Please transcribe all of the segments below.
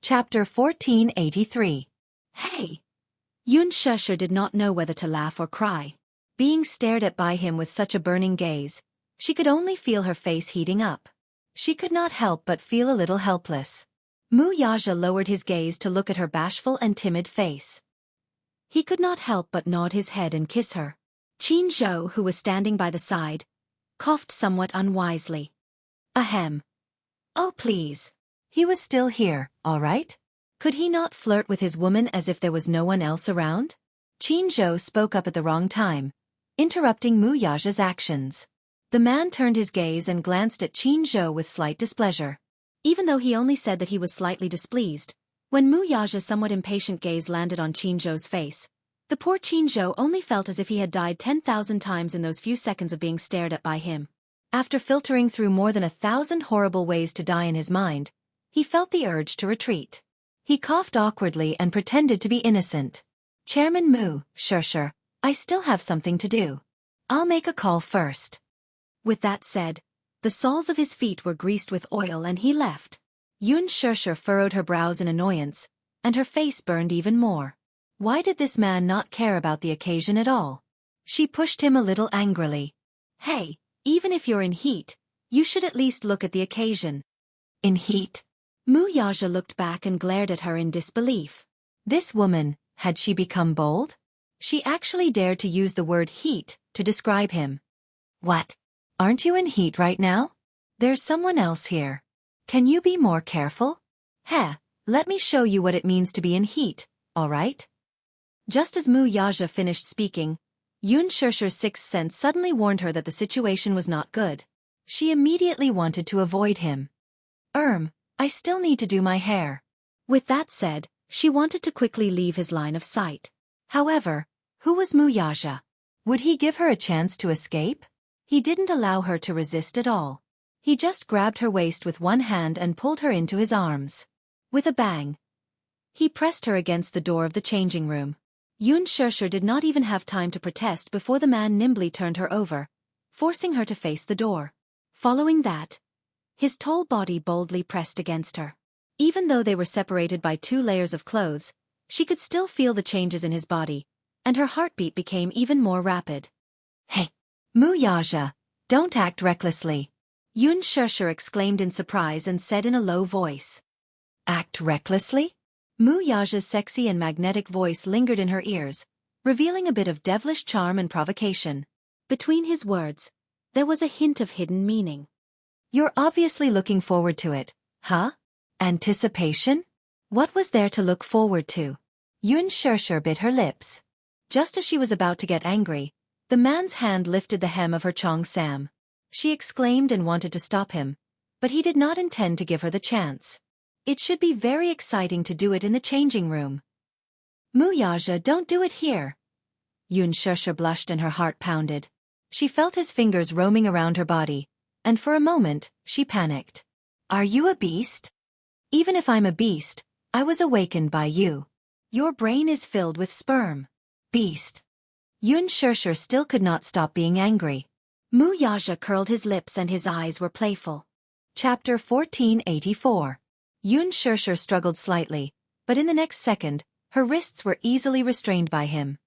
Chapter 1483. Hey! Yun Shusher did not know whether to laugh or cry. Being stared at by him with such a burning gaze, she could only feel her face heating up. She could not help but feel a little helpless. Mu Yaja lowered his gaze to look at her bashful and timid face. He could not help but nod his head and kiss her. Qin Zhou, who was standing by the side, coughed somewhat unwisely. Ahem. Oh please. He was still here, all right? Could he not flirt with his woman as if there was no one else around? Qin Zhou spoke up at the wrong time, interrupting Mu Yaja's actions. The man turned his gaze and glanced at Qin Zhou with slight displeasure. Even though he only said that he was slightly displeased, when Mu Yaja's somewhat impatient gaze landed on Qin Zhou's face, the poor Qin Zhou only felt as if he had died 10,000 times in those few seconds of being stared at by him. After filtering through more than 1,000 horrible ways to die in his mind, he felt the urge to retreat. He coughed awkwardly and pretended to be innocent. Chairman Mu, Shusher, I still have something to do. I'll make a call first. With that said, the soles of his feet were greased with oil and he left. Yun Shusher furrowed her brows in annoyance, and her face burned even more. Why did this man not care about the occasion at all? She pushed him a little angrily. Hey, even if you're in heat, you should at least look at the occasion. In heat? Mu Yaja looked back and glared at her in disbelief. This woman, had she become bold? She actually dared to use the word heat to describe him. What? Aren't you in heat right now? There's someone else here. Can you be more careful? Heh, let me show you what it means to be in heat, all right? Just as Mu Yaja finished speaking, Yun Shusher's sixth sense suddenly warned her that the situation was not good. She immediately wanted to avoid him. I still need to do my hair. With that said, she wanted to quickly leave his line of sight. However, who was Mu Yaja? Would he give her a chance to escape? He didn't allow her to resist at all. He just grabbed her waist with one hand and pulled her into his arms. With a bang, he pressed her against the door of the changing room. Yun Shusher did not even have time to protest before the man nimbly turned her over, forcing her to face the door. Following that, his tall body boldly pressed against her. Even though they were separated by 2 layers of clothes, she could still feel the changes in his body, and her heartbeat became even more rapid. Hey! Mu Yaja, don't act recklessly. Yun Shusher exclaimed in surprise and said in a low voice. Act recklessly? Mu Yaja's sexy and magnetic voice lingered in her ears, revealing a bit of devilish charm and provocation. Between his words, there was a hint of hidden meaning. You're obviously looking forward to it, huh? Anticipation? What was there to look forward to? Yun Shusher bit her lips. Just as she was about to get angry, the man's hand lifted the hem of her cheongsam. She exclaimed and wanted to stop him, but he did not intend to give her the chance. It should be very exciting to do it in the changing room. Mu Yaja, don't do it here. Yun Shusher blushed and her heart pounded. She felt his fingers roaming around her body, and for a moment, she panicked. Are you a beast? Even if I'm a beast, I was awakened by you. Your brain is filled with sperm. Beast. Yun Shusher still could not stop being angry. Mu Yaja curled his lips and his eyes were playful. Chapter 1484. Yun Shusher struggled slightly, but in the next second, her wrists were easily restrained by him.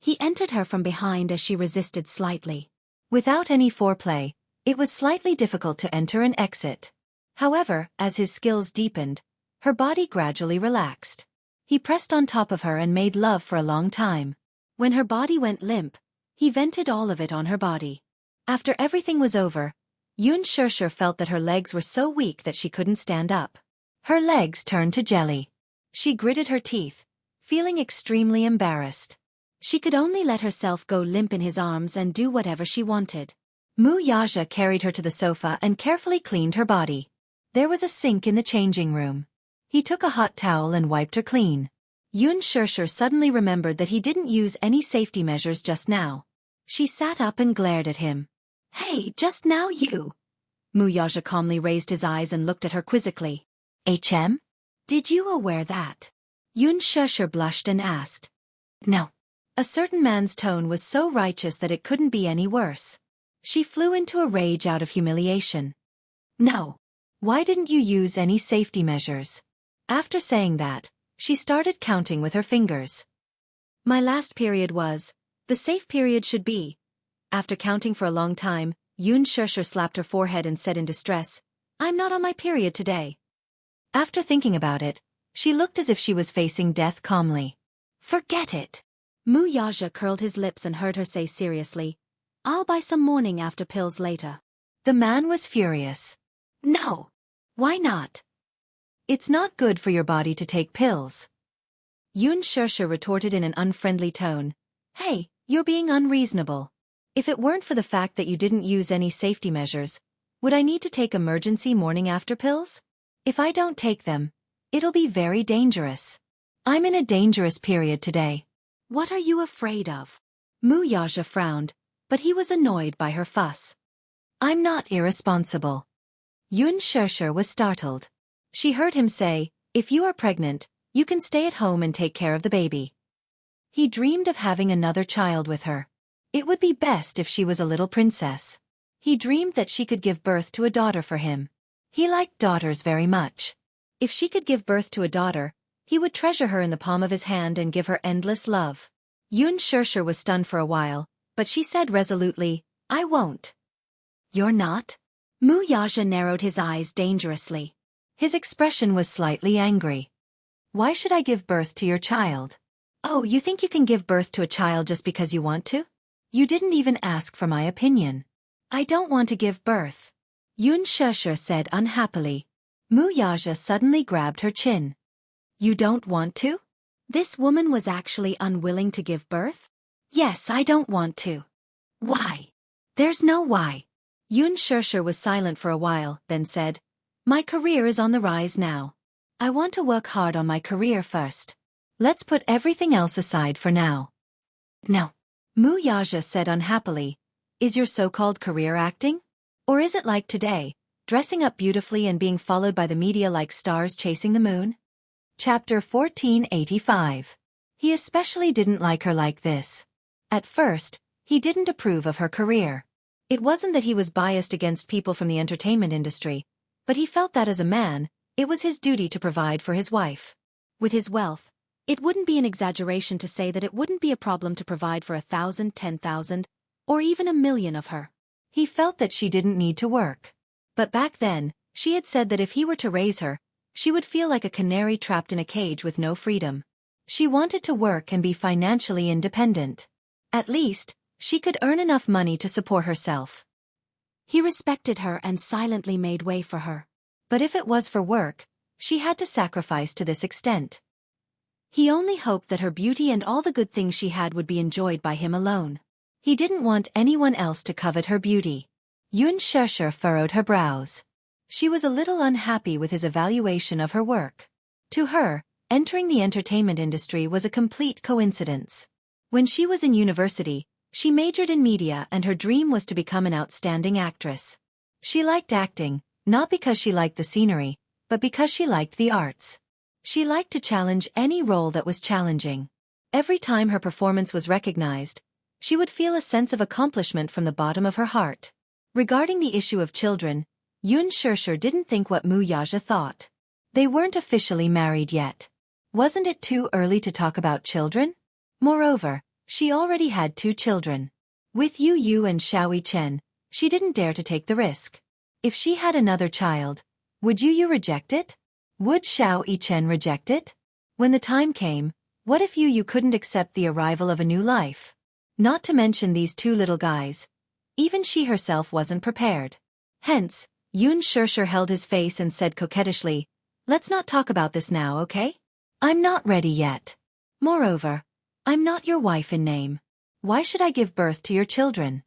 He entered her from behind as she resisted slightly. Without any foreplay, it was slightly difficult to enter and exit. However, as his skills deepened, her body gradually relaxed. He pressed on top of her and made love for a long time. When her body went limp, he vented all of it on her body. After everything was over, Yun Shusher felt that her legs were so weak that she couldn't stand up. Her legs turned to jelly. She gritted her teeth, feeling extremely embarrassed. She could only let herself go limp in his arms and do whatever she wanted. Mu Yaja carried her to the sofa and carefully cleaned her body. There was a sink in the changing room. He took a hot towel and wiped her clean. Yun Shusher suddenly remembered that he didn't use any safety measures just now. She sat up and glared at him. Hey, just now you. Mu Yaja calmly raised his eyes and looked at her quizzically. HM? Did you aware that? Yun Shusher blushed and asked. No. A certain man's tone was so righteous that it couldn't be any worse. She flew into a rage out of humiliation. No. Why didn't you use any safety measures? After saying that, she started counting with her fingers. My last period was, the safe period should be. After counting for a long time, Yoon Shusher slapped her forehead and said in distress, I'm not on my period today. After thinking about it, she looked as if she was facing death calmly. Forget it. Mu Yaja curled his lips and heard her say seriously, I'll buy some morning after pills later. The man was furious. No. Why not? It's not good for your body to take pills. Yoon Shusher retorted in an unfriendly tone. Hey, you're being unreasonable. If it weren't for the fact that you didn't use any safety measures, would I need to take emergency morning after pills? If I don't take them, it'll be very dangerous. I'm in a dangerous period today. What are you afraid of? Mu Yaja frowned, but he was annoyed by her fuss. I'm not irresponsible. Yoon Shusher was startled. She heard him say, if you are pregnant, you can stay at home and take care of the baby. He dreamed of having another child with her. It would be best if she was a little princess. He dreamed that she could give birth to a daughter for him. He liked daughters very much. If she could give birth to a daughter, he would treasure her in the palm of his hand and give her endless love. Yoon Shusher was stunned for a while, but she said resolutely, I won't. You're not? Mu Yaja narrowed his eyes dangerously. His expression was slightly angry. Why should I give birth to your child? Oh, you think you can give birth to a child just because you want to? You didn't even ask for my opinion. I don't want to give birth. Yoon Shusher said unhappily. Mu Yaja suddenly grabbed her chin. You don't want to? This woman was actually unwilling to give birth? Yes, I don't want to. Why? There's no why. Yoon Shusher was silent for a while, then said, My career is on the rise now. I want to work hard on my career first. Let's put everything else aside for now. No. Mu Yaja said unhappily, Is your so-called career acting? Or is it like today, dressing up beautifully and being followed by the media like stars chasing the moon? Chapter 1485. He especially didn't like her like this. At first, he didn't approve of her career. It wasn't that he was biased against people from the entertainment industry, but he felt that as a man, it was his duty to provide for his wife. With his wealth, it wouldn't be an exaggeration to say that it wouldn't be a problem to provide for 1,000, 10,000, or even 1,000,000 of her. He felt that she didn't need to work. But back then, she had said that if he were to raise her, she would feel like a canary trapped in a cage with no freedom. She wanted to work and be financially independent. At least, she could earn enough money to support herself. He respected her and silently made way for her. But if it was for work, she had to sacrifice to this extent. He only hoped that her beauty and all the good things she had would be enjoyed by him alone. He didn't want anyone else to covet her beauty. Yoon Shusher furrowed her brows. She was a little unhappy with his evaluation of her work. To her, entering the entertainment industry was a complete coincidence. When she was in university, she majored in media and her dream was to become an outstanding actress. She liked acting, not because she liked the scenery, but because she liked the arts. She liked to challenge any role that was challenging. Every time her performance was recognized, she would feel a sense of accomplishment from the bottom of her heart. Regarding the issue of children, Yoon Shusher didn't think what Mu Yaja thought. They weren't officially married yet. Wasn't it too early to talk about children? Moreover, she already had 2 children. With Yu Yu and Xiao Chen, she didn't dare to take the risk. If she had another child, would Yu Yu reject it? Would Xiao Chen reject it? When the time came, what if Yu Yu couldn't accept the arrival of a new life? Not to mention these 2 little guys. Even she herself wasn't prepared. Hence, Yoon Shusher held his face and said coquettishly, Let's not talk about this now, okay? I'm not ready yet. Moreover, I'm not your wife in name. Why should I give birth to your children?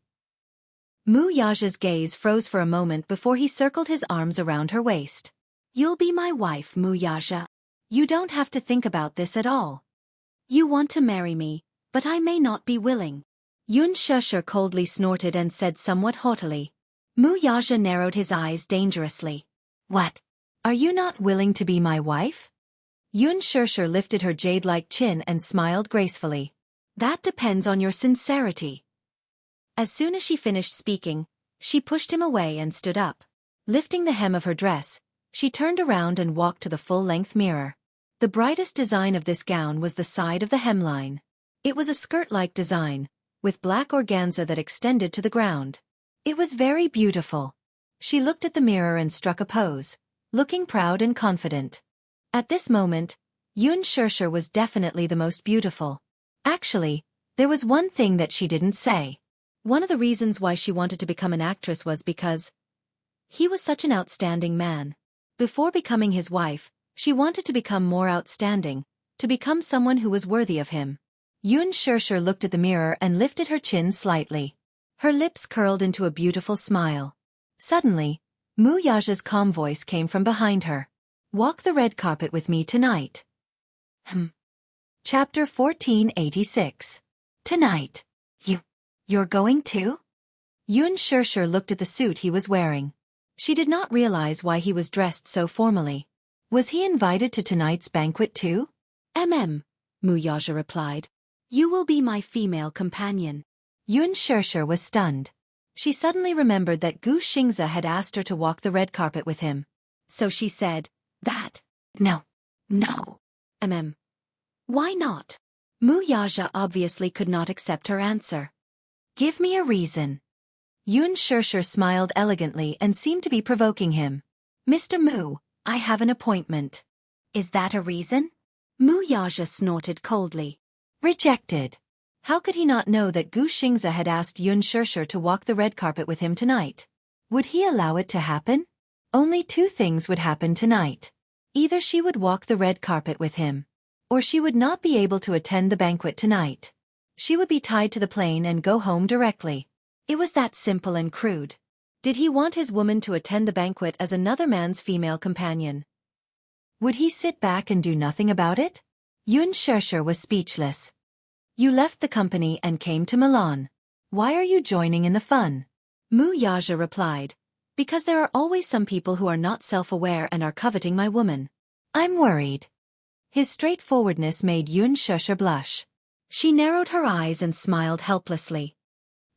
Mu Yaja's gaze froze for a moment before he circled his arms around her waist. You'll be my wife, Mu Yaja. You don't have to think about this at all. You want to marry me, but I may not be willing. Yoon Shusher coldly snorted and said somewhat haughtily. Mu Yaja narrowed his eyes dangerously. What? Are you not willing to be my wife? Yoon Shusher lifted her jade-like chin and smiled gracefully. That depends on your sincerity. As soon as she finished speaking, she pushed him away and stood up. Lifting the hem of her dress, She turned around and walked to the full-length mirror. The brightest design of this gown was the side of the hemline. It was a skirt-like design, with black organza that extended to the ground. It was very beautiful. She looked at the mirror and struck a pose, looking proud and confident. At this moment, Yoon Shirshir was definitely the most beautiful. Actually, there was one thing that she didn't say. One of the reasons why she wanted to become an actress was because he was such an outstanding man. Before becoming his wife, she wanted to become more outstanding, to become someone who was worthy of him. Yoon Shirshir looked at the mirror and lifted her chin slightly. Her lips curled into a beautiful smile. Suddenly, Mu Yaja's calm voice came from behind her. Walk the red carpet with me tonight. Chapter 1486. Tonight. You're going too? Yoon Shirshir looked at the suit he was wearing. She did not realize why he was dressed so formally. Was he invited to tonight's banquet too? Mu Yaja replied. You will be my female companion. Yoon Shirshir was stunned. She suddenly remembered that Gu Xingze had asked her to walk the red carpet with him. So she said, that. No. Why not? Mu Yaja obviously could not accept her answer. Give me a reason. Yoon Shirshir smiled elegantly and seemed to be provoking him. Mr. Mu, I have an appointment. Is that a reason? Mu Yaja snorted coldly. Rejected. How could he not know that Gu Xingze had asked Yoon Shirshir to walk the red carpet with him tonight? Would he allow it to happen? Only two things would happen tonight. Either she would walk the red carpet with him, or she would not be able to attend the banquet tonight. She would be tied to the plane and go home directly. It was that simple and crude. Did he want his woman to attend the banquet as another man's female companion? Would he sit back and do nothing about it? Yoon Shirshir was speechless. You left the company and came to Milan. Why are you joining in the fun? Mu Yaja replied. Because there are always some people who are not self-aware and are coveting my woman. I'm worried. His straightforwardness made Yoon Shirshir blush. She narrowed her eyes and smiled helplessly.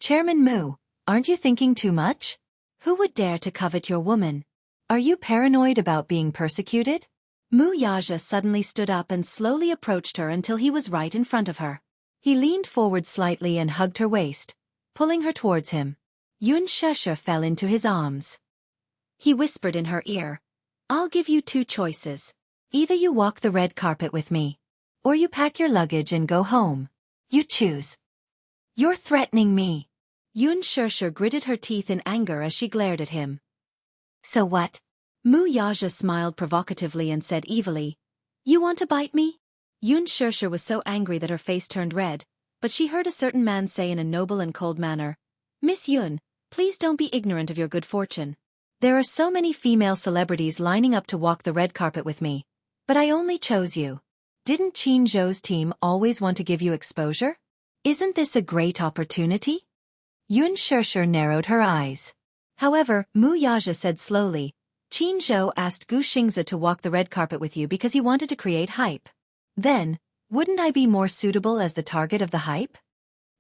Chairman Mu, aren't you thinking too much? Who would dare to covet your woman? Are you paranoid about being persecuted? Mu Yaja suddenly stood up and slowly approached her until he was right in front of her. He leaned forward slightly and hugged her waist, pulling her towards him. Yoon Shirshir fell into his arms. He whispered in her ear, I'll give you two choices. Either you walk the red carpet with me, or you pack your luggage and go home. You choose. You're threatening me. Yoon Shirshir gritted her teeth in anger as she glared at him. So what? Mu Yaja smiled provocatively and said evilly, You want to bite me? Yoon Shirshir was so angry that her face turned red, but she heard a certain man say in a noble and cold manner, Miss Yoon, please don't be ignorant of your good fortune. There are so many female celebrities lining up to walk the red carpet with me, but I only chose you. Didn't Qin Zhou's team always want to give you exposure? Isn't this a great opportunity? Yoon Shirshir narrowed her eyes. However, Mu Yaja said slowly, Qin Zhou asked Gu Xingze to walk the red carpet with you because he wanted to create hype. Then, wouldn't I be more suitable as the target of the hype?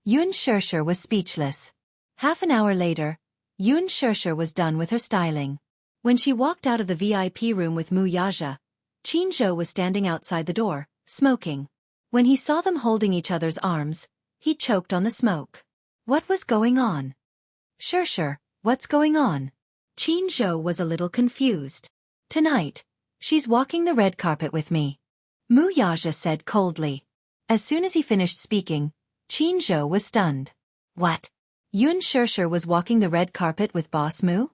Yoon Shirshir was speechless. Half an hour later, Yoon Shirshir was done with her styling. When she walked out of the VIP room with Mu Yaja, Qin Zhou was standing outside the door, smoking. When he saw them holding each other's arms, he choked on the smoke. What was going on? Shirshir, what's going on? Qin Zhou was a little confused. Tonight, she's walking the red carpet with me. Mu Yaja said coldly. As soon as he finished speaking, Qin Zhou was stunned. What? Yoon Shirshir was walking the red carpet with Boss Mu?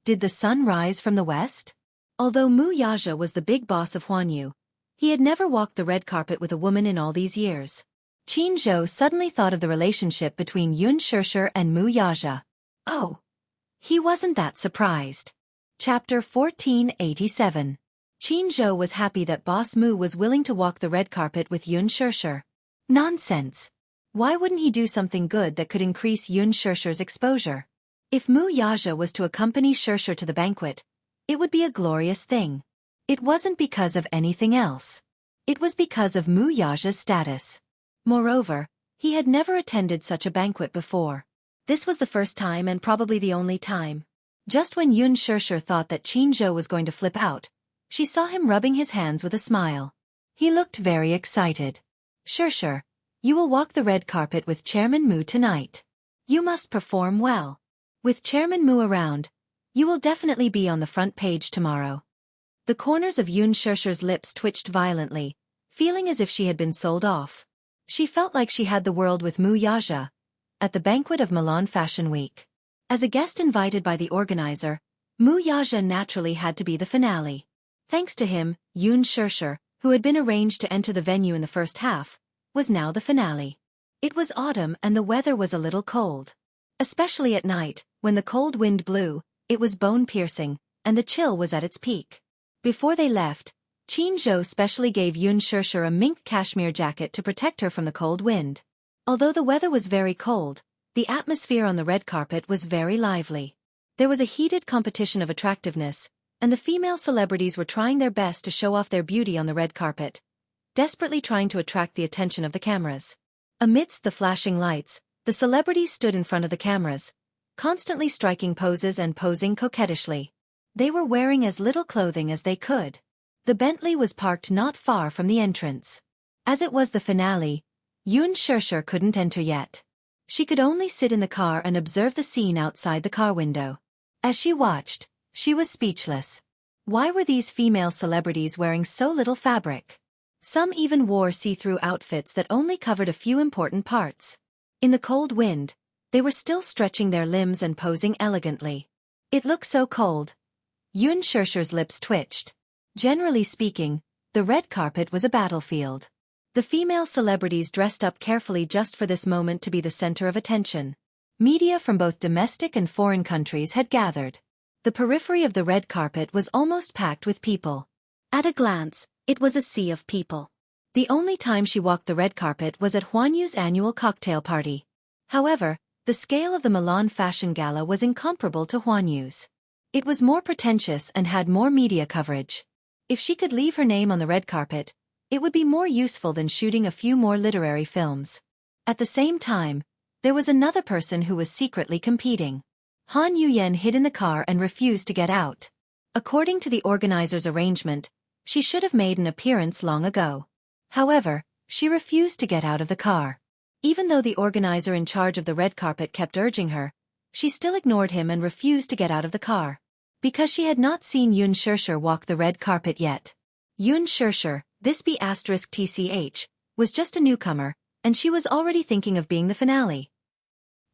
Did the sun rise from the west? Although Mu Yaja was the big boss of Huanyu, he had never walked the red carpet with a woman in all these years. Qin Zhou suddenly thought of the relationship between Yoon Shirshir and Mu Yaja. Oh. He wasn't that surprised. Chapter 1487. Qin Zhou was happy that Boss Mu was willing to walk the red carpet with Yoon Shirshir. Nonsense. Why wouldn't he do something good that could increase Yoon Shirshir's exposure? If Mu Yaja was to accompany Shirshir to the banquet, it would be a glorious thing. It wasn't because of anything else. It was because of Mu Yaja's status. Moreover, he had never attended such a banquet before. This was the first time and probably the only time. Just when Yun Shirshir thought that Qin Zhou was going to flip out, she saw him rubbing his hands with a smile. He looked very excited. Shirshir, you will walk the red carpet with Chairman Mu tonight. You must perform well. With Chairman Mu around, you will definitely be on the front page tomorrow. The corners of Yun Shirshir's lips twitched violently, feeling as if she had been sold off. She felt like she had the world with Mu Yaja at the banquet of Milan Fashion Week. As a guest invited by the organizer, Mu Yaja naturally had to be the finale. Thanks to him, Yun Shirshir, who had been arranged to enter the venue in the first half, was now the finale. It was autumn and the weather was a little cold. Especially at night, when the cold wind blew, it was bone-piercing, and the chill was at its peak. Before they left, Qin Zhou specially gave Yun Shirshir a mink cashmere jacket to protect her from the cold wind. Although the weather was very cold, the atmosphere on the red carpet was very lively. There was a heated competition of attractiveness, and the female celebrities were trying their best to show off their beauty on the red carpet, desperately trying to attract the attention of the cameras. Amidst the flashing lights, the celebrities stood in front of the cameras, constantly striking poses and posing coquettishly. They were wearing as little clothing as they could. The Bentley was parked not far from the entrance. As it was the finale, Yun Shirshir couldn't enter yet. She could only sit in the car and observe the scene outside the car window. As she watched, she was speechless. Why were these female celebrities wearing so little fabric? Some even wore see-through outfits that only covered a few important parts. In the cold wind, they were still stretching their limbs and posing elegantly. It looked so cold. Yun Shirshir's lips twitched. Generally speaking, the red carpet was a battlefield. The female celebrities dressed up carefully just for this moment to be the center of attention. Media from both domestic and foreign countries had gathered. The periphery of the red carpet was almost packed with people. At a glance, it was a sea of people. The only time she walked the red carpet was at Huan Yu's annual cocktail party. However, the scale of the Milan Fashion Gala was incomparable to Huan Yu's. It was more pretentious and had more media coverage. If she could leave her name on the red carpet, it would be more useful than shooting a few more literary films. At the same time, there was another person who was secretly competing. Han Yuyen hid in the car and refused to get out. According to the organizer's arrangement, she should have made an appearance long ago. However, she refused to get out of the car. Even though the organizer in charge of the red carpet kept urging her, she still ignored him and refused to get out of the car. Because she had not seen Yun Shirshir walk the red carpet yet. Yun Shirshir, this B*TCH, was just a newcomer, and she was already thinking of being the finale.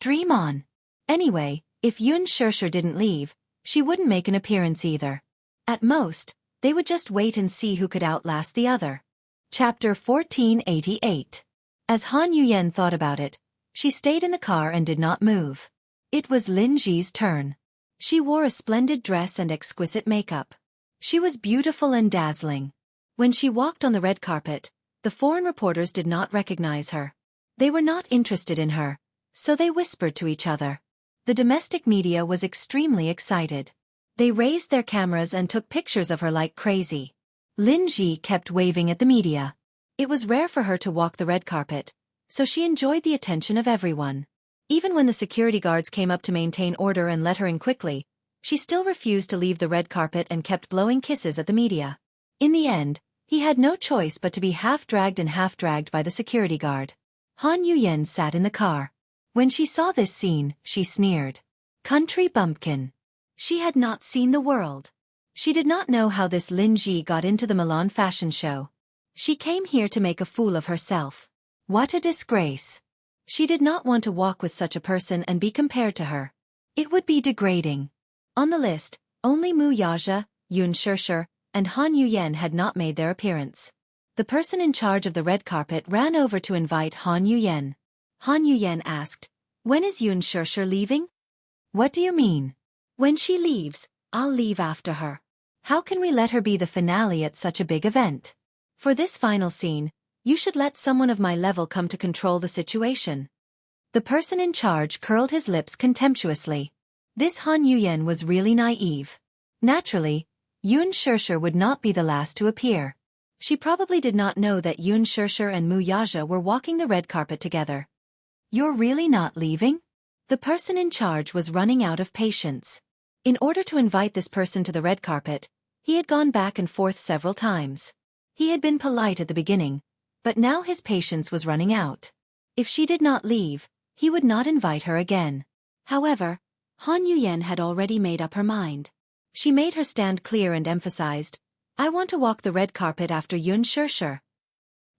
Dream on. Anyway, if Yun Shirshir didn't leave, she wouldn't make an appearance either. At most, they would just wait and see who could outlast the other. Chapter 1488. As Han Yuyen thought about it, she stayed in the car and did not move. It was Lin Ji's turn. She wore a splendid dress and exquisite makeup. She was beautiful and dazzling. When she walked on the red carpet, the foreign reporters did not recognize her. They were not interested in her, so they whispered to each other. The domestic media was extremely excited. They raised their cameras and took pictures of her like crazy. Lin Ji kept waving at the media. It was rare for her to walk the red carpet, so she enjoyed the attention of everyone. Even when the security guards came up to maintain order and let her in quickly, she still refused to leave the red carpet and kept blowing kisses at the media. In the end, he had no choice but to be half-dragged and half-dragged by the security guard. Han Yuyen sat in the car. When she saw this scene, she sneered. Country bumpkin. She had not seen the world. She did not know how this Lin Ji got into the Milan fashion show. She came here to make a fool of herself. What a disgrace. She did not want to walk with such a person and be compared to her. It would be degrading. On the list, only Mu Yaja, Yun Shirshir, and Han Yuyen had not made their appearance. The person in charge of the red carpet ran over to invite Han Yuyen. Han Yuyen asked, "When is Yun Shirshir leaving?" "What do you mean?" "When she leaves, I'll leave after her. How can we let her be the finale at such a big event? For this final scene, you should let someone of my level come to control the situation." The person in charge curled his lips contemptuously. This Han Yuyen was really naive. Naturally, Yun Shirshir would not be the last to appear. She probably did not know that Yun Shirshir and Mu Yaja were walking the red carpet together. "You're really not leaving?" The person in charge was running out of patience. In order to invite this person to the red carpet, he had gone back and forth several times. He had been polite at the beginning, but now his patience was running out. If she did not leave, he would not invite her again. However, Han Yuyen had already made up her mind. She made her stand clear and emphasized, "I want to walk the red carpet after Yun Shirshir."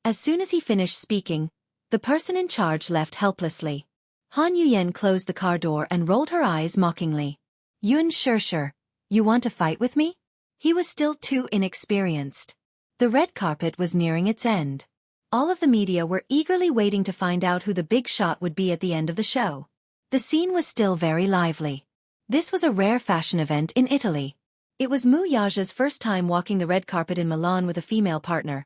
As soon as he finished speaking, the person in charge left helplessly. Han Yuyen closed the car door and rolled her eyes mockingly. "Yun Shirshir, you want to fight with me?" He was still too inexperienced. The red carpet was nearing its end. All of the media were eagerly waiting to find out who the big shot would be at the end of the show. The scene was still very lively. This was a rare fashion event in Italy. It was Mu Yaja's first time walking the red carpet in Milan with a female partner,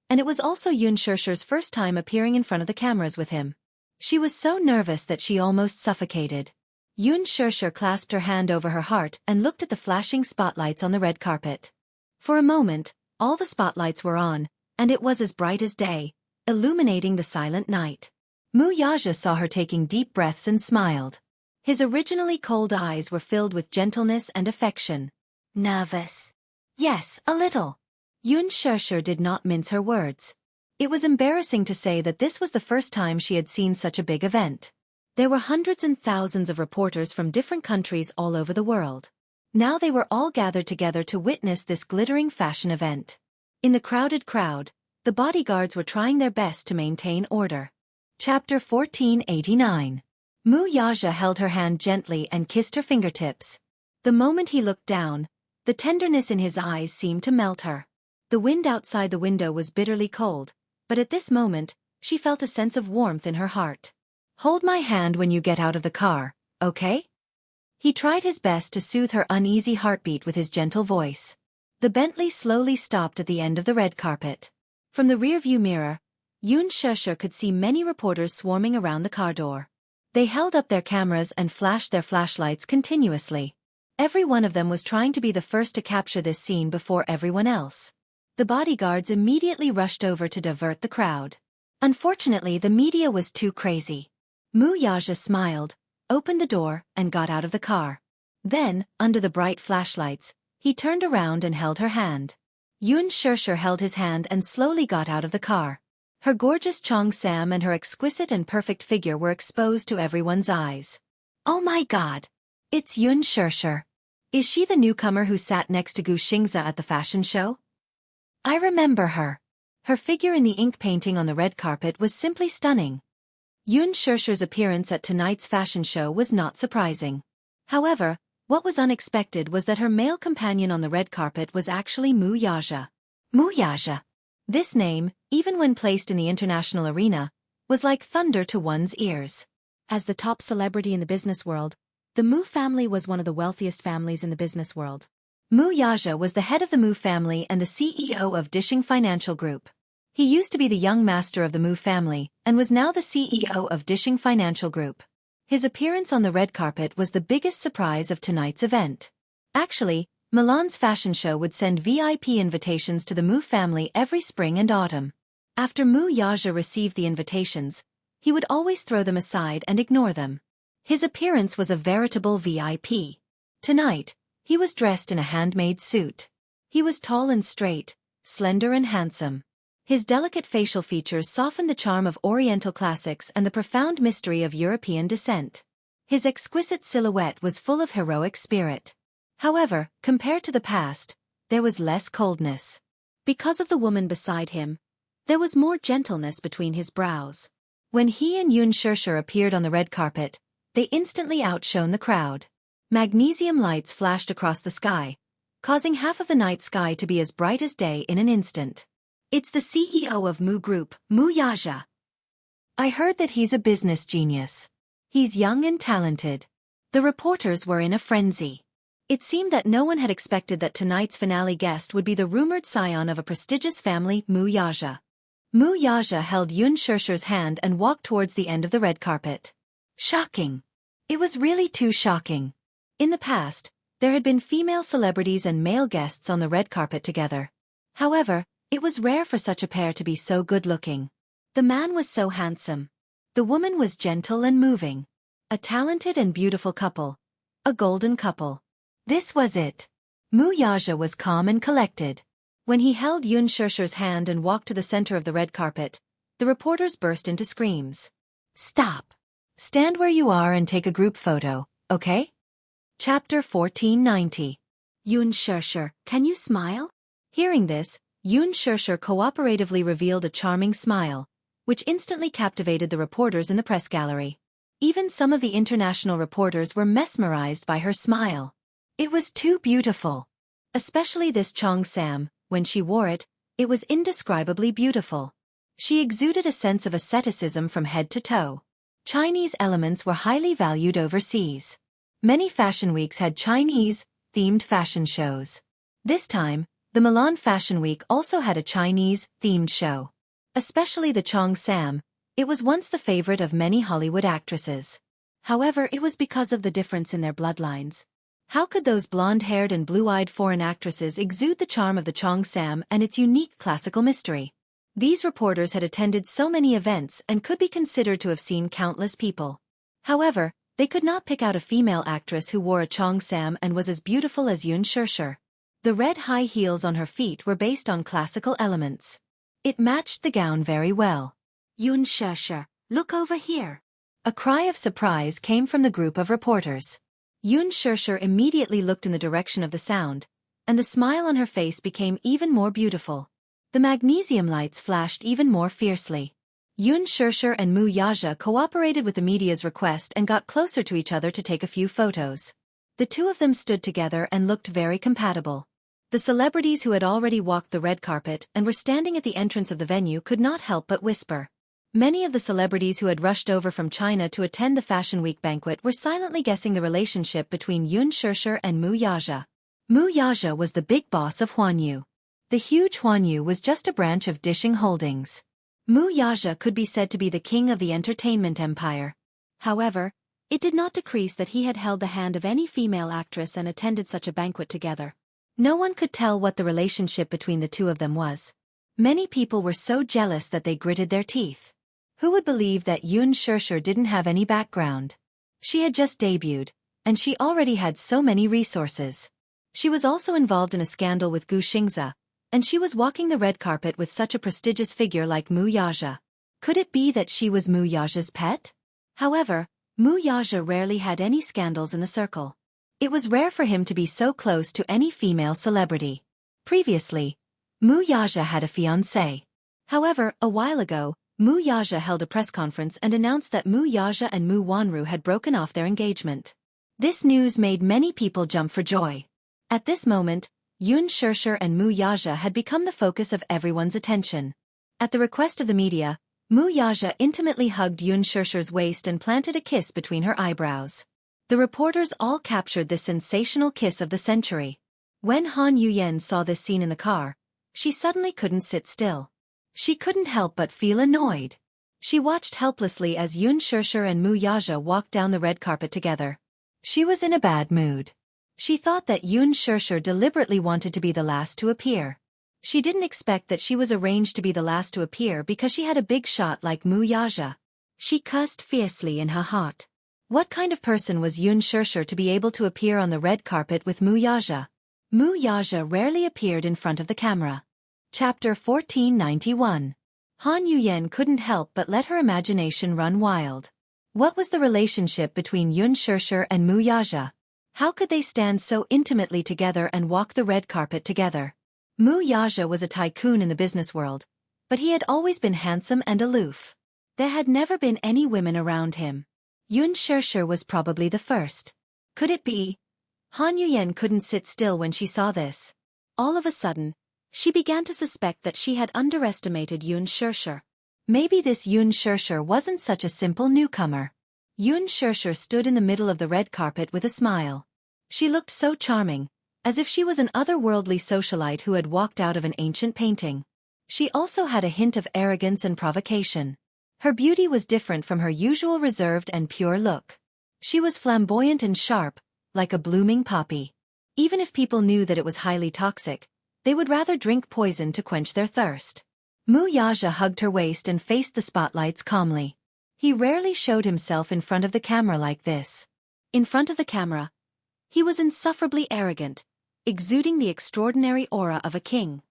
and it was also Yun Shirshir's first time appearing in front of the cameras with him. She was so nervous that she almost suffocated. Yun Shirshir clasped her hand over her heart and looked at the flashing spotlights on the red carpet. For a moment, all the spotlights were on, and it was as bright as day, illuminating the silent night. Mu Yaja saw her taking deep breaths and smiled. His originally cold eyes were filled with gentleness and affection. "Nervous?" "Yes, a little." Yun Shirshir did not mince her words. It was embarrassing to say that this was the first time she had seen such a big event. There were hundreds and thousands of reporters from different countries all over the world. Now they were all gathered together to witness this glittering fashion event. In the crowded crowd, the bodyguards were trying their best to maintain order. Chapter 1489. Mu Yaja held her hand gently and kissed her fingertips. The moment he looked down, the tenderness in his eyes seemed to melt her. The wind outside the window was bitterly cold, but at this moment, she felt a sense of warmth in her heart. "Hold my hand when you get out of the car, okay?" He tried his best to soothe her uneasy heartbeat with his gentle voice. The Bentley slowly stopped at the end of the red carpet. From the rearview mirror, Yun Shirshir could see many reporters swarming around the car door. They held up their cameras and flashed their flashlights continuously. Every one of them was trying to be the first to capture this scene before everyone else. The bodyguards immediately rushed over to divert the crowd. Unfortunately, the media was too crazy. Mu Yaja smiled, opened the door, and got out of the car. Then, under the bright flashlights, he turned around and held her hand. Yun Shirshir held his hand and slowly got out of the car. Her gorgeous cheongsam and her exquisite and perfect figure were exposed to everyone's eyes. "Oh my God! It's Yun Shirshir. Is she the newcomer who sat next to Gu Xingza at the fashion show? I remember her." Her figure in the ink painting on the red carpet was simply stunning. Yun Shirshir's appearance at tonight's fashion show was not surprising. However, what was unexpected was that her male companion on the red carpet was actually Mu Yaja. Mu Yaja. This name, even when placed in the international arena, was like thunder to one's ears. As the top celebrity in the business world, the Mu family was one of the wealthiest families in the business world. Mu Yaja was the head of the Mu family and the CEO of Dishing Financial Group. He used to be the young master of the Mu family, and was now the CEO of Dishing Financial Group. His appearance on the red carpet was the biggest surprise of tonight's event. Actually, Milan's fashion show would send VIP invitations to the Mu family every spring and autumn. After Mu Yaja received the invitations, he would always throw them aside and ignore them. His appearance was a veritable VIP. Tonight, he was dressed in a handmade suit. He was tall and straight, slender and handsome. His delicate facial features softened the charm of Oriental classics and the profound mystery of European descent. His exquisite silhouette was full of heroic spirit. However, compared to the past, there was less coldness. Because of the woman beside him, there was more gentleness between his brows. When he and Yun Shirshir appeared on the red carpet, they instantly outshone the crowd. Magnesium lights flashed across the sky, causing half of the night sky to be as bright as day in an instant. "It's the CEO of Mu Group, Mu Yaja. I heard that he's a business genius. He's young and talented." The reporters were in a frenzy. It seemed that no one had expected that tonight's finale guest would be the rumored scion of a prestigious family, Mu Yaja. Mu Yaja held Yun Shirshir's hand and walked towards the end of the red carpet. Shocking. It was really too shocking. In the past, there had been female celebrities and male guests on the red carpet together. However, it was rare for such a pair to be so good-looking. The man was so handsome. The woman was gentle and moving. A talented and beautiful couple. A golden couple. This was it. Mu Yaja was calm and collected. When he held Yun Shishir's hand and walked to the center of the red carpet, the reporters burst into screams. Stop. Stand where you are and take a group photo, okay? Chapter 1490. Yun Shishir, can you smile? Hearing this, Yun Shishir cooperatively revealed a charming smile, which instantly captivated the reporters in the press gallery. Even some of the international reporters were mesmerized by her smile. It was too beautiful. Especially this Chong Sam, when she wore it, it was indescribably beautiful. She exuded a sense of asceticism from head to toe. Chinese elements were highly valued overseas. Many fashion weeks had Chinese-themed fashion shows. This time, the Milan Fashion Week also had a Chinese-themed show. Especially the Chong Sam, it was once the favorite of many Hollywood actresses. However, it was because of the difference in their bloodlines. How could those blonde-haired and blue-eyed foreign actresses exude the charm of the Chong Sam and its unique classical mystery? These reporters had attended so many events and could be considered to have seen countless people. However, they could not pick out a female actress who wore a Chong Sam and was as beautiful as Yun Shishir. The red high heels on her feet were based on classical elements. It matched the gown very well. Yun Shishir, look over here. A cry of surprise came from the group of reporters. Yun Shishir immediately looked in the direction of the sound, and the smile on her face became even more beautiful. The magnesium lights flashed even more fiercely. Yun Shishir and Mu Yaja cooperated with the media's request and got closer to each other to take a few photos. The two of them stood together and looked very compatible. The celebrities who had already walked the red carpet and were standing at the entrance of the venue could not help but whisper. Many of the celebrities who had rushed over from China to attend the Fashion Week banquet were silently guessing the relationship between Yun Shishir and Mu Yaja. Mu Yaja was the big boss of Huanyu. The huge Huanyu was just a branch of Dishing Holdings. Mu Yaja could be said to be the king of the entertainment empire. However, it did not decrease that he had held the hand of any female actress and attended such a banquet together. No one could tell what the relationship between the two of them was. Many people were so jealous that they gritted their teeth. Who would believe that Yun Shishir didn't have any background? She had just debuted, and she already had so many resources. She was also involved in a scandal with Gu Xingze, and she was walking the red carpet with such a prestigious figure like Mu Yaja. Could it be that she was Mu Yaja's pet? However, Mu Yaja rarely had any scandals in the circle. It was rare for him to be so close to any female celebrity. Previously, Mu Yaja had a fiancée. However, a while ago, Mu Yaja held a press conference and announced that Mu Yaja and Mu Wanru had broken off their engagement. This news made many people jump for joy. At this moment, Yun Shishir and Mu Yaja had become the focus of everyone's attention. At the request of the media, Mu Yaja intimately hugged Yun Shishir's waist and planted a kiss between her eyebrows. The reporters all captured this sensational kiss of the century. When Han Yuyen saw this scene in the car, she suddenly couldn't sit still. She couldn't help but feel annoyed. She watched helplessly as Yun Shishir and Mu Yaja walked down the red carpet together. She was in a bad mood. She thought that Yun Shishir deliberately wanted to be the last to appear. She didn't expect that she was arranged to be the last to appear because she had a big shot like Mu Yaja. She cussed fiercely in her heart. What kind of person was Yun Shishir to be able to appear on the red carpet with Mu Yaja? Mu Yaja rarely appeared in front of the camera. Chapter 1491. Han Yuyen couldn't help but let her imagination run wild. What was the relationship between Yun Shishir and Mu Yaja? How could they stand so intimately together and walk the red carpet together? Mu Yaja was a tycoon in the business world, but he had always been handsome and aloof. There had never been any women around him. Yun Shishir was probably the first. Could it be? Han Yuyen couldn't sit still when she saw this. All of a sudden, she began to suspect that she had underestimated Yun Shishir. Maybe this Yun Shishir wasn't such a simple newcomer. Yun Shishir stood in the middle of the red carpet with a smile. She looked so charming, as if she was an otherworldly socialite who had walked out of an ancient painting. She also had a hint of arrogance and provocation. Her beauty was different from her usual reserved and pure look. She was flamboyant and sharp, like a blooming poppy. Even if people knew that it was highly toxic, they would rather drink poison to quench their thirst. Mu Yaja hugged her waist and faced the spotlights calmly. He rarely showed himself in front of the camera like this. In front of the camera, He was insufferably arrogant, exuding the extraordinary aura of a king.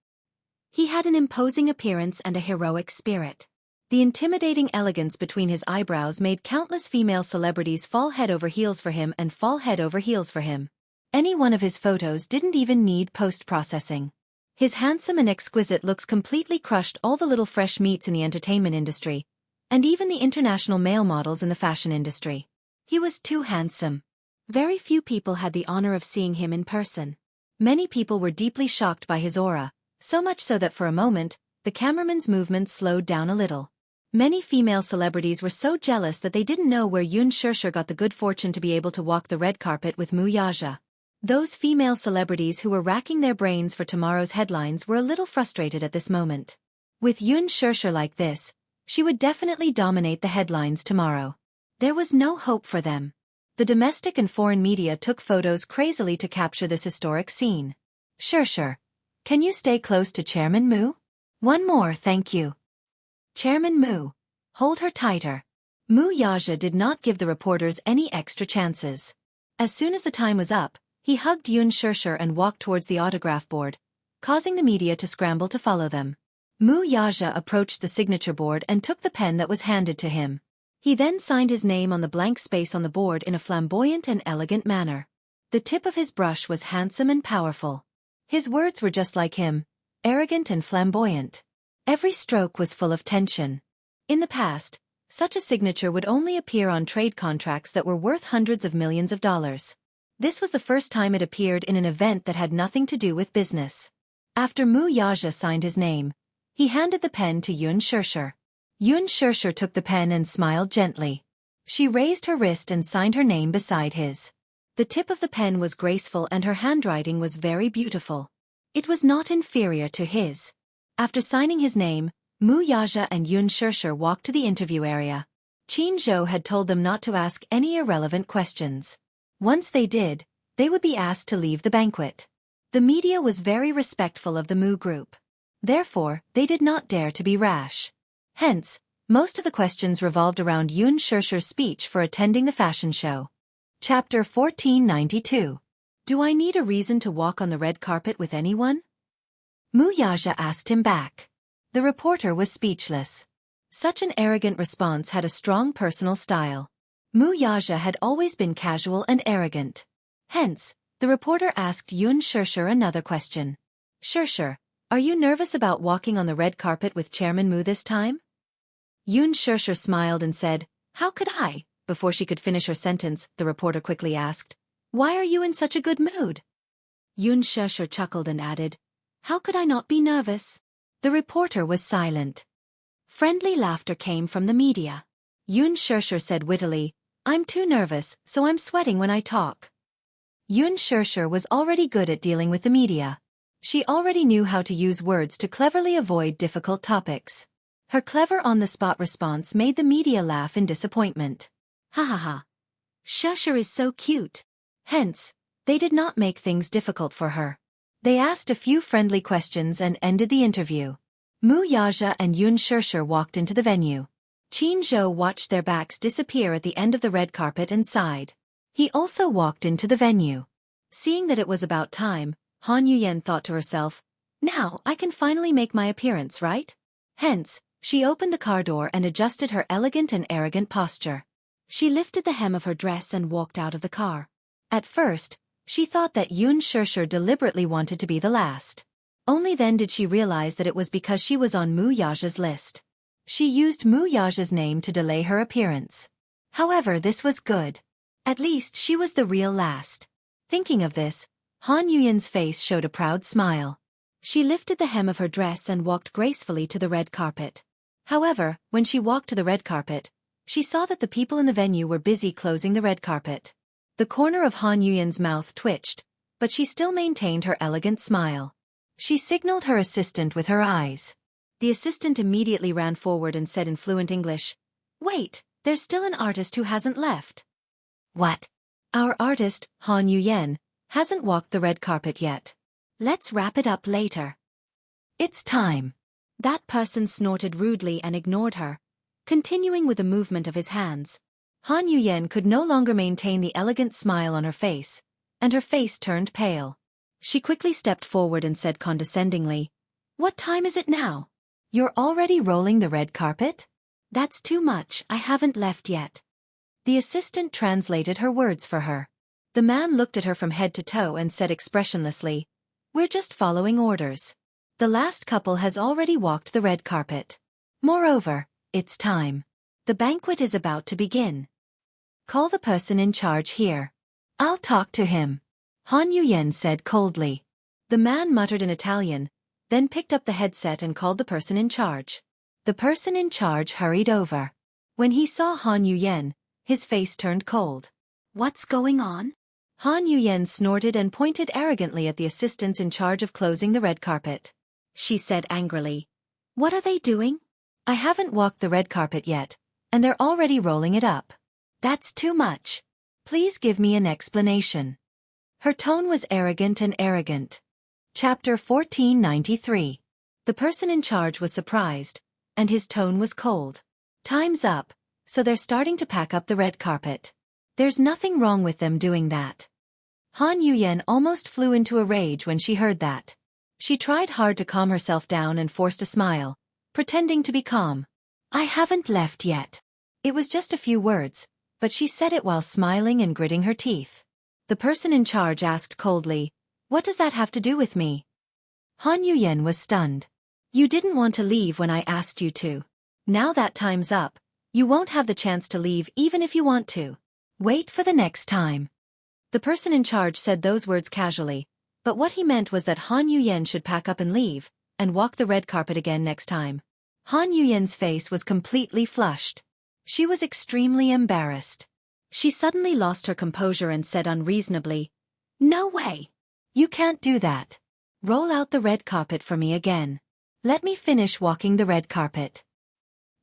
He had an imposing appearance and a heroic spirit. The intimidating elegance between his eyebrows made countless female celebrities fall head over heels for him and fall head over heels for him. Any one of his photos didn't even need post-processing. His handsome and exquisite looks completely crushed all the little fresh meats in the entertainment industry, and even the international male models in the fashion industry. He was too handsome. Very few people had the honor of seeing him in person. Many people were deeply shocked by his aura, so much so that for a moment, the cameraman's movements slowed down a little. Many female celebrities were so jealous that they didn't know where Yoon Shurshur got the good fortune to be able to walk the red carpet with Mu Yaja. Those female celebrities who were racking their brains for tomorrow's headlines were a little frustrated at this moment. With Yoon Shurshur like this, she would definitely dominate the headlines tomorrow. There was no hope for them. The domestic and foreign media took photos crazily to capture this historic scene. Shurshur, can you stay close to Chairman Mu? One more, thank you. Chairman Mu, hold her tighter. Mu Yaja did not give the reporters any extra chances. As soon as the time was up, he hugged Yoon Shurshur and walked towards the autograph board, causing the media to scramble to follow them. Mu Yaja approached the signature board and took the pen that was handed to him. He then signed his name on the blank space on the board in a flamboyant and elegant manner. The tip of his brush was handsome and powerful. His words were just like him, arrogant and flamboyant. Every stroke was full of tension. In the past, such a signature would only appear on trade contracts that were worth hundreds of millions of dollars. This was the first time it appeared in an event that had nothing to do with business. After Mu Yaja signed his name, he handed the pen to Yoon Shurshur. Yoon Shurshur took the pen and smiled gently. She raised her wrist and signed her name beside his. The tip of the pen was graceful and her handwriting was very beautiful. It was not inferior to his. After signing his name, Mu Yaja and Yoon Shurshur walked to the interview area. Qin Zhou had told them not to ask any irrelevant questions. Once they did, they would be asked to leave the banquet. The media was very respectful of the Mu group. Therefore, they did not dare to be rash. Hence, most of the questions revolved around Yoon Shurshur's speech for attending the fashion show. Chapter 1492. Do I need a reason to walk on the red carpet with anyone? Mu Yaja asked him back. The reporter was speechless. Such an arrogant response had a strong personal style. Mu Yaja had always been casual and arrogant. Hence, the reporter asked Yoon Shurshur another question. Shurshur, are you nervous about walking on the red carpet with Chairman Mu this time? Yoon Shurshur smiled and said, How could I? Before she could finish her sentence, the reporter quickly asked, Why are you in such a good mood? Yoon Shurshur chuckled and added, How could I not be nervous? The reporter was silent. Friendly laughter came from the media. Yoon Shurshur said wittily, I'm too nervous, so I'm sweating when I talk. Yoon Shurshur was already good at dealing with the media. She already knew how to use words to cleverly avoid difficult topics. Her clever on-the-spot response made the media laugh in disappointment. Ha ha ha. Shurshur is so cute. Hence, they did not make things difficult for her. They asked a few friendly questions and ended the interview. Mu Yaja and Yoon Shurshur walked into the venue. Qin Zhou watched their backs disappear at the end of the red carpet and sighed. He also walked into the venue. Seeing that it was about time, Han Yuyen thought to herself, Now I can finally make my appearance, right? Hence, she opened the car door and adjusted her elegant and arrogant posture. She lifted the hem of her dress and walked out of the car. At first, she thought that Yoon Shurshur deliberately wanted to be the last. Only then did she realize that it was because she was on Mu Yaja's list. She used Mu Yaja's name to delay her appearance. However, this was good. At least she was the real last. Thinking of this, Han Yuyen's face showed a proud smile. She lifted the hem of her dress and walked gracefully to the red carpet. However, when she walked to the red carpet, she saw that the people in the venue were busy closing the red carpet. The corner of Han Yuyen's mouth twitched, but she still maintained her elegant smile. She signaled her assistant with her eyes. The assistant immediately ran forward and said in fluent English, Wait, there's still an artist who hasn't left. What? Our artist, Han Yuyen, hasn't walked the red carpet yet. Let's wrap it up later. It's time. That person snorted rudely and ignored her, continuing with a movement of his hands. Han Yuyen could no longer maintain the elegant smile on her face. and her face turned pale. She quickly stepped forward and said condescendingly, "What time is it now? You're already rolling the red carpet? That's too much, I haven't left yet." The assistant translated her words for her. The man looked at her from head to toe and said expressionlessly, "We're just following orders. The last couple has already walked the red carpet. Moreover, it's time. The banquet is about to begin. Call the person in charge here. I'll talk to him," Han Yuyen said coldly. The man muttered in Italian, then picked up the headset and called the person in charge. The person in charge hurried over. When he saw Han Yuyen, his face turned cold. "What's going on?" Han Yuyen snorted and pointed arrogantly at the assistants in charge of closing the red carpet. She said angrily, "What are they doing? I haven't walked the red carpet yet, and they're already rolling it up. That's too much. Please give me an explanation." Her tone was arrogant and arrogant. Chapter 1493. The person in charge was surprised, and his tone was cold. "Time's up, so they're starting to pack up the red carpet. There's nothing wrong with them doing that." Han Yuyen almost flew into a rage when she heard that. She tried hard to calm herself down and forced a smile, pretending to be calm. "I haven't left yet." It was just a few words, but she said it while smiling and gritting her teeth. The person in charge asked coldly, "What does that have to do with me?" Han Yuyen was stunned. "You didn't want to leave when I asked you to. Now that time's up, you won't have the chance to leave even if you want to. Wait for the next time." The person in charge said those words casually, but what he meant was that Han Yuyen should pack up and leave, and walk the red carpet again next time. Han Yuyen's face was completely flushed. She was extremely embarrassed. She suddenly lost her composure and said unreasonably, "No way. You can't do that. Roll out the red carpet for me again. Let me finish walking the red carpet.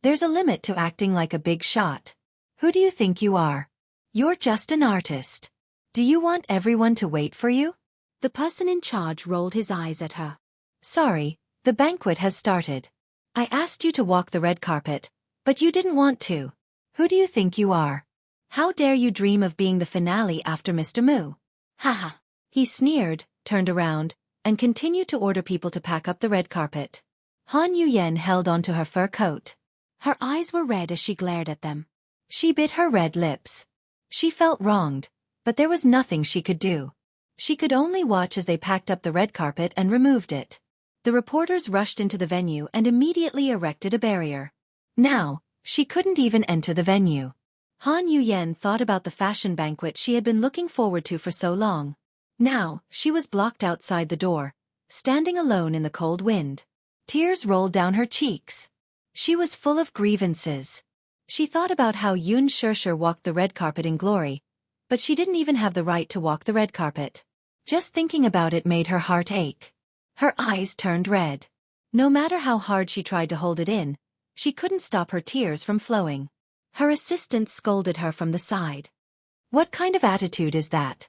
There's a limit to acting like a big shot. Who do you think you are? You're just an artist. Do you want everyone to wait for you?" The person in charge rolled his eyes at her. "Sorry, the banquet has started. I asked you to walk the red carpet, but you didn't want to. Who do you think you are? How dare you dream of being the finale after Mr. Mu? Haha." He sneered, turned around, and continued to order people to pack up the red carpet. Han Yuyen held onto her fur coat. Her eyes were red as she glared at them. She bit her red lips. She felt wronged, but there was nothing she could do. She could only watch as they packed up the red carpet and removed it. The reporters rushed into the venue and immediately erected a barrier. Now, she couldn't even enter the venue. Han Yuyen thought about the fashion banquet she had been looking forward to for so long. Now, she was blocked outside the door, standing alone in the cold wind. Tears rolled down her cheeks. She was full of grievances. She thought about how Yun Shishir walked the red carpet in glory, but she didn't even have the right to walk the red carpet. Just thinking about it made her heart ache. Her eyes turned red. No matter how hard she tried to hold it in, she couldn't stop her tears from flowing. Her assistant scolded her from the side. "What kind of attitude is that?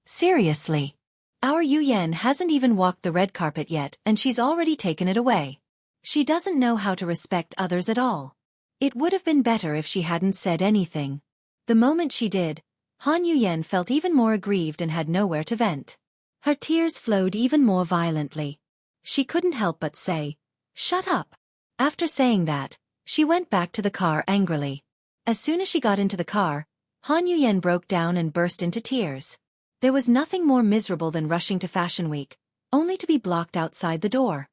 Seriously. Our Yuyen hasn't even walked the red carpet yet and she's already taken it away. She doesn't know how to respect others at all." It would have been better if she hadn't said anything. The moment she did, Han Yuyen felt even more aggrieved and had nowhere to vent. Her tears flowed even more violently. She couldn't help but say, "Shut up." After saying that, she went back to the car angrily. As soon as she got into the car, Han Yuyen broke down and burst into tears. There was nothing more miserable than rushing to Fashion Week, only to be blocked outside the door.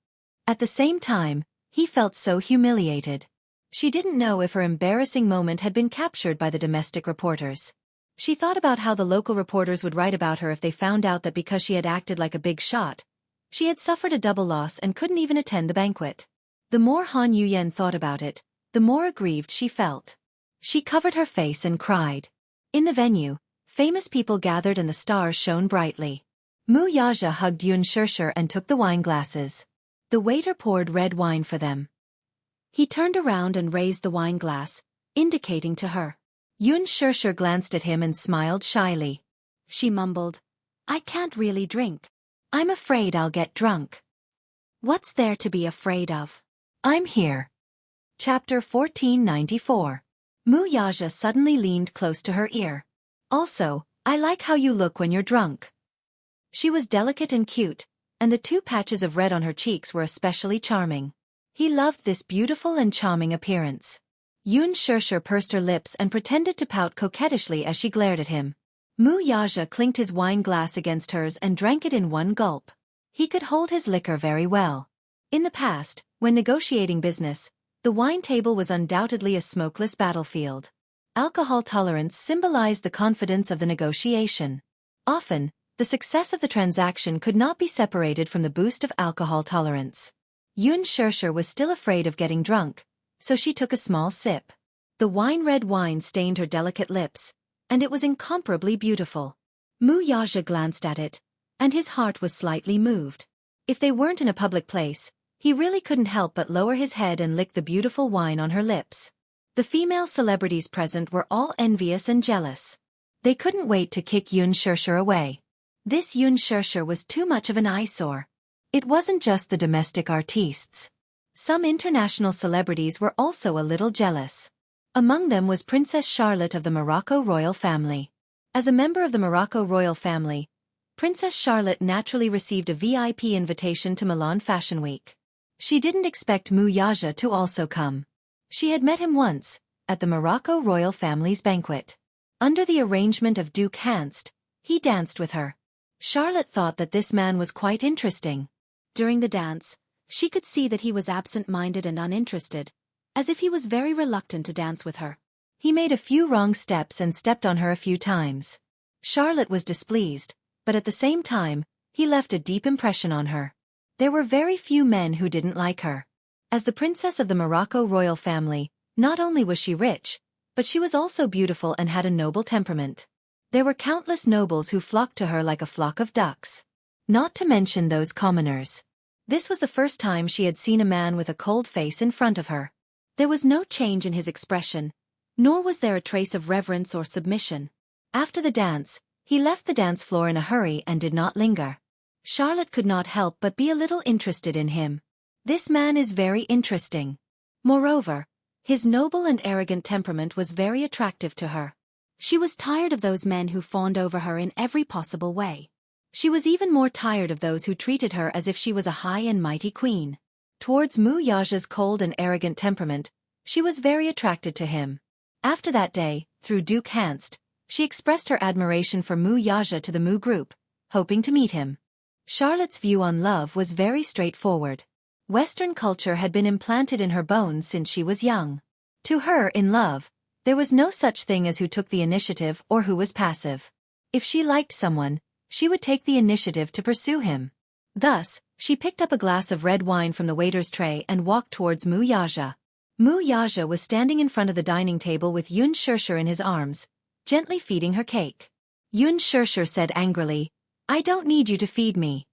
At the same time, he felt so humiliated. She didn't know if her embarrassing moment had been captured by the domestic reporters. She thought about how the local reporters would write about her if they found out that because she had acted like a big shot, she had suffered a double loss and couldn't even attend the banquet. The more Han Yuyen thought about it, the more aggrieved she felt. She covered her face and cried. In the venue, famous people gathered and the stars shone brightly. Mu Yaja hugged Yun Shishir and took the wine glasses. The waiter poured red wine for them. He turned around and raised the wine glass, indicating to her. Yun Shishir glanced at him and smiled shyly. She mumbled, "I can't really drink. I'm afraid I'll get drunk." What's there to be afraid of? I'm here. Chapter 1494. Mu Yaja suddenly leaned close to her ear. Also, I like how you look when you're drunk. She was delicate and cute, and the 2 patches of red on her cheeks were especially charming. He loved this beautiful and charming appearance. Yoon Shirshir pursed her lips and pretended to pout coquettishly as she glared at him. Mu Yaja clinked his wine glass against hers and drank it in one gulp. He could hold his liquor very well. In the past, when negotiating business, the wine table was undoubtedly a smokeless battlefield. Alcohol tolerance symbolized the confidence of the negotiation. Often, the success of the transaction could not be separated from the boost of alcohol tolerance. Yoon Shirshir was still afraid of getting drunk, so she took a small sip. The wine-red wine stained her delicate lips, and it was incomparably beautiful. Mu Yaja glanced at it, and his heart was slightly moved. If they weren't in a public place, he really couldn't help but lower his head and lick the beautiful wine on her lips. The female celebrities present were all envious and jealous. They couldn't wait to kick Yoon Shirshir away. This Yoon Shirshir was too much of an eyesore. It wasn't just the domestic artistes. Some international celebrities were also a little jealous. Among them was Princess Charlotte of the Morocco royal family. As a member of the Morocco royal family, Princess Charlotte naturally received a VIP invitation to Milan Fashion Week. She didn't expect Mu Yaja to also come. She had met him once, at the Morocco royal family's banquet. Under the arrangement of Duke Hanst, he danced with her. Charlotte thought that this man was quite interesting. During the dance, she could see that he was absent-minded and uninterested, as if he was very reluctant to dance with her. He made a few wrong steps and stepped on her a few times. Charlotte was displeased, but at the same time, he left a deep impression on her. There were very few men who didn't like her. As the princess of the Morocco royal family, not only was she rich, but she was also beautiful and had a noble temperament. There were countless nobles who flocked to her like a flock of ducks. Not to mention those commoners. This was the first time she had seen a man with a cold face in front of her. There was no change in his expression, nor was there a trace of reverence or submission. After the dance, he left the dance floor in a hurry and did not linger. Charlotte could not help but be a little interested in him. This man is very interesting. Moreover, his noble and arrogant temperament was very attractive to her. She was tired of those men who fawned over her in every possible way. She was even more tired of those who treated her as if she was a high and mighty queen. Towards Mu Yaja's cold and arrogant temperament, she was very attracted to him. After that day, through Duke Hanst, she expressed her admiration for Mu Yaja to the Mu group, hoping to meet him. Charlotte's view on love was very straightforward. Western culture had been implanted in her bones since she was young. To her, in love, there was no such thing as who took the initiative or who was passive. If she liked someone, she would take the initiative to pursue him. Thus, she picked up a glass of red wine from the waiter's tray and walked towards Mu Yaja. Mu Yaja was standing in front of the dining table with Yoon Shirshir in his arms, gently feeding her cake. Yoon Shirshir said angrily, "I don't need you to feed me."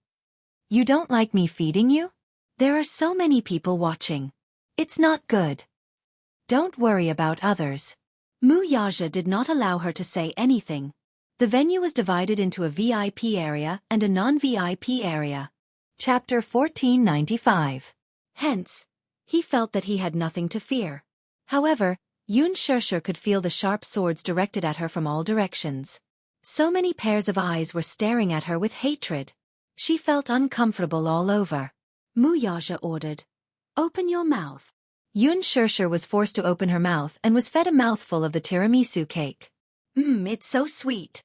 "You don't like me feeding you? There are so many people watching. It's not good. Don't worry about others." Mu Yaja did not allow her to say anything. The venue was divided into a VIP area and a non-VIP area. Chapter 1495. Hence, he felt that he had nothing to fear. However, Yoon Shirshir could feel the sharp swords directed at her from all directions. So many pairs of eyes were staring at her with hatred. She felt uncomfortable all over. Mu Yaja ordered, "Open your mouth." Yoon Shirshir was forced to open her mouth and was fed a mouthful of the tiramisu cake. It's so sweet."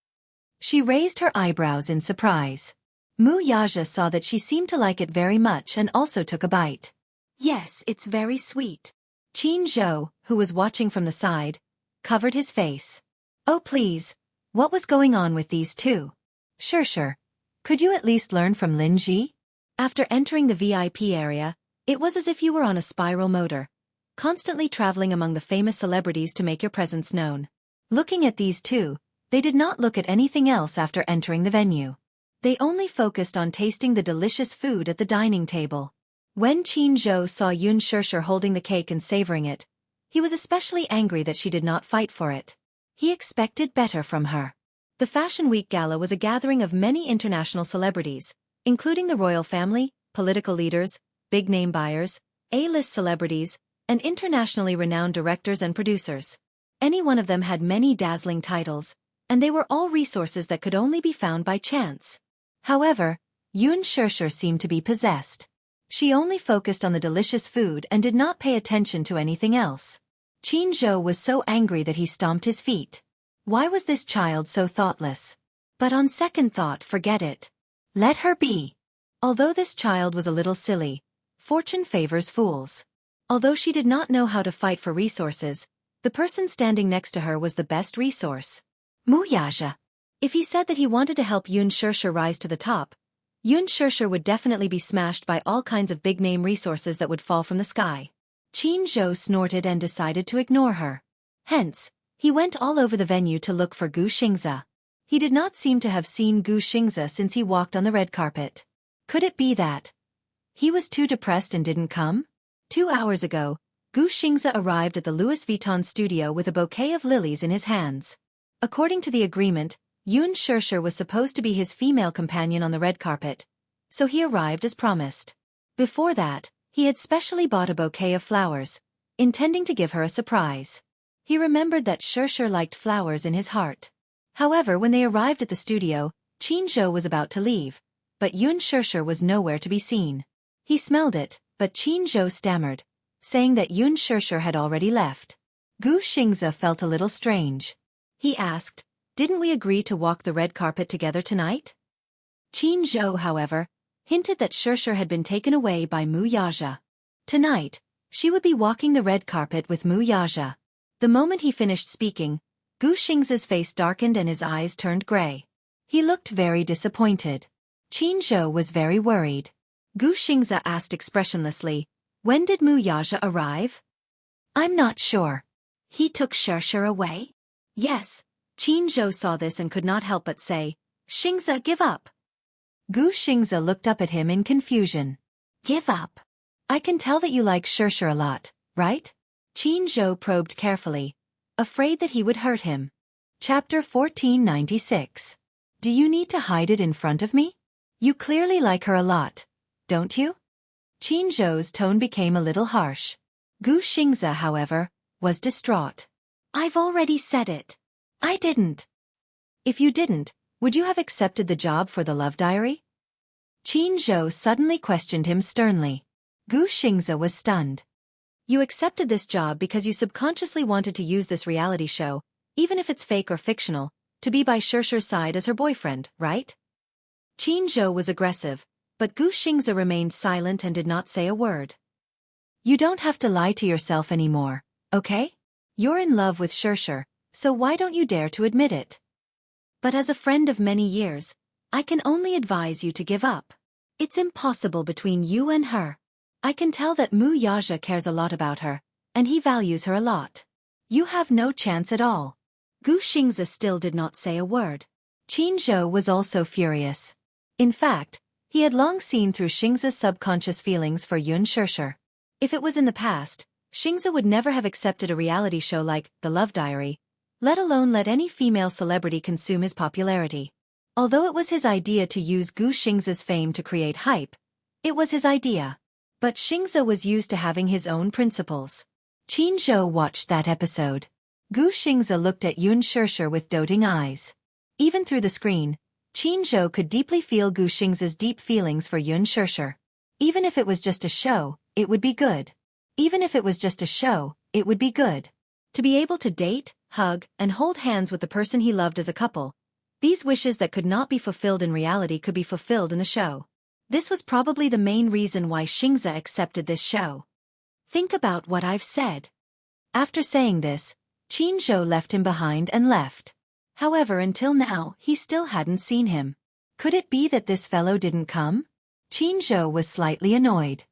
She raised her eyebrows in surprise. Mu Yaja saw that she seemed to like it very much and also took a bite. "Yes, it's very sweet." Qin Zhou, who was watching from the side, covered his face. "Oh please, what was going on with these two? Shirshir, could you at least learn from Lin Ji?" After entering the VIP area, it was as if you were on a spiral motor, constantly traveling among the famous celebrities to make your presence known. Looking at these two, they did not look at anything else after entering the venue. They only focused on tasting the delicious food at the dining table. When Qin Zhou saw Yoon Shirshir holding the cake and savoring it, he was especially angry that she did not fight for it. He expected better from her. The Fashion Week Gala was a gathering of many international celebrities, including the royal family, political leaders, big-name buyers, A-list celebrities, and internationally renowned directors and producers. Any one of them had many dazzling titles, and they were all resources that could only be found by chance. However, Yun Shishir seemed to be possessed. She only focused on the delicious food and did not pay attention to anything else. Qin Zhou was so angry that he stomped his feet. Why was this child so thoughtless? But on second thought, forget it. Let her be. Although this child was a little silly, fortune favors fools. Although she did not know how to fight for resources, the person standing next to her was the best resource. Mu Yaja. If he said that he wanted to help Yun Shishir rise to the top, Yun Shishir would definitely be smashed by all kinds of big-name resources that would fall from the sky. Qin Zhou snorted and decided to ignore her. Hence, he went all over the venue to look for Gu Xingze. He did not seem to have seen Gu Xingze since he walked on the red carpet. Could it be that he was too depressed and didn't come? 2 hours ago, Gu Xingze arrived at the Louis Vuitton studio with a bouquet of lilies in his hands. According to the agreement, Yun Shishir was supposed to be his female companion on the red carpet, so he arrived as promised. Before that, he had specially bought a bouquet of flowers, intending to give her a surprise. He remembered that Shishir liked flowers in his heart. However, when they arrived at the studio, Qin Zhou was about to leave, but Yun Shishir was nowhere to be seen. He smelled it, but Qin Zhou stammered, saying that Yun Shishir had already left. Gu Xingze felt a little strange. He asked, "Didn't we agree to walk the red carpet together tonight?" Qin Zhou, however, hinted that Shishir had been taken away by Mu Yaja. Tonight, she would be walking the red carpet with Mu Yaja. The moment he finished speaking, Gu Xingze's face darkened and his eyes turned gray. He looked very disappointed. Qin Zhou was very worried. Gu Xingze asked expressionlessly, "When did Mu Yaja arrive?" "I'm not sure. He took Shishir away?" "Yes." Qin Zhou saw this and could not help but say, "Xingze, give up." Gu Xingze looked up at him in confusion. "Give up? I can tell that you like Shishir a lot, right?" Qin Zhou probed carefully, afraid that he would hurt him. Chapter 1496. Do you need to hide it in front of me? You clearly like her a lot, don't you? Qin Zhou's tone became a little harsh. Gu Xingze, however, was distraught. "I've already said it. I didn't." "If you didn't, would you have accepted the job for the love diary?" Qin Zhou suddenly questioned him sternly. Gu Xingze was stunned. "You accepted this job because you subconsciously wanted to use this reality show, even if it's fake or fictional, to be by Shishir's side as her boyfriend, right?" Qin Zhou was aggressive, but Gu Xingze remained silent and did not say a word. "You don't have to lie to yourself anymore, okay? You're in love with Shishir, so why don't you dare to admit it? But as a friend of many years, I can only advise you to give up. It's impossible between you and her. I can tell that Mu Yaja cares a lot about her, and he values her a lot. You have no chance at all." Gu Xingze still did not say a word. Qin Zhou was also furious. In fact, he had long seen through Xingze's subconscious feelings for Yun Shishir. If it was in the past, Xingze would never have accepted a reality show like The Love Diary, let alone let any female celebrity consume his popularity. Although it was his idea to use Gu Xingze's fame to create hype, it was his idea. But Xingze was used to having his own principles. Qin Zhou watched that episode. Gu Xingze looked at Yun Shishir with doting eyes. Even through the screen, Qin Zhou could deeply feel Gu Xingze's deep feelings for Yun Shishir. Even if it was just a show, it would be good. Even if it was just a show, it would be good. To be able to date, hug, and hold hands with the person he loved as a couple. These wishes that could not be fulfilled in reality could be fulfilled in the show. This was probably the main reason why Xingze accepted this show. Think about what I've said. After saying this, Qin Zhou left him behind and left. However, until now, he still hadn't seen him. Could it be that this fellow didn't come? Qin Zhou was slightly annoyed.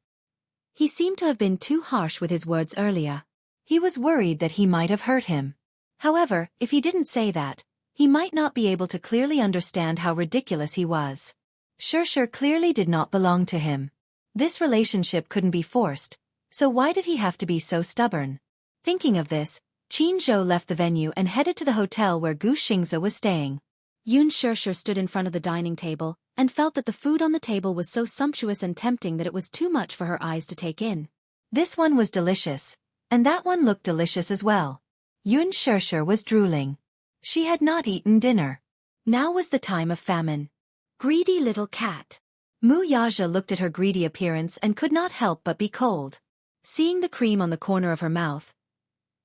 He seemed to have been too harsh with his words earlier. He was worried that he might have hurt him. However, if he didn't say that, he might not be able to clearly understand how ridiculous he was. Shishir clearly did not belong to him. This relationship couldn't be forced, so why did he have to be so stubborn? Thinking of this, Qin Zhou left the venue and headed to the hotel where Gu Xingze was staying. Yun Shishir stood in front of the dining table and felt that the food on the table was so sumptuous and tempting that it was too much for her eyes to take in. This one was delicious, and that one looked delicious as well. Yun Shishir was drooling. She had not eaten dinner. Now was the time of famine. Greedy little cat. Mu Yaja looked at her greedy appearance and could not help but be cold. Seeing the cream on the corner of her mouth,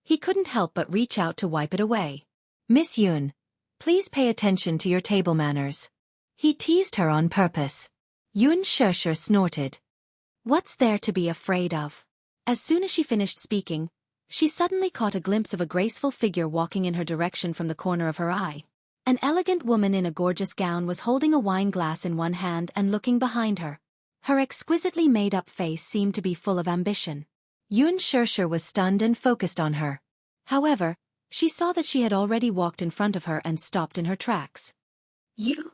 he couldn't help but reach out to wipe it away. Miss Yun, please pay attention to your table manners. He teased her on purpose. Yun Shusher snorted. What's there to be afraid of? As soon as she finished speaking, she suddenly caught a glimpse of a graceful figure walking in her direction from the corner of her eye. An elegant woman in a gorgeous gown was holding a wine glass in one hand and looking behind her. Her exquisitely made-up face seemed to be full of ambition. Yun Shusher was stunned and focused on her. However, she saw that she had already walked in front of her and stopped in her tracks. You?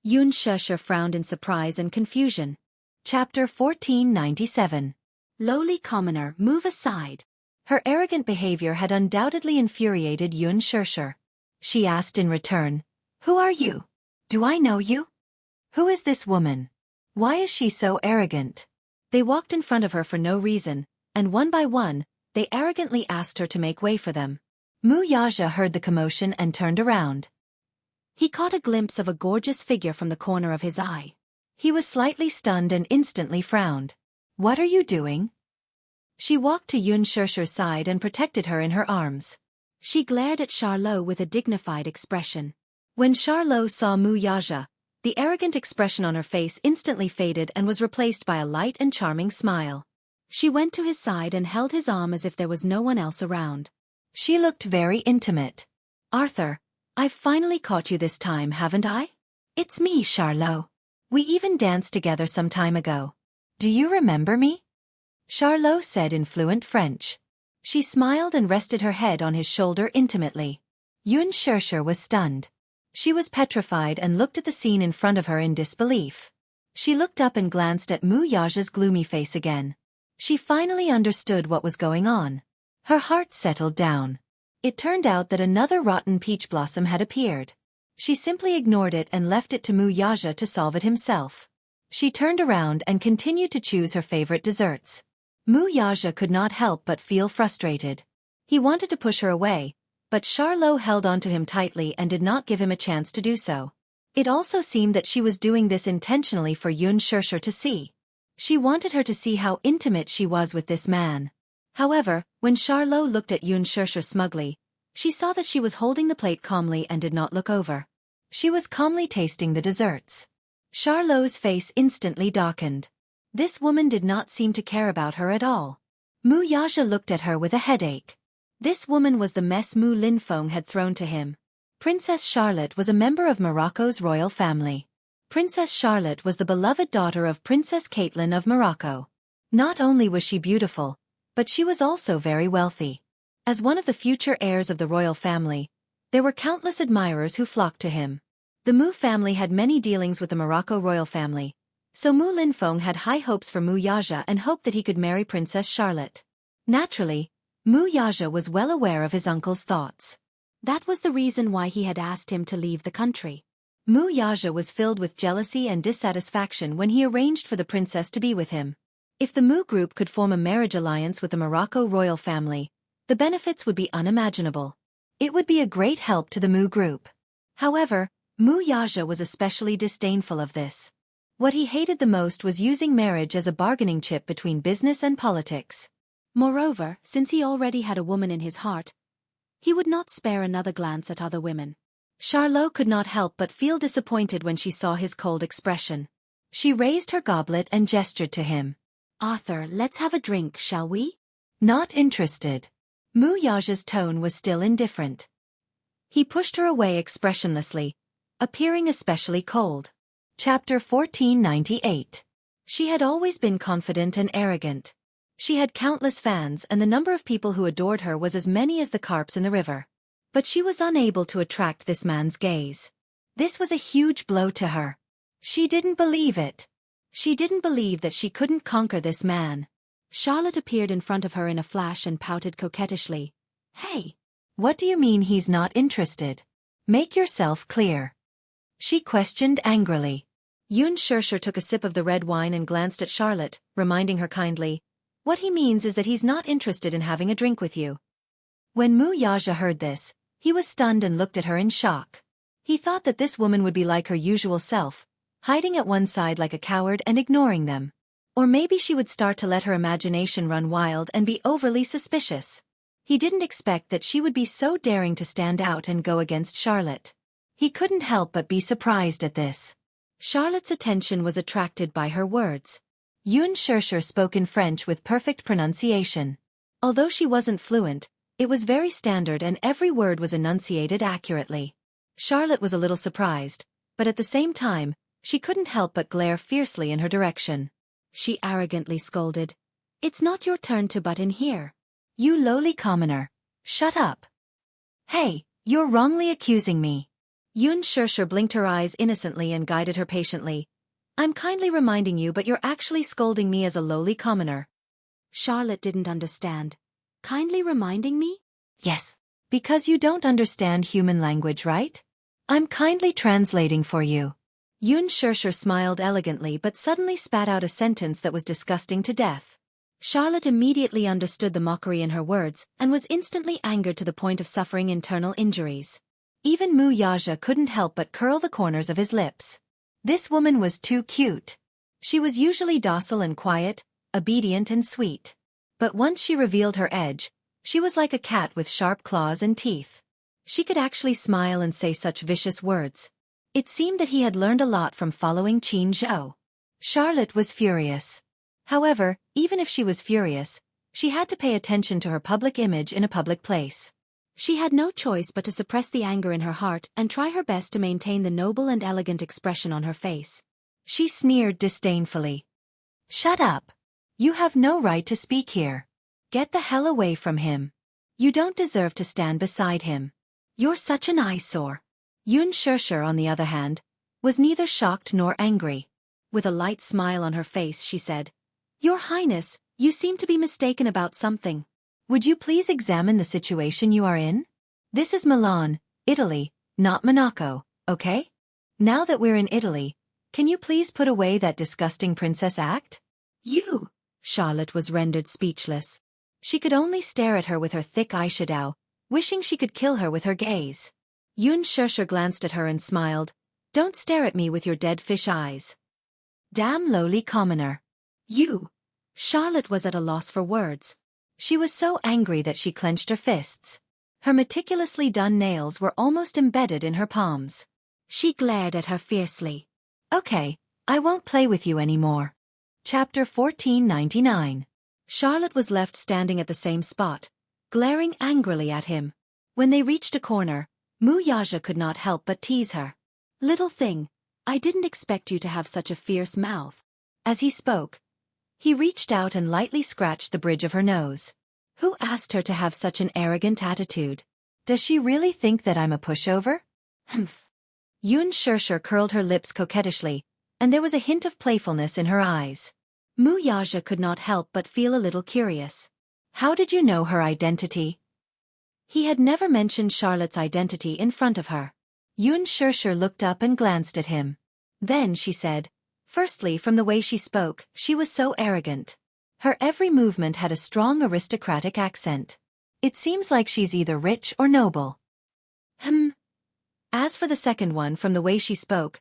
Yun Shusher frowned in surprise and confusion. Chapter 1497. Lowly commoner, move aside. Her arrogant behavior had undoubtedly infuriated Yun Shusher. She asked in return, Who are you? Do I know you? Who is this woman? Why is she so arrogant? They walked in front of her for no reason, and one by one, they arrogantly asked her to make way for them. Mu Yaja heard the commotion and turned around. He caught a glimpse of a gorgeous figure from the corner of his eye. He was slightly stunned and instantly frowned. What are you doing? She walked to Yun Shusher's side and protected her in her arms. She glared at Charlot with a dignified expression. When Charlot saw Mu Yaja, the arrogant expression on her face instantly faded and was replaced by a light and charming smile. She went to his side and held his arm as if there was no one else around. She looked very intimate. Arthur, I've finally caught you this time, haven't I? It's me, Charlot. We even danced together some time ago. Do you remember me? Charlot said in fluent French. She smiled and rested her head on his shoulder intimately. Yun Shusher was stunned. She was petrified and looked at the scene in front of her in disbelief. She looked up and glanced at Mu Yaja's gloomy face again. She finally understood what was going on. Her heart settled down. It turned out that another rotten peach blossom had appeared. She simply ignored it and left it to Mu Yaja to solve it himself. She turned around and continued to choose her favorite desserts. Mu Yaja could not help but feel frustrated. He wanted to push her away, but Charlot held on to him tightly and did not give him a chance to do so. It also seemed that she was doing this intentionally for Yun Shusher to see. She wanted her to see how intimate she was with this man. However, when Charlot looked at Yun Shusher smugly, she saw that she was holding the plate calmly and did not look over. She was calmly tasting the desserts. Charlot's face instantly darkened. This woman did not seem to care about her at all. Mu Yaja looked at her with a headache. This woman was the mess Mu Linfeng had thrown to him. Princess Charlotte was a member of Morocco's royal family. Princess Charlotte was the beloved daughter of Princess Caitlin of Morocco. Not only was she beautiful, but she was also very wealthy. As one of the future heirs of the royal family, there were countless admirers who flocked to him. The Mu family had many dealings with the Morocco royal family, so Mu Linfeng had high hopes for Mu Yaja and hoped that he could marry Princess Charlotte. Naturally, Mu Yaja was well aware of his uncle's thoughts. That was the reason why he had asked him to leave the country. Mu Yaja was filled with jealousy and dissatisfaction when he arranged for the princess to be with him. If the Mu group could form a marriage alliance with the Morocco royal family, the benefits would be unimaginable. It would be a great help to the Mu group. However, Mu Yaja was especially disdainful of this. What he hated the most was using marriage as a bargaining chip between business and politics. Moreover, since he already had a woman in his heart, he would not spare another glance at other women. Charlot could not help but feel disappointed when she saw his cold expression. She raised her goblet and gestured to him. Arthur, let's have a drink, shall we? Not interested. Mu Yaja's tone was still indifferent. He pushed her away expressionlessly, appearing especially cold. Chapter 1498. She had always been confident and arrogant. She had countless fans and the number of people who adored her was as many as the carps in the river. But she was unable to attract this man's gaze. This was a huge blow to her. She didn't believe it. She didn't believe that she couldn't conquer this man. Charlotte appeared in front of her in a flash and pouted coquettishly. Hey! What do you mean he's not interested? Make yourself clear. She questioned angrily. Yun Shusher took a sip of the red wine and glanced at Charlotte, reminding her kindly, What he means is that he's not interested in having a drink with you. When Mu Yaja heard this, He was stunned and looked at her in shock. He thought that this woman would be like her usual self, hiding at one side like a coward and ignoring them. Or maybe she would start to let her imagination run wild and be overly suspicious. He didn't expect that she would be so daring to stand out and go against Charlotte. He couldn't help but be surprised at this. Charlotte's attention was attracted by her words. Yun Shershur spoke in French with perfect pronunciation. Although she wasn't fluent, it was very standard and every word was enunciated accurately. Charlotte was a little surprised, but at the same time, she couldn't help but glare fiercely in her direction. She arrogantly scolded. "It's not your turn to butt in here. You lowly commoner. Shut up." "Hey, you're wrongly accusing me." Yun Shershur blinked her eyes innocently and guided her patiently. "I'm kindly reminding you, but you're actually scolding me as a lowly commoner." Charlotte didn't understand. "Kindly reminding me?" "Yes. Because you don't understand human language, right? I'm kindly translating for you." Yun Shershur smiled elegantly but suddenly spat out a sentence that was disgusting to death. Charlotte immediately understood the mockery in her words and was instantly angered to the point of suffering internal injuries. Even Mu Yaja couldn't help but curl the corners of his lips. This woman was too cute. She was usually docile and quiet, obedient and sweet. But once she revealed her edge, she was like a cat with sharp claws and teeth. She could actually smile and say such vicious words. It seemed that he had learned a lot from following Qin Zhou. Charlotte was furious. However, even if she was furious, she had to pay attention to her public image in a public place. She had no choice but to suppress the anger in her heart and try her best to maintain the noble and elegant expression on her face. She sneered disdainfully. "Shut up. You have no right to speak here. Get the hell away from him. You don't deserve to stand beside him. You're such an eyesore." Yun Shershur, on the other hand, was neither shocked nor angry. With a light smile on her face, she said, "Your Highness, you seem to be mistaken about something. Would you please examine the situation you are in? This is Milan, Italy, not Monaco, okay? Now that we're in Italy, can you please put away that disgusting princess act?" "You!" Charlotte was rendered speechless. She could only stare at her with her thick eyeshadow, wishing she could kill her with her gaze. Yun Shershur glanced at her and smiled. "Don't stare at me with your dead fish eyes. Damn lowly commoner. You!" Charlotte was at a loss for words. She was so angry that she clenched her fists. Her meticulously done nails were almost embedded in her palms. She glared at her fiercely. "Okay, I won't play with you anymore." Chapter 1499. Charlotte was left standing at the same spot, glaring angrily at him. When they reached a corner, Mu Yaja could not help but tease her. "Little thing, I didn't expect you to have such a fierce mouth." As he spoke, he reached out and lightly scratched the bridge of her nose. "Who asked her to have such an arrogant attitude? Does she really think that I'm a pushover?" "Humph." Yun Shershur curled her lips coquettishly, and there was a hint of playfulness in her eyes. Mu Yaja could not help but feel a little curious. "How did you know her identity?" He had never mentioned Charlotte's identity in front of her. Yun Shershur looked up and glanced at him. Then she said, "Firstly, from the way she spoke, she was so arrogant. Her every movement had a strong aristocratic accent. It seems like she's either rich or noble." As for the second one, from the way she spoke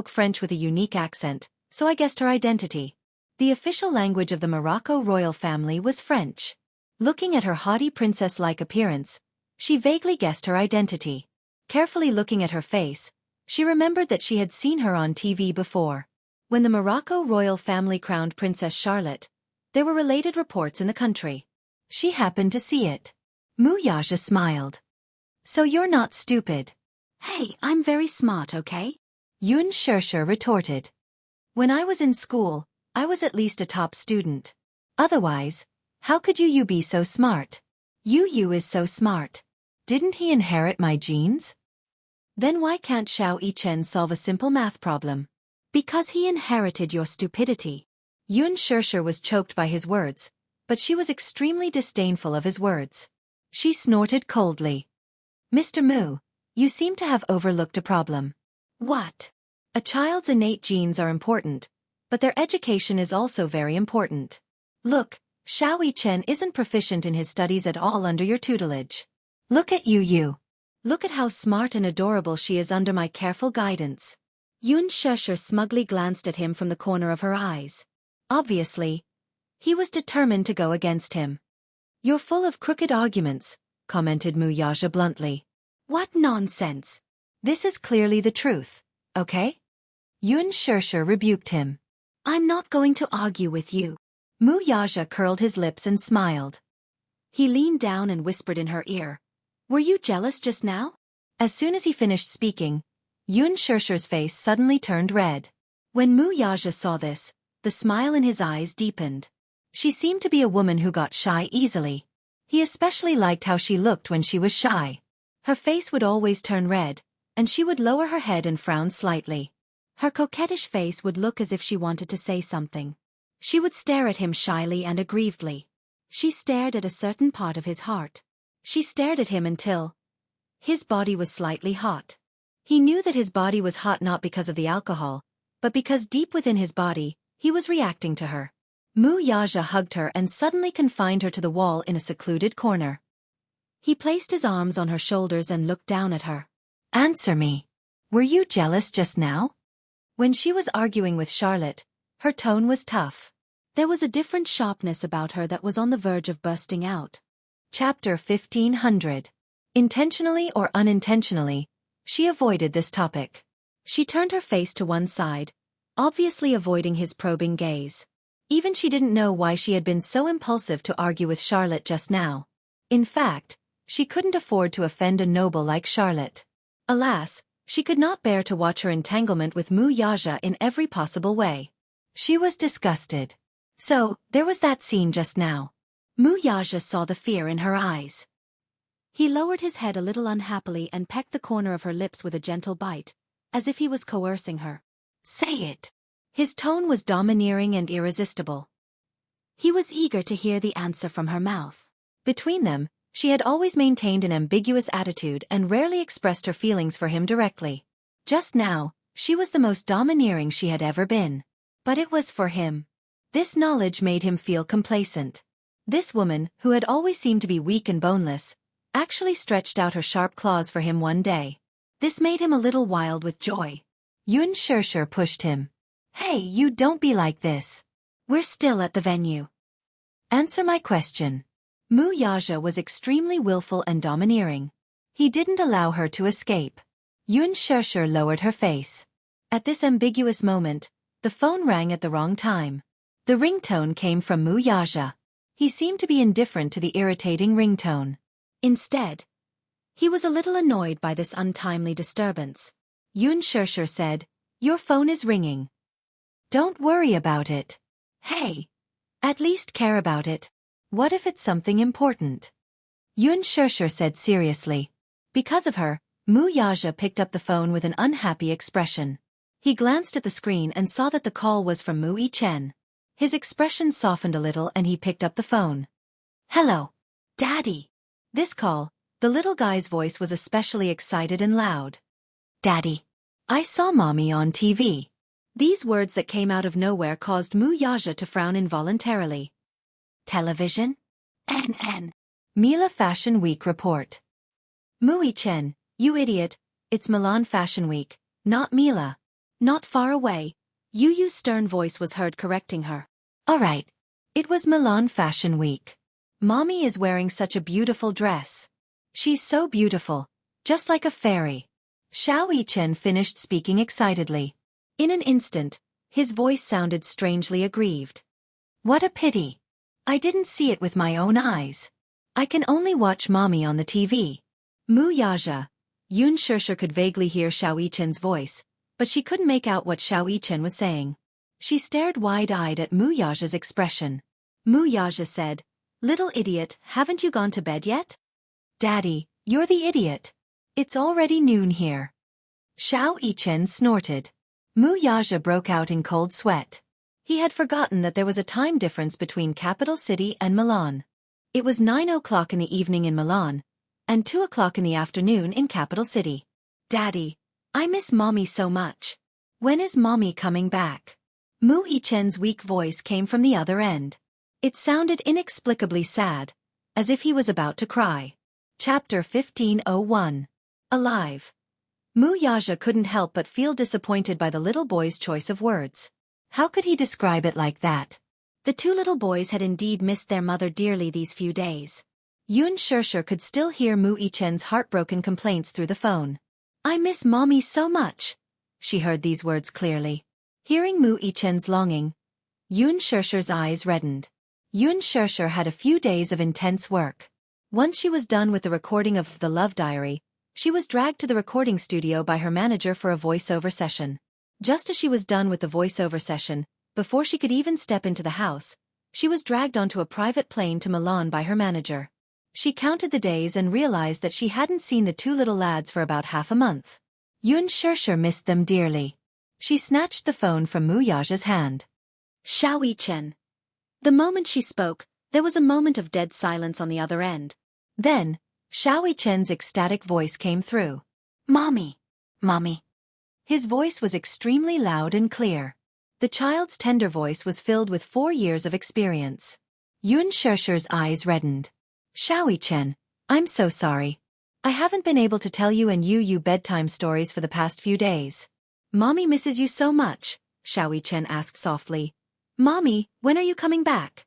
French with a unique accent, so I guessed her identity. The official language of the Morocco royal family was French. Looking at her haughty princess-like appearance, she vaguely guessed her identity. Carefully looking at her face, she remembered that she had seen her on TV before. When the Morocco royal family crowned Princess Charlotte, there were related reports in the country. She happened to see it. Mu Yaja smiled. "So you're not stupid." "Hey, I'm very smart, okay?" Yun Shershur retorted. "When I was in school, I was at least a top student. Otherwise, how could you be so smart? You is so smart. Didn't he inherit my genes? Then why can't Xiao Yichen solve a simple math problem?" "Because he inherited your stupidity." Yun Shershur was choked by his words, but she was extremely disdainful of his words. She snorted coldly. "Mr. Mu, you seem to have overlooked a problem." "What?" "A child's innate genes are important, but their education is also very important. Look, Xiao Yichen isn't proficient in his studies at all under your tutelage. Look at you. Look at how smart and adorable she is under my careful guidance. Yun Shesher smugly glanced at him from the corner of her eyes. Obviously, he was determined to go against him. You're full of crooked arguments, commented Muyaja bluntly. What nonsense! This is clearly the truth, okay? Yun Shesher rebuked him. I'm not going to argue with you. Muyaja curled his lips and smiled. He leaned down and whispered in her ear. Were you jealous just now? As soon as he finished speaking, Yun Shesher's face suddenly turned red. When Muyaja saw this, the smile in his eyes deepened. She seemed to be a woman who got shy easily. He especially liked how she looked when she was shy. Her face would always turn red, and she would lower her head and frown slightly. Her coquettish face would look as if she wanted to say something. She would stare at him shyly and aggrievedly. She stared at a certain part of his heart. She stared at him until his body was slightly hot. He knew that his body was hot not because of the alcohol, but because deep within his body, he was reacting to her. Muyaja hugged her and suddenly confined her to the wall in a secluded corner. He placed his arms on her shoulders and looked down at her. Answer me. Were you jealous just now? When she was arguing with Charlotte, her tone was tough. There was a different sharpness about her that was on the verge of bursting out. Chapter 1500. Intentionally or unintentionally, she avoided this topic. She turned her face to one side, obviously avoiding his probing gaze. Even she didn't know why she had been so impulsive to argue with Charlotte just now. In fact, she couldn't afford to offend a noble like Charlotte. Alas, she could not bear to watch her entanglement with Muyaja in every possible way. She was disgusted. So, there was that scene just now. Muyaja saw the fear in her eyes. He lowered his head a little unhappily and pecked the corner of her lips with a gentle bite, as if he was coercing her. Say it. His tone was domineering and irresistible. He was eager to hear the answer from her mouth. Between them, she had always maintained an ambiguous attitude and rarely expressed her feelings for him directly. Just now, she was the most domineering she had ever been. But it was for him. This knowledge made him feel complacent. This woman, who had always seemed to be weak and boneless, actually stretched out her sharp claws for him one day. This made him a little wild with joy. Yun Shesher pushed him. Hey, you don't be like this. We're still at the venue. Answer my question. Muyaja was extremely willful and domineering. He didn't allow her to escape. Yun Shesher lowered her face. At this ambiguous moment, the phone rang at the wrong time. The ringtone came from Muyaja. He seemed to be indifferent to the irritating ringtone. Instead, he was a little annoyed by this untimely disturbance. Yun Shesher said, Your phone is ringing. Don't worry about it. Hey, at least care about it. What if it's something important? Yun Shesher said seriously. Because of her, Muyaja picked up the phone with an unhappy expression. He glanced at the screen and saw that the call was from Mu Yichen. His expression softened a little and he picked up the phone. Hello, Daddy. This call, the little guy's voice was especially excited and loud. Daddy, I saw Mommy on TV. These words that came out of nowhere caused Muyaja to frown involuntarily. Television? NN. Mila Fashion Week report. Mu Yichen, you idiot, it's Milan Fashion Week, not Mila. Not far away, Yu's stern voice was heard correcting her. Alright. It was Milan Fashion Week. Mommy is wearing such a beautiful dress. She's so beautiful, just like a fairy. Xiao Yichen finished speaking excitedly. In an instant, his voice sounded strangely aggrieved. What a pity. I didn't see it with my own eyes. I can only watch Mommy on the TV. Muyaja. Yun Shesher could vaguely hear Xiao Yichen's voice, but she couldn't make out what Xiao Yichen was saying. She stared wide-eyed at Muyaja's expression. Muyaja said, Little idiot, haven't you gone to bed yet? Daddy, you're the idiot. It's already noon here. Xiao Yichen snorted. Muyaja broke out in cold sweat. He had forgotten that there was a time difference between capital city and Milan. It was 9 o'clock in the evening in Milan, and 2 o'clock in the afternoon in capital city. Daddy, I miss Mommy so much. When is Mommy coming back? Mu Yichen's weak voice came from the other end. It sounded inexplicably sad, as if he was about to cry. Chapter 1501. alive. Mu Yaja couldn't help but feel disappointed by the little boy's choice of words. How could he describe it like that? The two little boys had indeed missed their mother dearly these few days. Yun Shirshir could still hear Mu Yichen's heartbroken complaints through the phone. "I miss Mommy so much." She heard these words clearly. Hearing Mu Yichen's longing, Yun Shirshir's eyes reddened. Yun Shirshir had a few days of intense work. Once she was done with the recording of The Love Diary, she was dragged to the recording studio by her manager for a voiceover session. Just as she was done with the voiceover session, before she could even step into the house, she was dragged onto a private plane to Milan by her manager. She counted the days and realized that she hadn't seen the two little lads for about half a month. Yun Shirshir missed them dearly. She snatched the phone from Mu Yaja's hand. "Xiao Yichen." The moment she spoke, there was a moment of dead silence on the other end. Then, Xiao Yichen's ecstatic voice came through. "Mommy! Mommy!" His voice was extremely loud and clear. The child's tender voice was filled with 4 years of experience. Yun Shirshir's eyes reddened. "Xiao Yichen, I'm so sorry. I haven't been able to tell you and you bedtime stories for the past few days." "Mommy misses you so much," Xiao Yichen asked softly. "Mommy, when are you coming back?"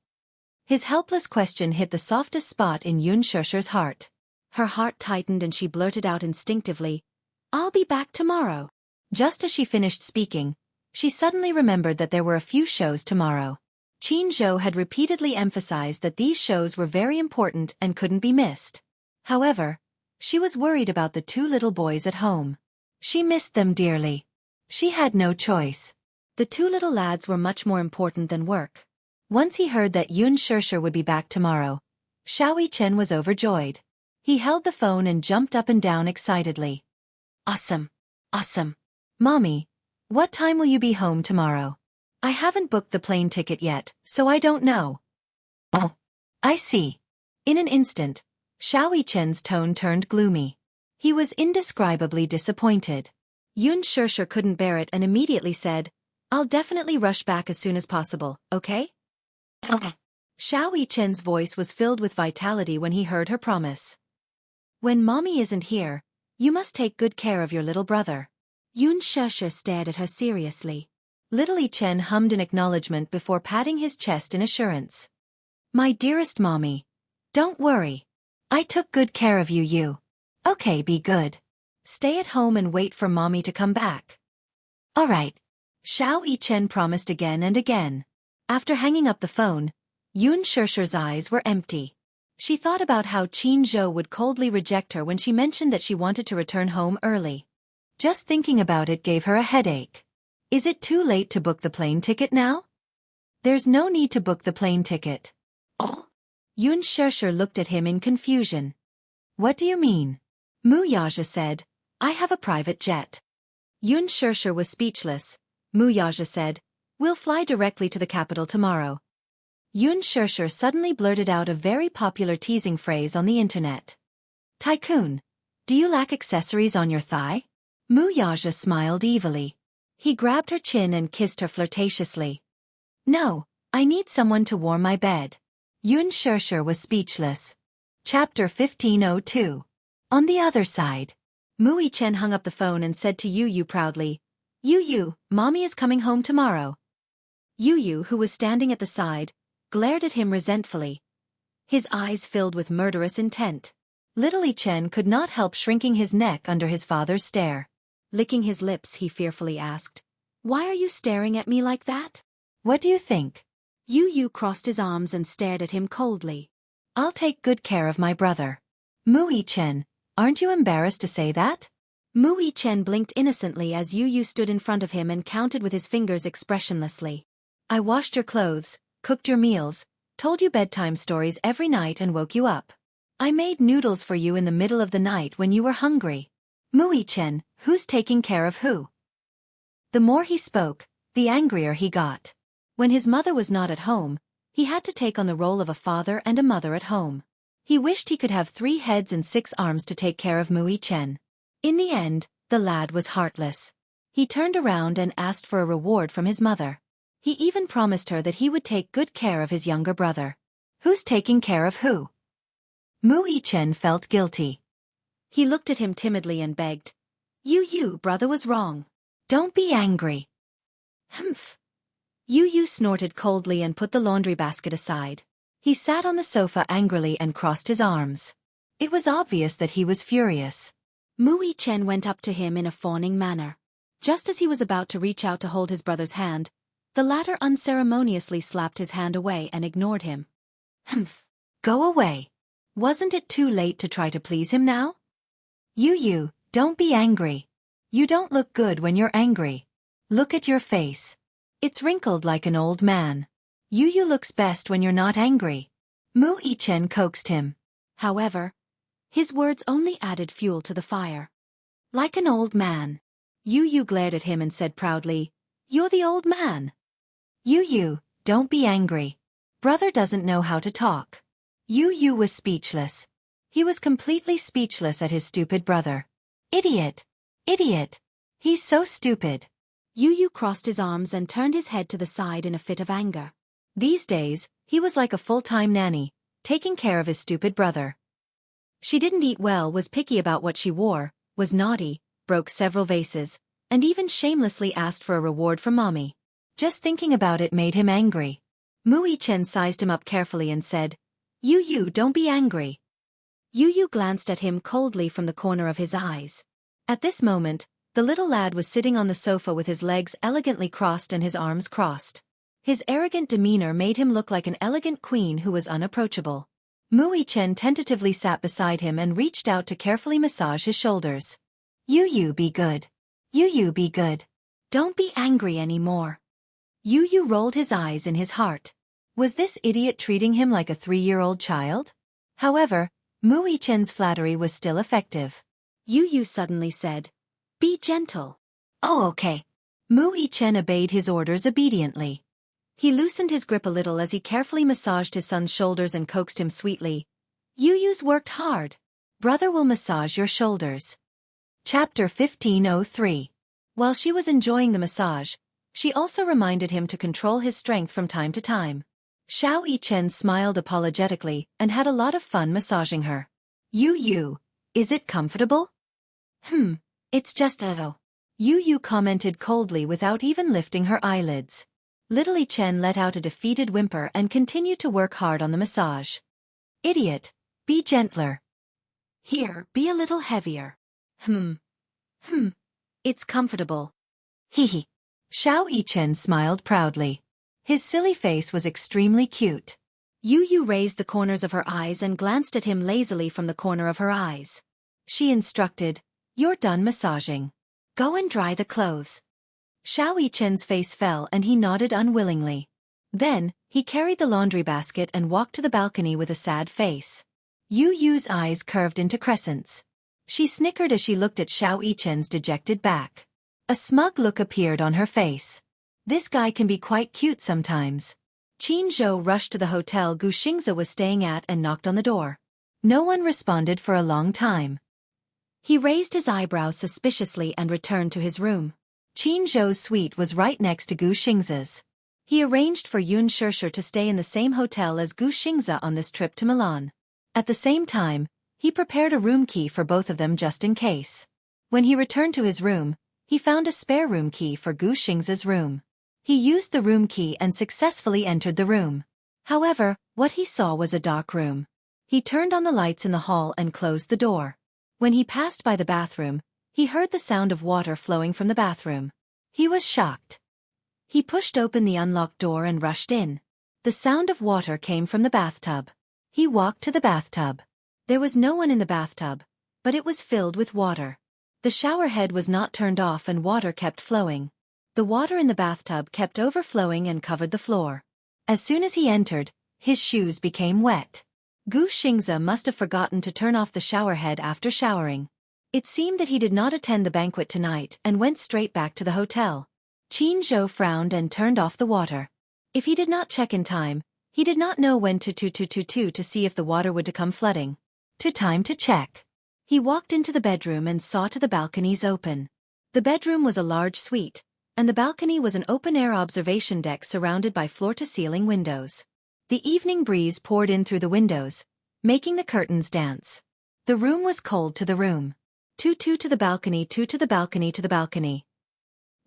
His helpless question hit the softest spot in Yun Shirshir's heart. Her heart tightened and she blurted out instinctively, "I'll be back tomorrow." Just as she finished speaking, she suddenly remembered that there were a few shows tomorrow. Qin Zhou had repeatedly emphasized that these shows were very important and couldn't be missed. However, she was worried about the two little boys at home. She missed them dearly. She had no choice. The two little lads were much more important than work. Once he heard that Yun Shirshir would be back tomorrow, Xiao Yichen was overjoyed. He held the phone and jumped up and down excitedly. "Awesome! Awesome! Mommy, what time will you be home tomorrow? I haven't booked the plane ticket yet, so I don't know." "Oh, I see." In an instant, Xiao Yichen's tone turned gloomy. He was indescribably disappointed. Yun Shirshir couldn't bear it and immediately said, "I'll definitely rush back as soon as possible, okay?" "Okay." Xiao Yichen's voice was filled with vitality when he heard her promise. "When Mommy isn't here, you must take good care of your little brother." Yun Shirshir stared at her seriously. Little Yichen hummed in acknowledgement before patting his chest in assurance. "My dearest Mommy, don't worry. I took good care of you. Okay, be good. Stay at home and wait for Mommy to come back." "All right." Xiao Yichen promised again and again. After hanging up the phone, Yun Shirshir's eyes were empty. She thought about how Qin Zhou would coldly reject her when she mentioned that she wanted to return home early. Just thinking about it gave her a headache. Is it too late to book the plane ticket now? There's no need to book the plane ticket. Oh? Yun Shirshir looked at him in confusion. "What do you mean?" Mu Yaja said, "I have a private jet." Yun Shirshir was speechless. Mu Yaja said, "We'll fly directly to the capital tomorrow." Yun Shirshir suddenly blurted out a very popular teasing phrase on the internet. "Tycoon, do you lack accessories on your thigh?" Mu Yaja smiled evilly. He grabbed her chin and kissed her flirtatiously. "No, I need someone to warm my bed." Yun Shirshir was speechless. Chapter 1502. On the other side. Mu Yichen hung up the phone and said to Yu proudly, Yu, Mommy is coming home tomorrow." Yu, who was standing at the side, glared at him resentfully. His eyes filled with murderous intent. Little Yichen could not help shrinking his neck under his father's stare. Licking his lips, he fearfully asked, "Why are you staring at me like that? What do you think?" Yu crossed his arms and stared at him coldly. "I'll take good care of my brother." "Mu Yichen, aren't you embarrassed to say that?" Mu Yichen blinked innocently as Yu stood in front of him and counted with his fingers expressionlessly. "I washed your clothes, cooked your meals, told you bedtime stories every night and woke you up. I made noodles for you in the middle of the night when you were hungry. Mu Yichen, who's taking care of who?" The more he spoke, the angrier he got. When his mother was not at home, he had to take on the role of a father and a mother at home. He wished he could have 3 heads and 6 arms to take care of Mu Yichen. In the end, the lad was heartless. He turned around and asked for a reward from his mother. He even promised her that he would take good care of his younger brother. Who's taking care of who? Mu Yichen felt guilty. He looked at him timidly and begged. You, brother was wrong. Don't be angry. Humph. You snorted coldly and put the laundry basket aside. He sat on the sofa angrily and crossed his arms. It was obvious that he was furious. Mu Chen went up to him in a fawning manner. Just as he was about to reach out to hold his brother's hand, the latter unceremoniously slapped his hand away and ignored him. Humph. Go away. Wasn't it too late to try to please him now? You, don't be angry. You don't look good when you're angry. Look at your face. It's wrinkled like an old man. You looks best when you're not angry. Mu Chen coaxed him. However, his words only added fuel to the fire. Like an old man. You glared at him and said proudly, You're the old man. You, don't be angry. Brother doesn't know how to talk. You was speechless. He was completely speechless at his stupid brother. Idiot. He's so stupid. You crossed his arms and turned his head to the side in a fit of anger. These days, he was like a full-time nanny, taking care of his stupid brother. She didn't eat well, was picky about what she wore, was naughty, broke several vases, and even shamelessly asked for a reward from mommy. Just thinking about it made him angry. Mu Chen sized him up carefully and said, You, don't be angry. You glanced at him coldly from the corner of his eyes. At this moment, the little lad was sitting on the sofa with his legs elegantly crossed and his arms crossed. His arrogant demeanor made him look like an elegant queen who was unapproachable. Mu Chen tentatively sat beside him and reached out to carefully massage his shoulders. You be good. You be good. Don't be angry anymore. You rolled his eyes in his heart. Was this idiot treating him like a 3-year-old child? However, Mu Chen's flattery was still effective. You suddenly said, Be gentle. Oh, okay. Mu Chen obeyed his orders obediently. He loosened his grip a little as he carefully massaged his son's shoulders and coaxed him sweetly. Yu's worked hard. Brother will massage your shoulders. Chapter 1503. While she was enjoying the massage, she also reminded him to control his strength from time to time. Xiao Yichen smiled apologetically and had a lot of fun massaging her. You, is it comfortable? It's just though. You commented coldly without even lifting her eyelids. Little Yichen let out a defeated whimper and continued to work hard on the massage. Idiot, be gentler. Here, be a little heavier. It's comfortable. Hee. Xiao Yichen smiled proudly. His silly face was extremely cute. You raised the corners of her eyes and glanced at him lazily from the corner of her eyes. She instructed, You're done massaging. Go and dry the clothes. Xiao Yichen's face fell and he nodded unwillingly. Then, he carried the laundry basket and walked to the balcony with a sad face. Yu's eyes curved into crescents. She snickered as she looked at Xiao Yichen's dejected back. A smug look appeared on her face. This guy can be quite cute sometimes. Qin Zhou rushed to the hotel Gu Xingze was staying at and knocked on the door. No one responded for a long time. He raised his eyebrows suspiciously and returned to his room. Qin Zhou's suite was right next to Gu Xingze's. He arranged for Yun Shishir to stay in the same hotel as Gu Xingze on this trip to Milan. At the same time, he prepared a room key for both of them just in case. When he returned to his room, he found a spare room key for Gu Xingze's room. He used the room key and successfully entered the room. However, what he saw was a dark room. He turned on the lights in the hall and closed the door. When he passed by the bathroom, he heard the sound of water flowing from the bathroom. He was shocked. He pushed open the unlocked door and rushed in. The sound of water came from the bathtub. He walked to the bathtub. There was no one in the bathtub, but it was filled with water. The shower head was not turned off and water kept flowing. The water in the bathtub kept overflowing and covered the floor. As soon as he entered, his shoes became wet. Gu Xingze must have forgotten to turn off the shower head after showering. It seemed that he did not attend the banquet tonight and went straight back to the hotel. Qin Zhou frowned and turned off the water. If he did not check in time, he did not know when to see if the water would come flooding. Time to check. He walked into the bedroom and saw to the balconies open. The bedroom was a large suite, and the balcony was an open-air observation deck surrounded by floor-to-ceiling windows. The evening breeze poured in through the windows, making the curtains dance. The room was cold to the room. Two to the balcony, two to the balcony, to the balcony.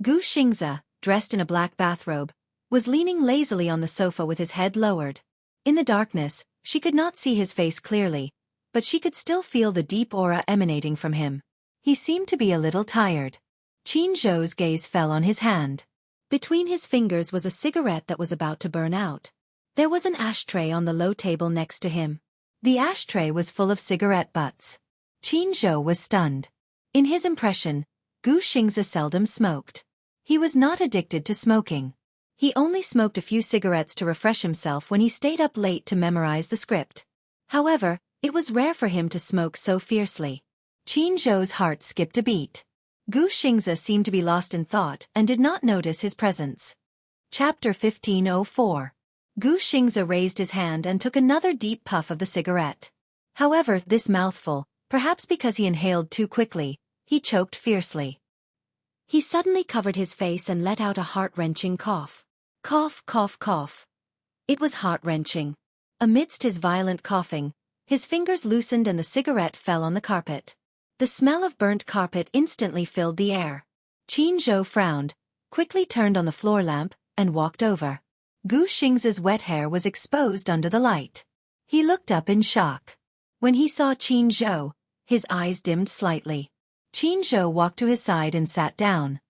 Gu Xingze, dressed in a black bathrobe, was leaning lazily on the sofa with his head lowered. In the darkness, she could not see his face clearly, but she could still feel the deep aura emanating from him. He seemed to be a little tired. Qin Zhou's gaze fell on his hand. Between his fingers was a cigarette that was about to burn out. There was an ashtray on the low table next to him. The ashtray was full of cigarette butts. Qin Zhou was stunned. In his impression, Gu Xingze seldom smoked. He was not addicted to smoking. He only smoked a few cigarettes to refresh himself when he stayed up late to memorize the script. However, it was rare for him to smoke so fiercely. Qin Zhou's heart skipped a beat. Gu Xingze seemed to be lost in thought and did not notice his presence. Chapter 1504. Gu Xingze raised his hand and took another deep puff of the cigarette. However, this mouthful, perhaps because he inhaled too quickly, he choked fiercely. He suddenly covered his face and let out a heart-wrenching cough. Cough, cough, cough. It was heart-wrenching. Amidst his violent coughing, his fingers loosened and the cigarette fell on the carpet. The smell of burnt carpet instantly filled the air. Qin Zhou frowned, quickly turned on the floor lamp, and walked over. Gu Xingze's wet hair was exposed under the light. He looked up in shock. When he saw Qin Zhou, his eyes dimmed slightly. Qin Zhou walked to his side and sat down.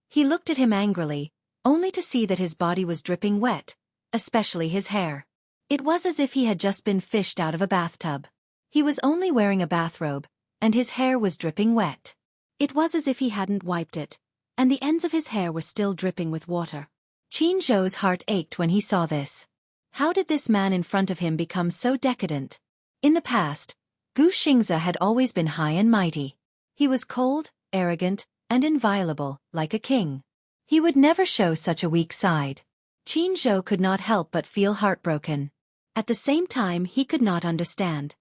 He looked at him angrily, only to see that his body was dripping wet, especially his hair. It was as if he had just been fished out of a bathtub. He was only wearing a bathrobe, and his hair was dripping wet. It was as if he hadn't wiped it, and the ends of his hair were still dripping with water. Qin Zhou's heart ached when he saw this. How did this man in front of him become so decadent? In the past, Gu Xingze had always been high and mighty. He was cold, arrogant, and inviolable, like a king. He would never show such a weak side. Qin Zhou could not help but feel heartbroken. At the same time, he could not understand.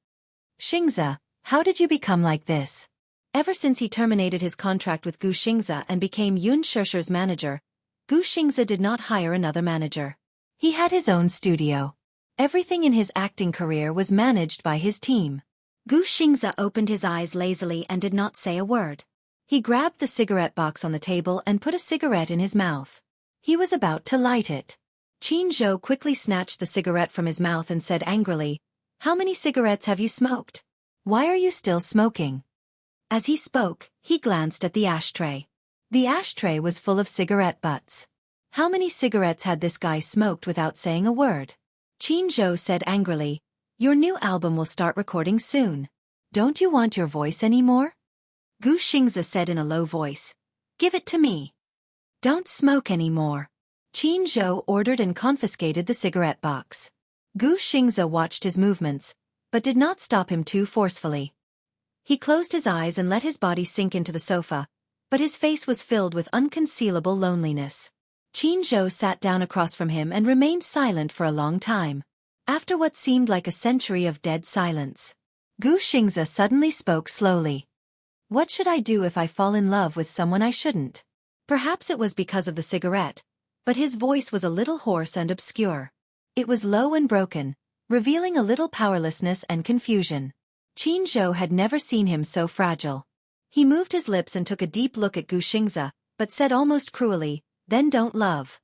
Xingze, how did you become like this? Ever since he terminated his contract with Gu Xingze and became Yun Shishi's manager, Gu Xingze did not hire another manager. He had his own studio. Everything in his acting career was managed by his team. Gu Xingze opened his eyes lazily and did not say a word. He grabbed the cigarette box on the table and put a cigarette in his mouth. He was about to light it. Qin Zhou quickly snatched the cigarette from his mouth and said angrily, "How many cigarettes have you smoked? Why are you still smoking?" As he spoke, he glanced at the ashtray. The ashtray was full of cigarette butts. How many cigarettes had this guy smoked without saying a word? Qin Zhou said angrily, "Your new album will start recording soon. Don't you want your voice anymore?" Gu Xingze said in a low voice, "Give it to me. Don't smoke anymore." Qin Zhou ordered and confiscated the cigarette box. Gu Xingze watched his movements, but did not stop him too forcefully. He closed his eyes and let his body sink into the sofa, but his face was filled with unconcealable loneliness. Qin Zhou sat down across from him and remained silent for a long time. After what seemed like a century of dead silence, Gu Xingze suddenly spoke slowly. "What should I do if I fall in love with someone I shouldn't?" Perhaps it was because of the cigarette, but his voice was a little hoarse and obscure. It was low and broken, revealing a little powerlessness and confusion. Qin Zhou had never seen him so fragile. He moved his lips and took a deep look at Gu Xingze, but said almost cruelly, "Then don't love."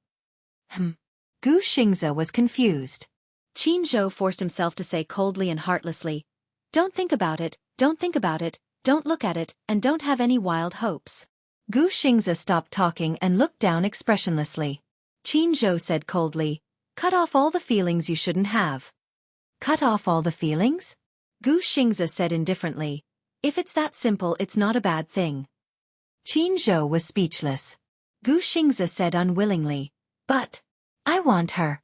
Gu Xingze was confused. Qin Zhou forced himself to say coldly and heartlessly, "Don't think about it, don't think about it, don't look at it, and don't have any wild hopes." Gu Xingze stopped talking and looked down expressionlessly. Qin Zhou said coldly, "Cut off all the feelings you shouldn't have." "Cut off all the feelings?" Gu Xingze said indifferently, "If it's that simple, it's not a bad thing." Qin Zhou was speechless. Gu Xingze said unwillingly, "But I want her."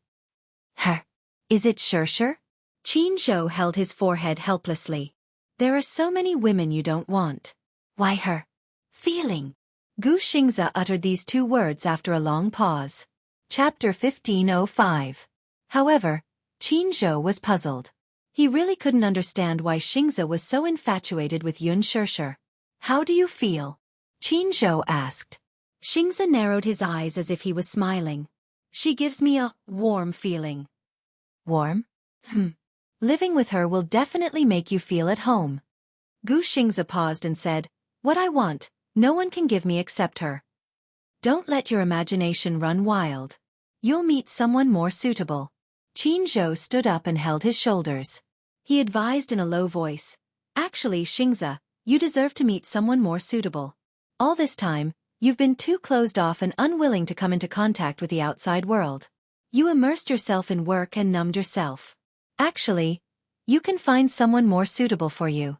"Her? Is it Shisha?" Qin Zhou held his forehead helplessly. "There are so many women you don't want." "Why her?" "Feeling." Gu Xingze uttered these two words after a long pause. Chapter 1505. However, Qin Zhou was puzzled. He really couldn't understand why Xingze was so infatuated with Yun Shishi. "How do you feel?" Qin Zhou asked. Xingze narrowed his eyes as if he was smiling. "She gives me a warm feeling." "Warm? Living with her will definitely make you feel at home." Gu Xingze paused and said, "What I want, no one can give me except her. Don't let your imagination run wild. You'll meet someone more suitable." Qin Zhou stood up and held his shoulders. He advised in a low voice, "Actually, Xingze, you deserve to meet someone more suitable. All this time, you've been too closed off and unwilling to come into contact with the outside world. You immersed yourself in work and numbed yourself. Actually, you can find someone more suitable for you."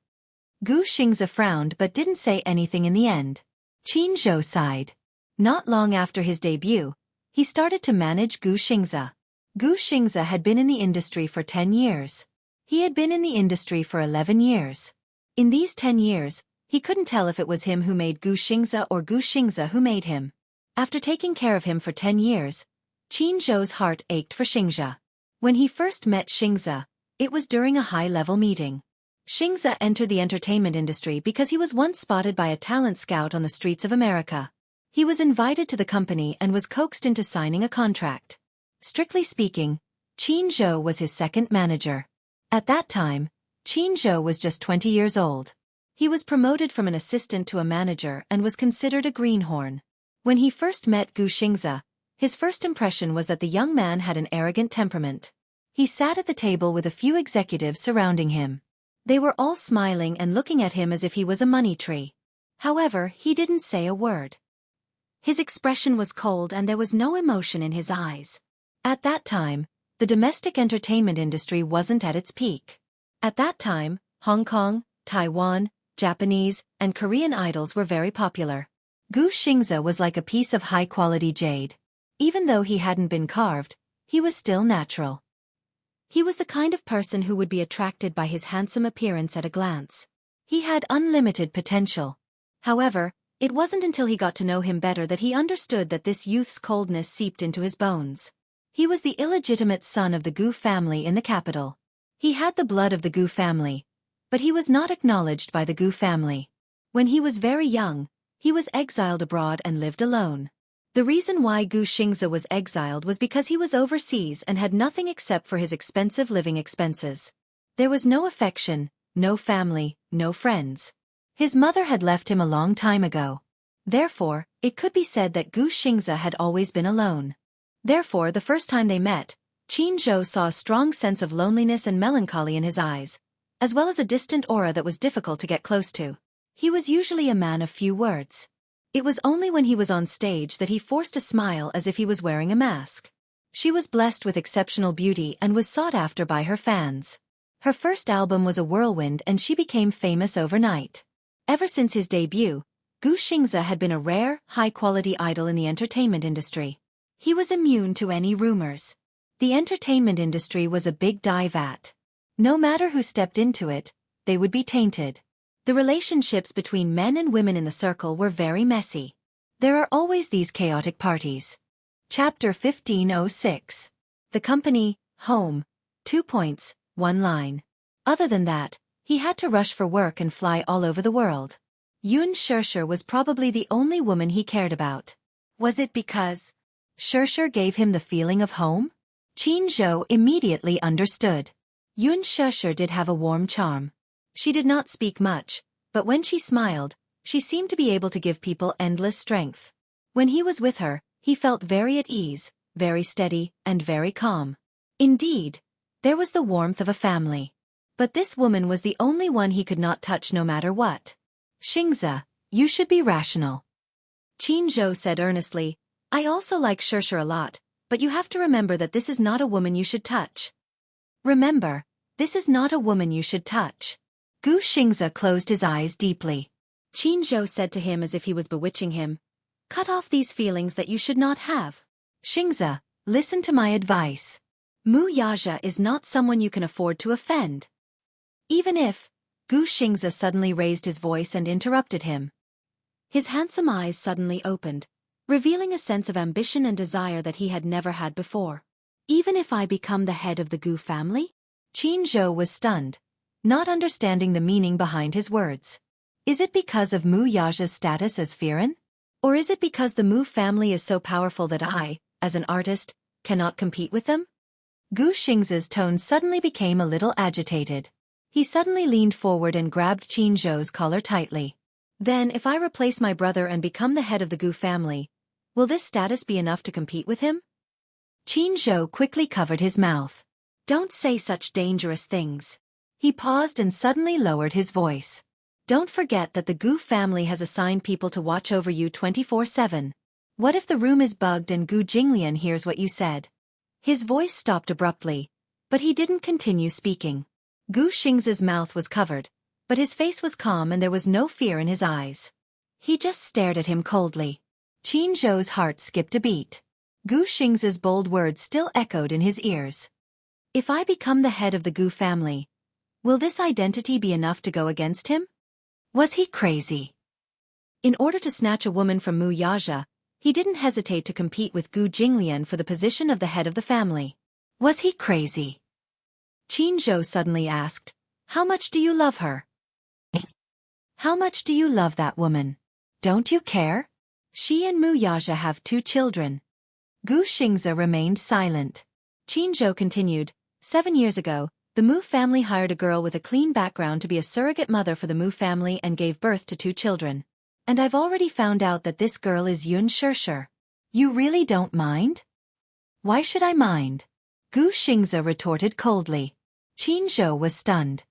Gu Xingze frowned but didn't say anything in the end. Qin Zhou sighed. Not long after his debut, he started to manage Gu Xingze. Gu Xingze had been in the industry for 10 years. He had been in the industry for 11 years. In these 10 years, he couldn't tell if it was him who made Gu Xingze or Gu Xingze who made him. After taking care of him for 10 years, Qin Zhou's heart ached for Xingze. When he first met Xingze, it was during a high-level meeting. Xingze entered the entertainment industry because he was once spotted by a talent scout on the streets of America. He was invited to the company and was coaxed into signing a contract. Strictly speaking, Qin Zhou was his second manager. At that time, Qin Zhou was just 20 years old. He was promoted from an assistant to a manager and was considered a greenhorn. When he first met Gu Xingze, his first impression was that the young man had an arrogant temperament. He sat at the table with a few executives surrounding him. They were all smiling and looking at him as if he was a money tree. However, he didn't say a word. His expression was cold and there was no emotion in his eyes. At that time, the domestic entertainment industry wasn't at its peak. At that time, Hong Kong, Taiwan, Japanese, and Korean idols were very popular. Gu Xingze was like a piece of high-quality jade. Even though he hadn't been carved, he was still natural. He was the kind of person who would be attracted by his handsome appearance at a glance. He had unlimited potential. However, it wasn't until he got to know him better that he understood that this youth's coldness seeped into his bones. He was the illegitimate son of the Gu family in the capital. He had the blood of the Gu family, but he was not acknowledged by the Gu family. When he was very young, he was exiled abroad and lived alone. The reason why Gu Xingze was exiled was because he was overseas and had nothing except for his expensive living expenses. There was no affection, no family, no friends. His mother had left him a long time ago. Therefore, it could be said that Gu Xingze had always been alone. Therefore, the first time they met, Qin Zhou saw a strong sense of loneliness and melancholy in his eyes, as well as a distant aura that was difficult to get close to. He was usually a man of few words. It was only when he was on stage that he forced a smile as if he was wearing a mask. She was blessed with exceptional beauty and was sought after by her fans. Her first album was a whirlwind and she became famous overnight. Ever since his debut, Gu Xingze had been a rare, high-quality idol in the entertainment industry. He was immune to any rumors. The entertainment industry was a big dye vat. No matter who stepped into it, they would be tainted. The relationships between men and women in the circle were very messy. There are always these chaotic parties. Chapter 1506. The company, home. 2 points, 1 line. Other than that, he had to rush for work and fly all over the world. Yun Shershur was probably the only woman he cared about. Was it because Shershur gave him the feeling of home? Qin Zhou immediately understood. Yun Shershur did have a warm charm. She did not speak much, but when she smiled, she seemed to be able to give people endless strength. When he was with her, he felt very at ease, very steady, and very calm. Indeed, there was the warmth of a family. But this woman was the only one he could not touch no matter what. Xingze, you should be rational. Qin Zhou said earnestly, I also like Shershur a lot, but you have to remember that this is not a woman you should touch. Remember, this is not a woman you should touch. Gu Xingze closed his eyes deeply. Qin Zhou said to him as if he was bewitching him, cut off these feelings that you should not have. Xingze, listen to my advice. Mu Yaja is not someone you can afford to offend. Even if, Gu Xingze suddenly raised his voice and interrupted him. His handsome eyes suddenly opened, revealing a sense of ambition and desire that he had never had before. Even if I become the head of the Gu family? Qin Zhou was stunned, not understanding the meaning behind his words. Is it because of Mu Yaja's status as Firen? Or is it because the Mu family is so powerful that I, as an artist, cannot compete with them? Gu Xingze's tone suddenly became a little agitated. He suddenly leaned forward and grabbed Qin Zhou's collar tightly. Then, if I replace my brother and become the head of the Gu family, will this status be enough to compete with him? Qin Zhou quickly covered his mouth. Don't say such dangerous things. He paused and suddenly lowered his voice. Don't forget that the Gu family has assigned people to watch over you 24/7. What if the room is bugged and Gu Jinglian hears what you said? His voice stopped abruptly, but he didn't continue speaking. Gu Xingzi's mouth was covered, but his face was calm and there was no fear in his eyes. He just stared at him coldly. Qin Zhou's heart skipped a beat. Gu Xingzi's bold words still echoed in his ears. If I become the head of the Gu family, will this identity be enough to go against him? Was he crazy? In order to snatch a woman from Mu Yaja, he didn't hesitate to compete with Gu Jinglian for the position of the head of the family. Was he crazy? Qin Zhou suddenly asked, How much do you love her? How much do you love that woman? Don't you care? She and Mu Yaja have 2 children. Gu Xingzi remained silent. Qin Zhou continued, 7 years ago, the Mu family hired a girl with a clean background to be a surrogate mother for the Mu family and gave birth to 2 children. And I've already found out that this girl is Yun Shishir. You really don't mind? Why should I mind? Gu Xingzi retorted coldly. Qin Zhou was stunned.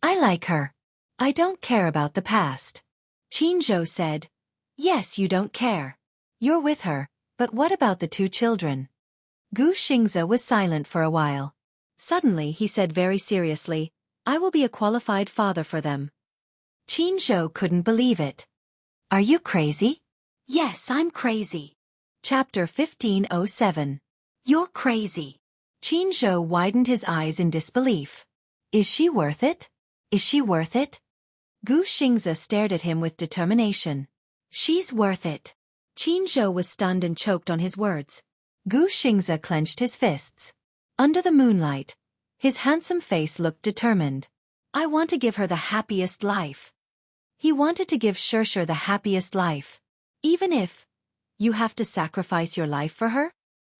I like her. I don't care about the past. Qin Zhou said, Yes, you don't care. You're with her, but what about the 2 children? Gu Xingzi was silent for a while. Suddenly he said very seriously, I will be a qualified father for them. Qin Zhou couldn't believe it. Are you crazy? Yes, I'm crazy. Chapter 1507. You're crazy. Qin Zhou widened his eyes in disbelief. Is she worth it? Is she worth it? Gu Xingzi stared at him with determination. She's worth it. Qin Zhou was stunned and choked on his words. Gu Xingzi clenched his fists. Under the moonlight, his handsome face looked determined. I want to give her the happiest life. He wanted to give Shishir the happiest life. Even if you have to sacrifice your life for her?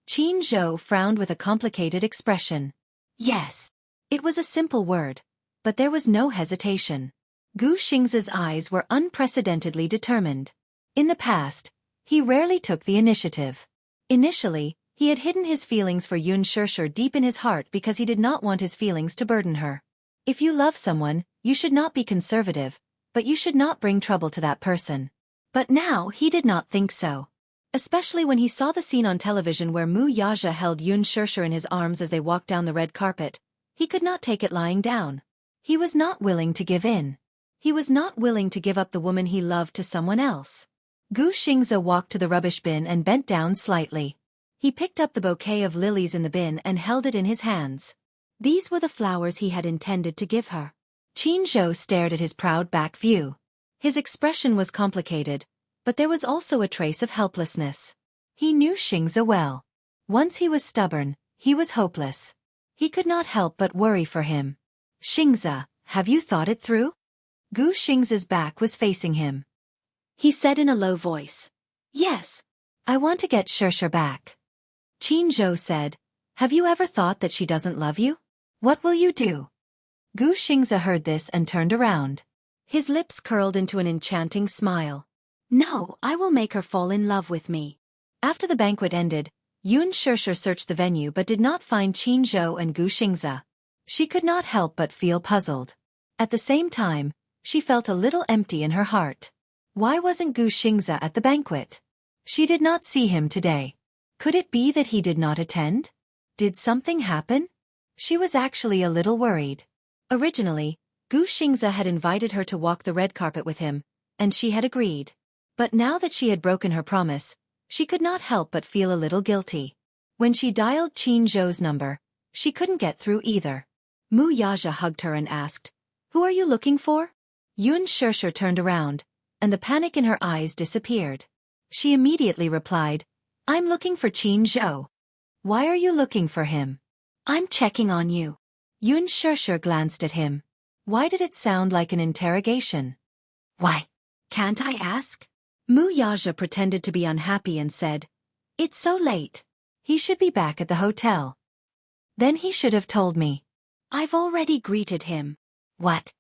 Qin Zhou frowned with a complicated expression. Yes. It was a simple word, but there was no hesitation. Gu Xingzi's eyes were unprecedentedly determined. In the past, he rarely took the initiative. Initially, he had hidden his feelings for Yun Shishir deep in his heart because he did not want his feelings to burden her. If you love someone, you should not be conservative, but you should not bring trouble to that person. But now he did not think so. Especially when he saw the scene on television where Mu Yaja held Yun Shishir in his arms as they walked down the red carpet. He could not take it lying down. He was not willing to give in. He was not willing to give up the woman he loved to someone else. Gu Xingzi walked to the rubbish bin and bent down slightly. He picked up the bouquet of lilies in the bin and held it in his hands. These were the flowers he had intended to give her. Qin Zhou stared at his proud back view. His expression was complicated, but there was also a trace of helplessness. He knew Xingzi well. Once he was stubborn, he was hopeless. He could not help but worry for him. Xingzi, have you thought it through? Gu Xingzi's back was facing him. He said in a low voice. Yes. I want to get Shishir back. Qin Zhou said, Have you ever thought that she doesn't love you? What will you do? Gu Xingzi heard this and turned around. His lips curled into an enchanting smile. No, I will make her fall in love with me. After the banquet ended, Yun Shishir searched the venue but did not find Qin Zhou and Gu Xingzi. She could not help but feel puzzled. At the same time, she felt a little empty in her heart. Why wasn't Gu Xingzi at the banquet? She did not see him today. Could it be that he did not attend? Did something happen? She was actually a little worried. Originally, Gu Xingzi had invited her to walk the red carpet with him, and she had agreed. But now that she had broken her promise, she could not help but feel a little guilty. When she dialed Qin Zhou's number, she couldn't get through either. Mu Yaja hugged her and asked, Who are you looking for? Yun Shishir turned around, and the panic in her eyes disappeared. She immediately replied, I'm looking for Qin Zhou. Why are you looking for him? I'm checking on you. Yun Shishir glanced at him. Why did it sound like an interrogation? Why? Can't I ask? Mu Yaja pretended to be unhappy and said, It's so late. He should be back at the hotel. Then he should have told me. I've already greeted him. What?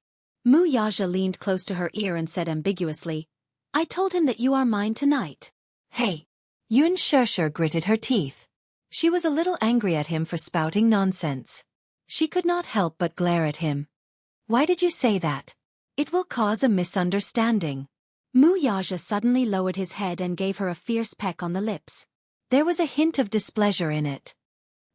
Mu Yaja leaned close to her ear and said ambiguously, I told him that you are mine tonight. Hey! Yun Shusher gritted her teeth. She was a little angry at him for spouting nonsense. She could not help but glare at him. Why did you say that? It will cause a misunderstanding. Mu Yaja suddenly lowered his head and gave her a fierce peck on the lips. There was a hint of displeasure in it.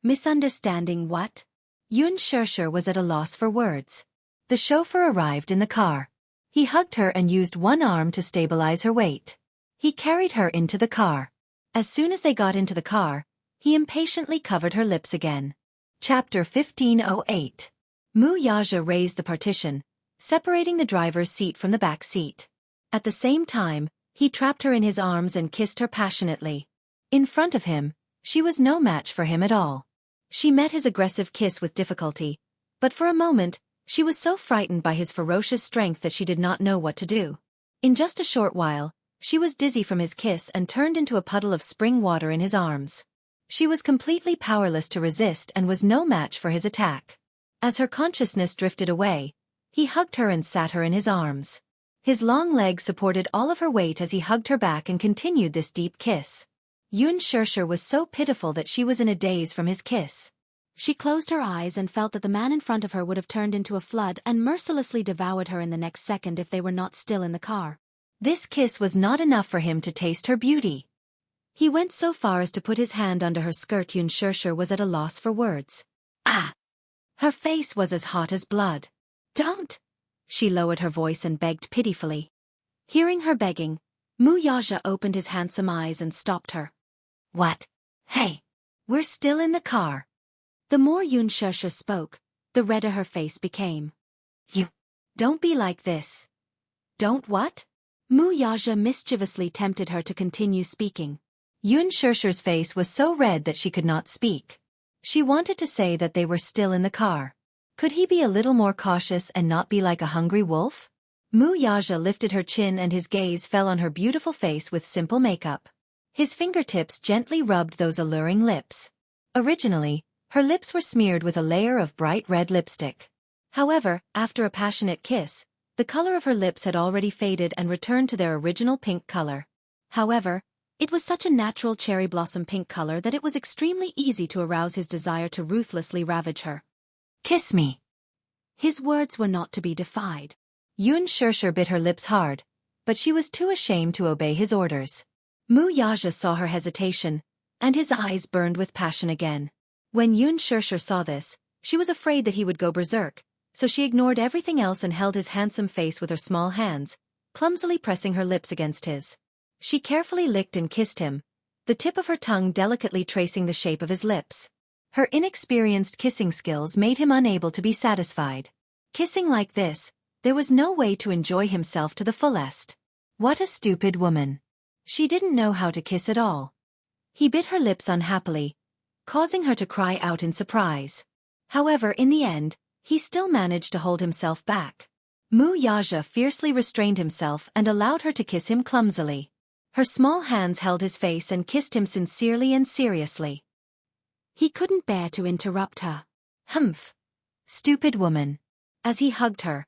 Misunderstanding what? Yun Shusher was at a loss for words. The chauffeur arrived in the car. He hugged her and used one arm to stabilize her weight. He carried her into the car. As soon as they got into the car, he impatiently covered her lips again. Chapter 1508. Mu Yaja raised the partition, separating the driver's seat from the back seat. At the same time, he trapped her in his arms and kissed her passionately. In front of him, she was no match for him at all. She met his aggressive kiss with difficulty, but for a moment, she was so frightened by his ferocious strength that she did not know what to do. In just a short while, she was dizzy from his kiss and turned into a puddle of spring water in his arms. She was completely powerless to resist and was no match for his attack. As her consciousness drifted away, he hugged her and sat her in his arms. His long legs supported all of her weight as he hugged her back and continued this deep kiss. Yun Shusher was so pitiful that she was in a daze from his kiss. She closed her eyes and felt that the man in front of her would have turned into a flood and mercilessly devoured her in the next second if they were not still in the car. This kiss was not enough for him to taste her beauty. He went so far as to put his hand under her skirt. Yun Shusher was at a loss for words. Ah! Her face was as hot as blood. Don't! She lowered her voice and begged pitifully. Hearing her begging, Mu Yaja opened his handsome eyes and stopped her. What? Hey! We're still in the car. The more Yun Shusher spoke, the redder her face became. You! Don't be like this. Don't what? Mu Yaja mischievously tempted her to continue speaking. Yun Shusher's face was so red that she could not speak. She wanted to say that they were still in the car. Could he be a little more cautious and not be like a hungry wolf? Mu Yaja lifted her chin and his gaze fell on her beautiful face with simple makeup. His fingertips gently rubbed those alluring lips. Originally, her lips were smeared with a layer of bright red lipstick. However, after a passionate kiss, the color of her lips had already faded and returned to their original pink color. However, it was such a natural cherry blossom pink color that it was extremely easy to arouse his desire to ruthlessly ravage her. Kiss me. His words were not to be defied. Yun Shusher bit her lips hard, but she was too ashamed to obey his orders. Mu Yaja saw her hesitation, and his eyes burned with passion again. When Yun Shusher saw this, she was afraid that he would go berserk, so she ignored everything else and held his handsome face with her small hands, clumsily pressing her lips against his. She carefully licked and kissed him, the tip of her tongue delicately tracing the shape of his lips. Her inexperienced kissing skills made him unable to be satisfied. Kissing like this, there was no way to enjoy himself to the fullest. What a stupid woman. She didn't know how to kiss at all. He bit her lips unhappily, causing her to cry out in surprise. However, in the end, he still managed to hold himself back. Mu Yaja fiercely restrained himself and allowed her to kiss him clumsily. Her small hands held his face and kissed him sincerely and seriously. He couldn't bear to interrupt her. Humph! Stupid woman. As he hugged her,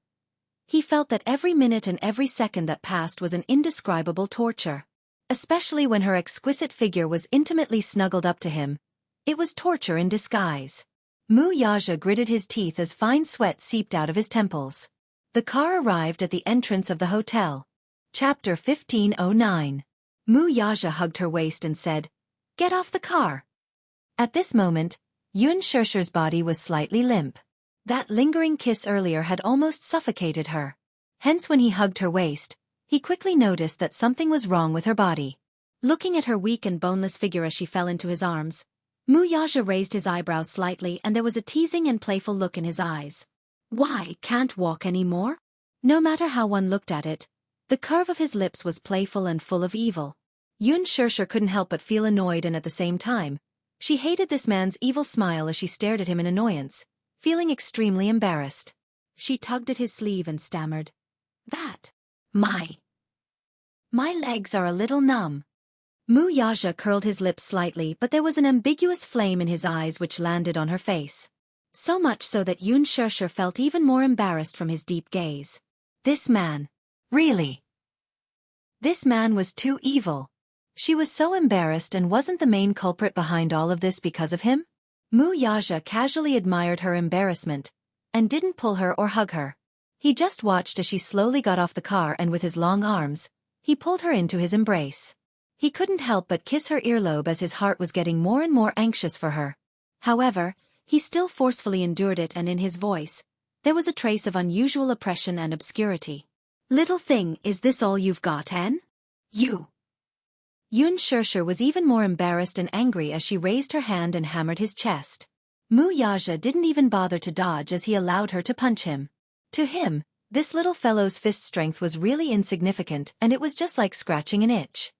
he felt that every minute and every second that passed was an indescribable torture. Especially when her exquisite figure was intimately snuggled up to him. It was torture in disguise. Mu Yaja gritted his teeth as fine sweat seeped out of his temples. The car arrived at the entrance of the hotel. Chapter 1509. Mu Yaja hugged her waist and said, "Get off the car." At this moment, Yun Shusher's body was slightly limp. That lingering kiss earlier had almost suffocated her. Hence when he hugged her waist, he quickly noticed that something was wrong with her body. Looking at her weak and boneless figure as she fell into his arms, Mu Yaja raised his eyebrows slightly and there was a teasing and playful look in his eyes. Why, can't walk anymore? No matter how one looked at it, the curve of his lips was playful and full of evil. Yun Shusher couldn't help but feel annoyed and at the same time, she hated this man's evil smile as she stared at him in annoyance, feeling extremely embarrassed. She tugged at his sleeve and stammered, My legs are a little numb." Mu Yaja curled his lips slightly but there was an ambiguous flame in his eyes which landed on her face. So much so that Yun Shusher felt even more embarrassed from his deep gaze. This man. Really? This man was too evil. She was so embarrassed, and wasn't the main culprit behind all of this because of him? Mu Yaja casually admired her embarrassment, and didn't pull her or hug her. He just watched as she slowly got off the car, and with his long arms, he pulled her into his embrace. He couldn't help but kiss her earlobe as his heart was getting more and more anxious for her. However, he still forcefully endured it, and in his voice, there was a trace of unusual oppression and obscurity. Little thing, is this all you've got, Anne? You. Yun Shusher was even more embarrassed and angry as she raised her hand and hammered his chest. Mu Yaja didn't even bother to dodge as he allowed her to punch him. To him, this little fellow's fist strength was really insignificant, and it was just like scratching an itch.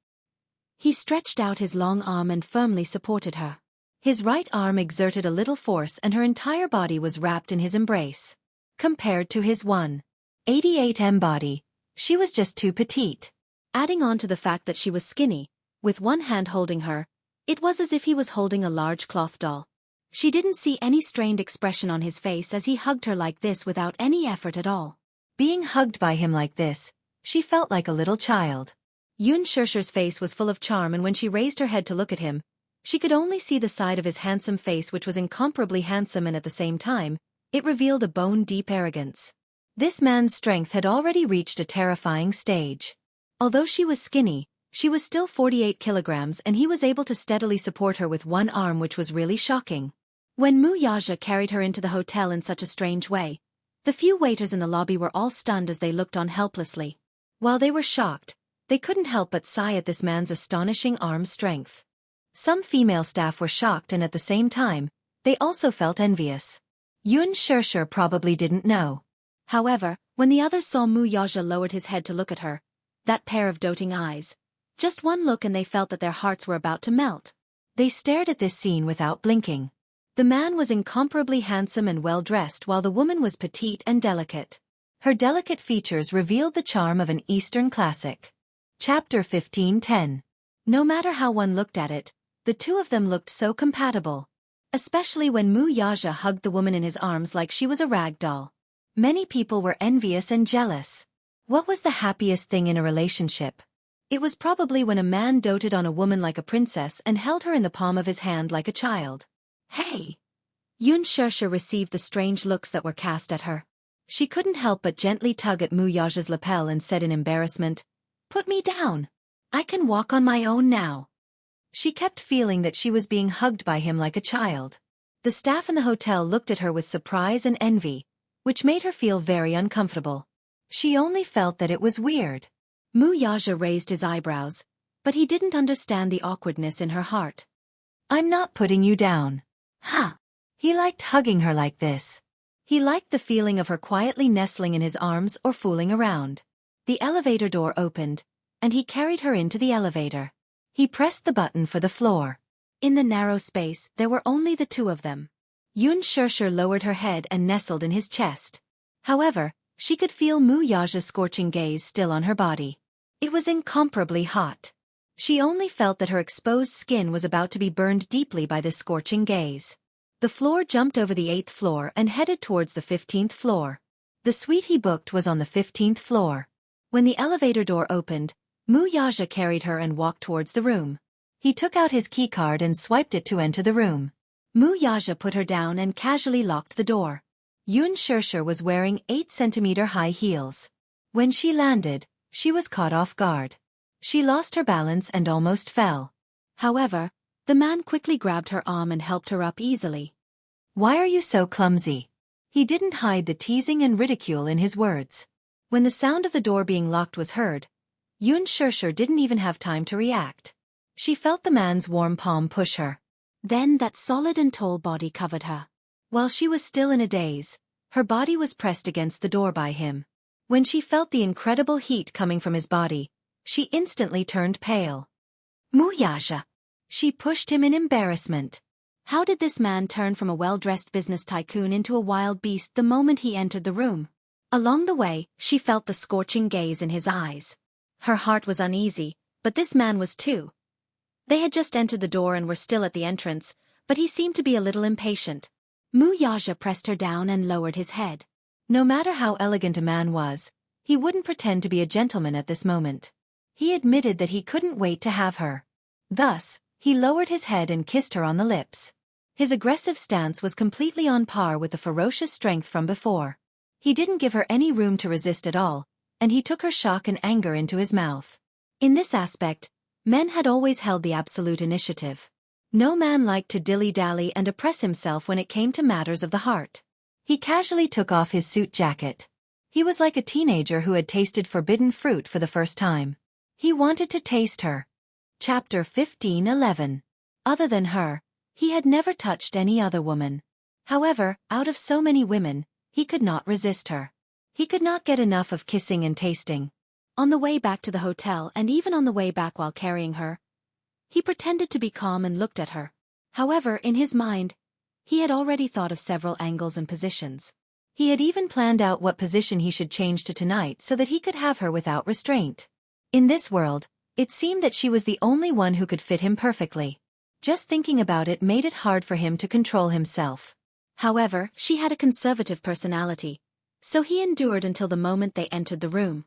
He stretched out his long arm and firmly supported her. His right arm exerted a little force, and her entire body was wrapped in his embrace. Compared to his 188 body, she was just too petite. Adding on to the fact that she was skinny, with one hand holding her, it was as if he was holding a large cloth doll. She didn't see any strained expression on his face as he hugged her like this without any effort at all. Being hugged by him like this, she felt like a little child. Yun Shusher's face was full of charm, and when she raised her head to look at him, she could only see the side of his handsome face, which was incomparably handsome, and at the same time, it revealed a bone-deep arrogance. This man's strength had already reached a terrifying stage. Although she was skinny, she was still 48 kilograms, and he was able to steadily support her with one arm, which was really shocking. When Mu Yaja carried her into the hotel in such a strange way, the few waiters in the lobby were all stunned as they looked on helplessly. While they were shocked, they couldn't help but sigh at this man's astonishing arm strength. Some female staff were shocked, and at the same time, they also felt envious. Yun Shusher probably didn't know. However, when the others saw Mu Yaja lowered his head to look at her, that pair of doting eyes, just one look and they felt that their hearts were about to melt. They stared at this scene without blinking. The man was incomparably handsome and well-dressed, while the woman was petite and delicate. Her delicate features revealed the charm of an Eastern classic. Chapter 15:10. No matter how one looked at it, the two of them looked so compatible. Especially when Mu Yaja hugged the woman in his arms like she was a rag doll. Many people were envious and jealous. What was the happiest thing in a relationship? It was probably when a man doted on a woman like a princess and held her in the palm of his hand like a child. Hey! Yun Shusher received the strange looks that were cast at her. She couldn't help but gently tug at Mu Yaja's lapel and said in embarrassment, "Put me down. I can walk on my own now." She kept feeling that she was being hugged by him like a child. The staff in the hotel looked at her with surprise and envy, which made her feel very uncomfortable. She only felt that it was weird. Mu Yaja raised his eyebrows, but he didn't understand the awkwardness in her heart. "I'm not putting you down." Huh. He liked hugging her like this. He liked the feeling of her quietly nestling in his arms or fooling around. The elevator door opened, and he carried her into the elevator. He pressed the button for the floor. In the narrow space, there were only the two of them. Yun Shusher lowered her head and nestled in his chest. However, she could feel Mu Yaja's scorching gaze still on her body. It was incomparably hot. She only felt that her exposed skin was about to be burned deeply by this scorching gaze. The floor jumped over the 8th floor and headed towards the 15th floor. The suite he booked was on the 15th floor. When the elevator door opened, Mu Yaja carried her and walked towards the room. He took out his keycard and swiped it to enter the room. Mu Yaja put her down and casually locked the door. Yun Shusher was wearing 8-centimeter high heels. When she landed, she was caught off guard. She lost her balance and almost fell. However, the man quickly grabbed her arm and helped her up easily. "Why are you so clumsy?" He didn't hide the teasing and ridicule in his words. When the sound of the door being locked was heard, Yun Shusher didn't even have time to react. She felt the man's warm palm push her. Then that solid and tall body covered her. While she was still in a daze, her body was pressed against the door by him. When she felt the incredible heat coming from his body, she instantly turned pale. "Mu Yaja!" She pushed him in embarrassment. How did this man turn from a well-dressed business tycoon into a wild beast the moment he entered the room? Along the way, she felt the scorching gaze in his eyes. Her heart was uneasy, but this man was too. They had just entered the door and were still at the entrance, but he seemed to be a little impatient. Mu Yaja pressed her down and lowered his head. No matter how elegant a man was, he wouldn't pretend to be a gentleman at this moment. He admitted that he couldn't wait to have her. Thus, he lowered his head and kissed her on the lips. His aggressive stance was completely on par with the ferocious strength from before. He didn't give her any room to resist at all, and he took her shock and anger into his mouth. In this aspect, men had always held the absolute initiative. No man liked to dilly-dally and oppress himself when it came to matters of the heart. He casually took off his suit jacket. He was like a teenager who had tasted forbidden fruit for the first time. He wanted to taste her. Chapter 15:11. Other than her, he had never touched any other woman. However, out of so many women, he could not resist her. He could not get enough of kissing and tasting. On the way back to the hotel and even on the way back while carrying her, he pretended to be calm and looked at her. However, in his mind, he had already thought of several angles and positions. He had even planned out what position he should change to tonight so that he could have her without restraint. In this world, it seemed that she was the only one who could fit him perfectly. Just thinking about it made it hard for him to control himself. However, she had a conservative personality, so he endured until the moment they entered the room.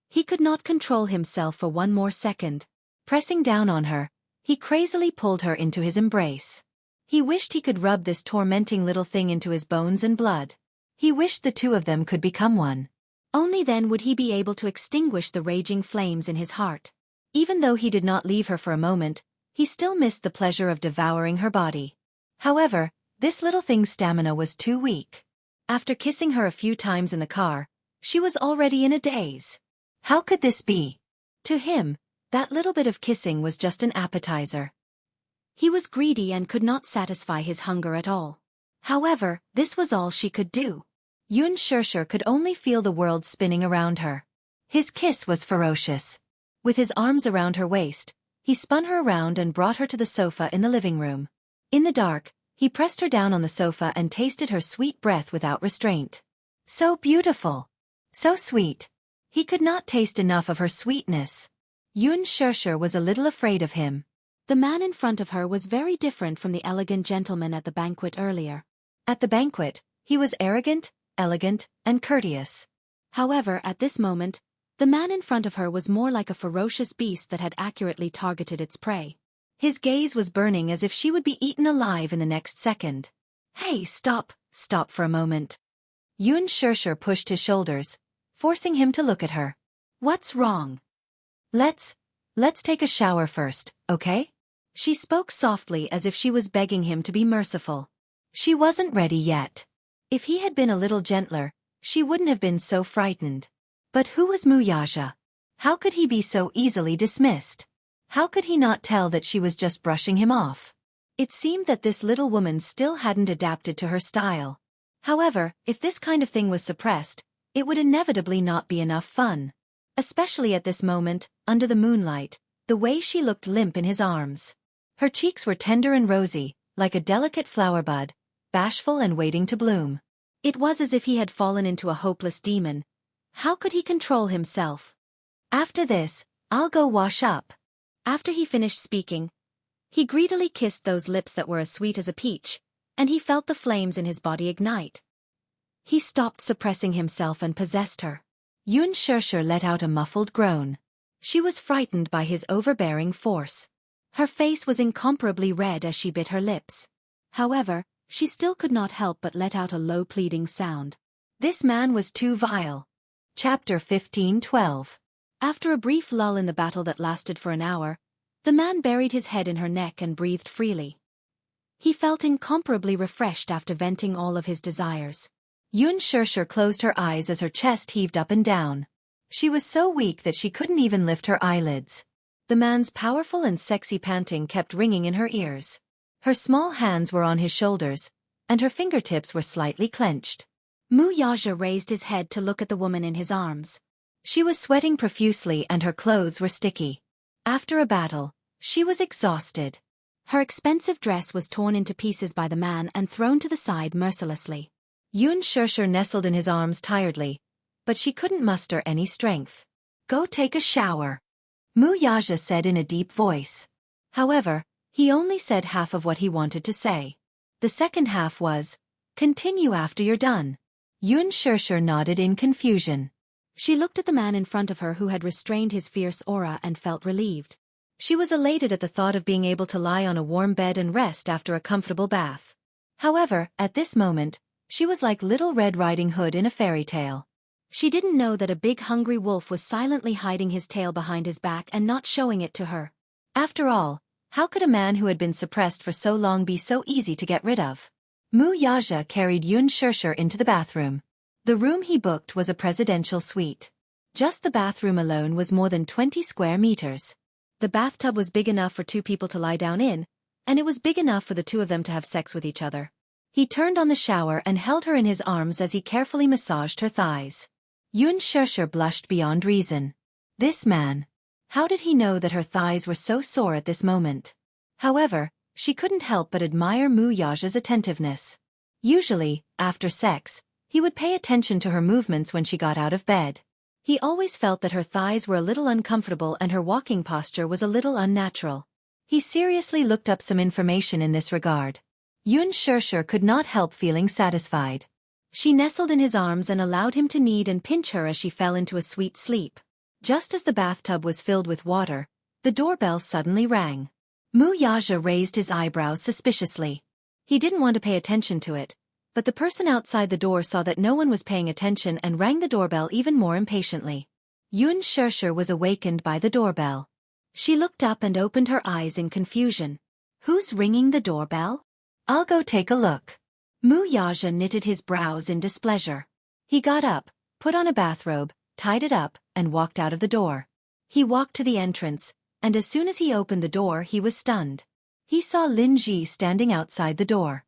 He could not control himself for one more second. Pressing down on her, he crazily pulled her into his embrace. He wished he could rub this tormenting little thing into his bones and blood. He wished the two of them could become one. Only then would he be able to extinguish the raging flames in his heart. Even though he did not leave her for a moment, he still missed the pleasure of devouring her body. However, this little thing's stamina was too weak. After kissing her a few times in the car, she was already in a daze. How could this be? To him, that little bit of kissing was just an appetizer. He was greedy and could not satisfy his hunger at all. However, this was all she could do. Yun Shirshir could only feel the world spinning around her. His kiss was ferocious. With his arms around her waist, he spun her around and brought her to the sofa in the living room. In the dark, he pressed her down on the sofa and tasted her sweet breath without restraint. So beautiful. So sweet. He could not taste enough of her sweetness. Yun Shirshir was a little afraid of him. The man in front of her was very different from the elegant gentleman at the banquet earlier. At the banquet, he was arrogant, elegant, and courteous. However, at this moment, the man in front of her was more like a ferocious beast that had accurately targeted its prey. His gaze was burning as if she would be eaten alive in the next second. Hey, stop for a moment. Yun Shirshir pushed his shoulders, forcing him to look at her. What's wrong? Let's take a shower first, okay? She spoke softly as if she was begging him to be merciful. She wasn't ready yet. If he had been a little gentler, she wouldn't have been so frightened. But who was Muyaja? How could he be so easily dismissed? How could he not tell that she was just brushing him off? It seemed that this little woman still hadn't adapted to her style. However, if this kind of thing was suppressed, it would inevitably not be enough fun. Especially at this moment, under the moonlight, the way she looked limp in his arms. Her cheeks were tender and rosy, like a delicate flower bud, bashful and waiting to bloom. It was as if he had fallen into a hopeless demon. How could he control himself? After this, I'll go wash up. After he finished speaking, he greedily kissed those lips that were as sweet as a peach, and he felt the flames in his body ignite. He stopped suppressing himself and possessed her. Yun Shirshir let out a muffled groan. She was frightened by his overbearing force. Her face was incomparably red as she bit her lips. However, she still could not help but let out a low pleading sound. This man was too vile. Chapter 15:12. After a brief lull in the battle that lasted for an hour, the man buried his head in her neck and breathed freely. He felt incomparably refreshed after venting all of his desires. Yun Shirshir closed her eyes as her chest heaved up and down. She was so weak that she couldn't even lift her eyelids. The man's powerful and sexy panting kept ringing in her ears. Her small hands were on his shoulders, and her fingertips were slightly clenched. Muyaja raised his head to look at the woman in his arms. She was sweating profusely and her clothes were sticky. After a battle, she was exhausted. Her expensive dress was torn into pieces by the man and thrown to the side mercilessly. Yun Shirshir nestled in his arms tiredly, but she couldn't muster any strength. Go take a shower, Muyaja said in a deep voice. However, he only said half of what he wanted to say. The second half was, Continue after you're done. Yun Shishir nodded in confusion. She looked at the man in front of her who had restrained his fierce aura and felt relieved. She was elated at the thought of being able to lie on a warm bed and rest after a comfortable bath. However, at this moment, she was like Little Red Riding Hood in a fairy tale. She didn't know that a big hungry wolf was silently hiding his tail behind his back and not showing it to her. After all, how could a man who had been suppressed for so long be so easy to get rid of? Mu Yaja carried Yun Shishir into the bathroom. The room he booked was a presidential suite. Just the bathroom alone was more than 20 square meters. The bathtub was big enough for 2 people to lie down in, and it was big enough for the 2 of them to have sex with each other. He turned on the shower and held her in his arms as he carefully massaged her thighs. Yun Shishir blushed beyond reason. This man. How did he know that her thighs were so sore at this moment? However, she couldn't help but admire Mu Yaja's attentiveness. Usually, after sex, he would pay attention to her movements when she got out of bed. He always felt that her thighs were a little uncomfortable and her walking posture was a little unnatural. He seriously looked up some information in this regard. Yun Shishir could not help feeling satisfied. She nestled in his arms and allowed him to knead and pinch her as she fell into a sweet sleep. Just as the bathtub was filled with water, the doorbell suddenly rang. Mu Yaja raised his eyebrows suspiciously. He didn't want to pay attention to it, but the person outside the door saw that no one was paying attention and rang the doorbell even more impatiently. Yun Shishir was awakened by the doorbell. She looked up and opened her eyes in confusion. Who's ringing the doorbell? I'll go take a look. Mu Yaja knitted his brows in displeasure. He got up, put on a bathrobe, tied it up, and walked out of the door. He walked to the entrance, and as soon as he opened the door he was stunned. He saw Lin Ji standing outside the door.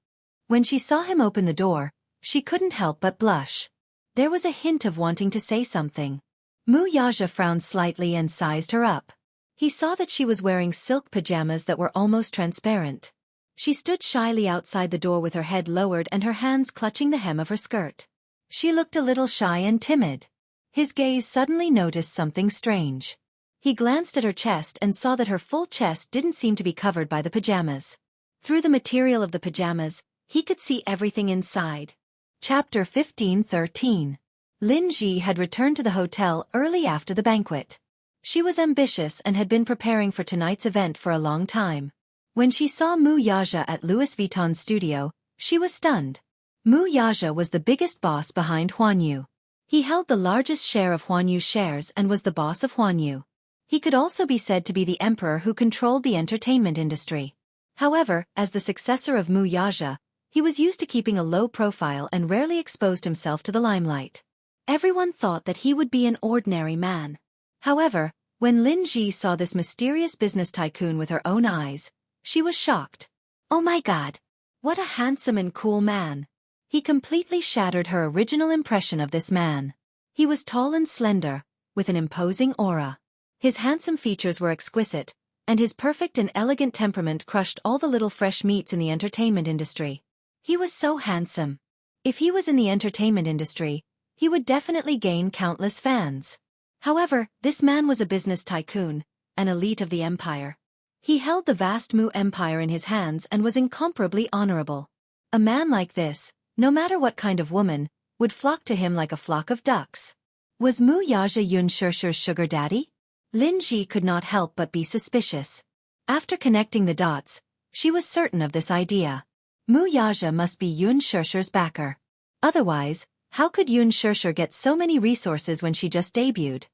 When she saw him open the door, she couldn't help but blush. There was a hint of wanting to say something. Mu Yaja frowned slightly and sized her up. He saw that she was wearing silk pajamas that were almost transparent. She stood shyly outside the door with her head lowered and her hands clutching the hem of her skirt. She looked a little shy and timid. His gaze suddenly noticed something strange. He glanced at her chest and saw that her full chest didn't seem to be covered by the pajamas. Through the material of the pajamas, he could see everything inside. Chapter 15:13. Lin Ji had returned to the hotel early after the banquet. She was ambitious and had been preparing for tonight's event for a long time. When she saw Mu Yaja at Louis Vuitton's studio, she was stunned. Mu Yaja was the biggest boss behind Huanyu. He held the largest share of Huanyu's shares and was the boss of Huanyu. He could also be said to be the emperor who controlled the entertainment industry. However, as the successor of Mu Yaja, he was used to keeping a low profile and rarely exposed himself to the limelight. Everyone thought that he would be an ordinary man. However, when Lin Ji saw this mysterious business tycoon with her own eyes, she was shocked. Oh my God! What a handsome and cool man! He completely shattered her original impression of this man. He was tall and slender, with an imposing aura. His handsome features were exquisite, and his perfect and elegant temperament crushed all the little fresh meats in the entertainment industry. He was so handsome. If he was in the entertainment industry, he would definitely gain countless fans. However, this man was a business tycoon, an elite of the empire. He held the vast Mu Empire in his hands and was incomparably honorable. A man like this, no matter what kind of woman, would flock to him like a flock of ducks. Was Mu Yaja Yun Shishir's sugar daddy? Lin Ji could not help but be suspicious. After connecting the dots, she was certain of this idea. Mu Yaja must be Yun Shishir's backer. Otherwise, how could Yun Shishir get so many resources when she just debuted?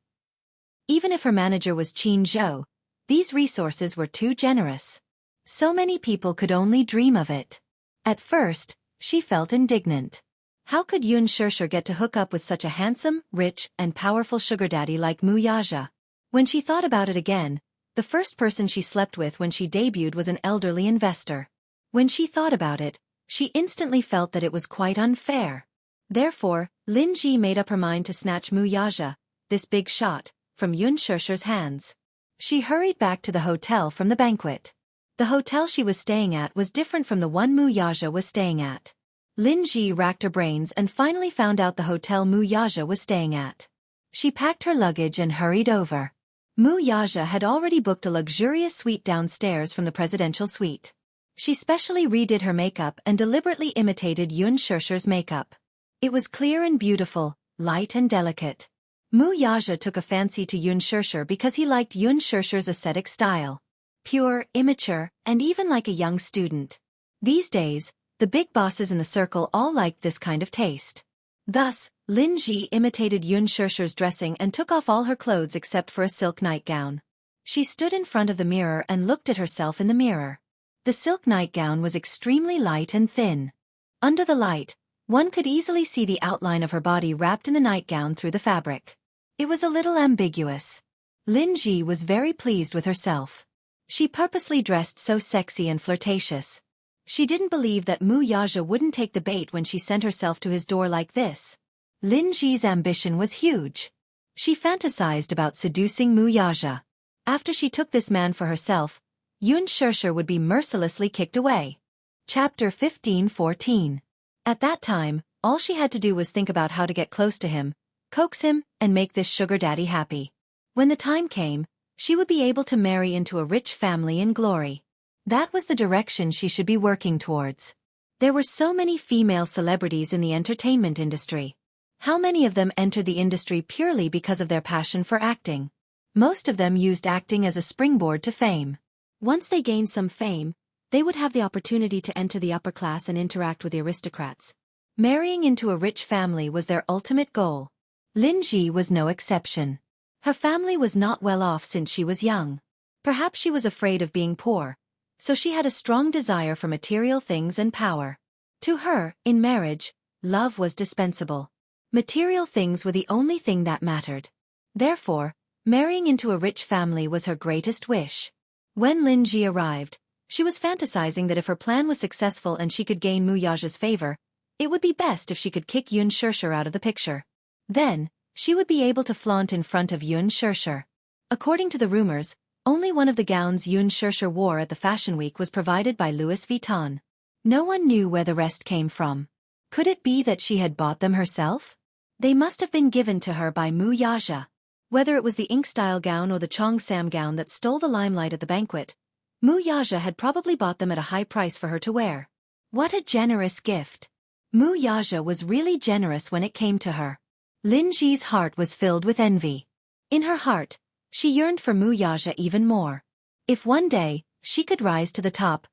Even if her manager was Qin Zhou, these resources were too generous. So many people could only dream of it. At first, she felt indignant. How could Yun Shishir get to hook up with such a handsome, rich, and powerful sugar daddy like Mu Yaja? When she thought about it again, the first person she slept with when she debuted was an elderly investor. When she thought about it, she instantly felt that it was quite unfair. Therefore, Lin Ji made up her mind to snatch Mu Yaja, this big shot, from Yun Shishir's hands. She hurried back to the hotel from the banquet. The hotel she was staying at was different from the one Mu Yaja was staying at. Lin Ji racked her brains and finally found out the hotel Mu Yaja was staying at. She packed her luggage and hurried over. Mu Yaja had already booked a luxurious suite downstairs from the presidential suite. She specially redid her makeup and deliberately imitated Yun Shusher's makeup. It was clear and beautiful, light and delicate. Mu Yaja took a fancy to Yun Shusher because he liked Yun Shusher's aesthetic style. Pure, immature, and even like a young student. These days, the big bosses in the circle all liked this kind of taste. Thus, Lin Ji imitated Yun Shusher's dressing and took off all her clothes except for a silk nightgown. She stood in front of the mirror and looked at herself in the mirror. The silk nightgown was extremely light and thin. Under the light, one could easily see the outline of her body wrapped in the nightgown through the fabric. It was a little ambiguous. Lin Ji was very pleased with herself. She purposely dressed so sexy and flirtatious. She didn't believe that Mu Yaja wouldn't take the bait when she sent herself to his door like this. Lin Ji's ambition was huge. She fantasized about seducing Mu Yaja. After she took this man for herself, Yun Shusher would be mercilessly kicked away. Chapter 15:14. At that time, all she had to do was think about how to get close to him, coax him, and make this sugar daddy happy. When the time came, she would be able to marry into a rich family in glory. That was the direction she should be working towards. There were so many female celebrities in the entertainment industry. How many of them entered the industry purely because of their passion for acting? Most of them used acting as a springboard to fame. Once they gained some fame, they would have the opportunity to enter the upper class and interact with the aristocrats. Marrying into a rich family was their ultimate goal. Lin Ji was no exception. Her family was not well off since she was young. Perhaps she was afraid of being poor, so she had a strong desire for material things and power. To her, in marriage, love was dispensable. Material things were the only thing that mattered. Therefore, marrying into a rich family was her greatest wish. When Lin Ji arrived, she was fantasizing that if her plan was successful and she could gain Mu Yaja's favor, it would be best if she could kick Yun Shusher out of the picture. Then, she would be able to flaunt in front of Yun Shusher. According to the rumors, only one of the gowns Yun Shusher wore at the Fashion Week was provided by Louis Vuitton. No one knew where the rest came from. Could it be that she had bought them herself? They must have been given to her by Mu Yaja. Whether it was the ink-style gown or the Cheongsam gown that stole the limelight at the banquet, Mu Yaja had probably bought them at a high price for her to wear. What a generous gift! Mu Yaja was really generous when it came to her. Lin Ji's heart was filled with envy. In her heart, she yearned for Mu Yaja even more. If one day, she could rise to the top,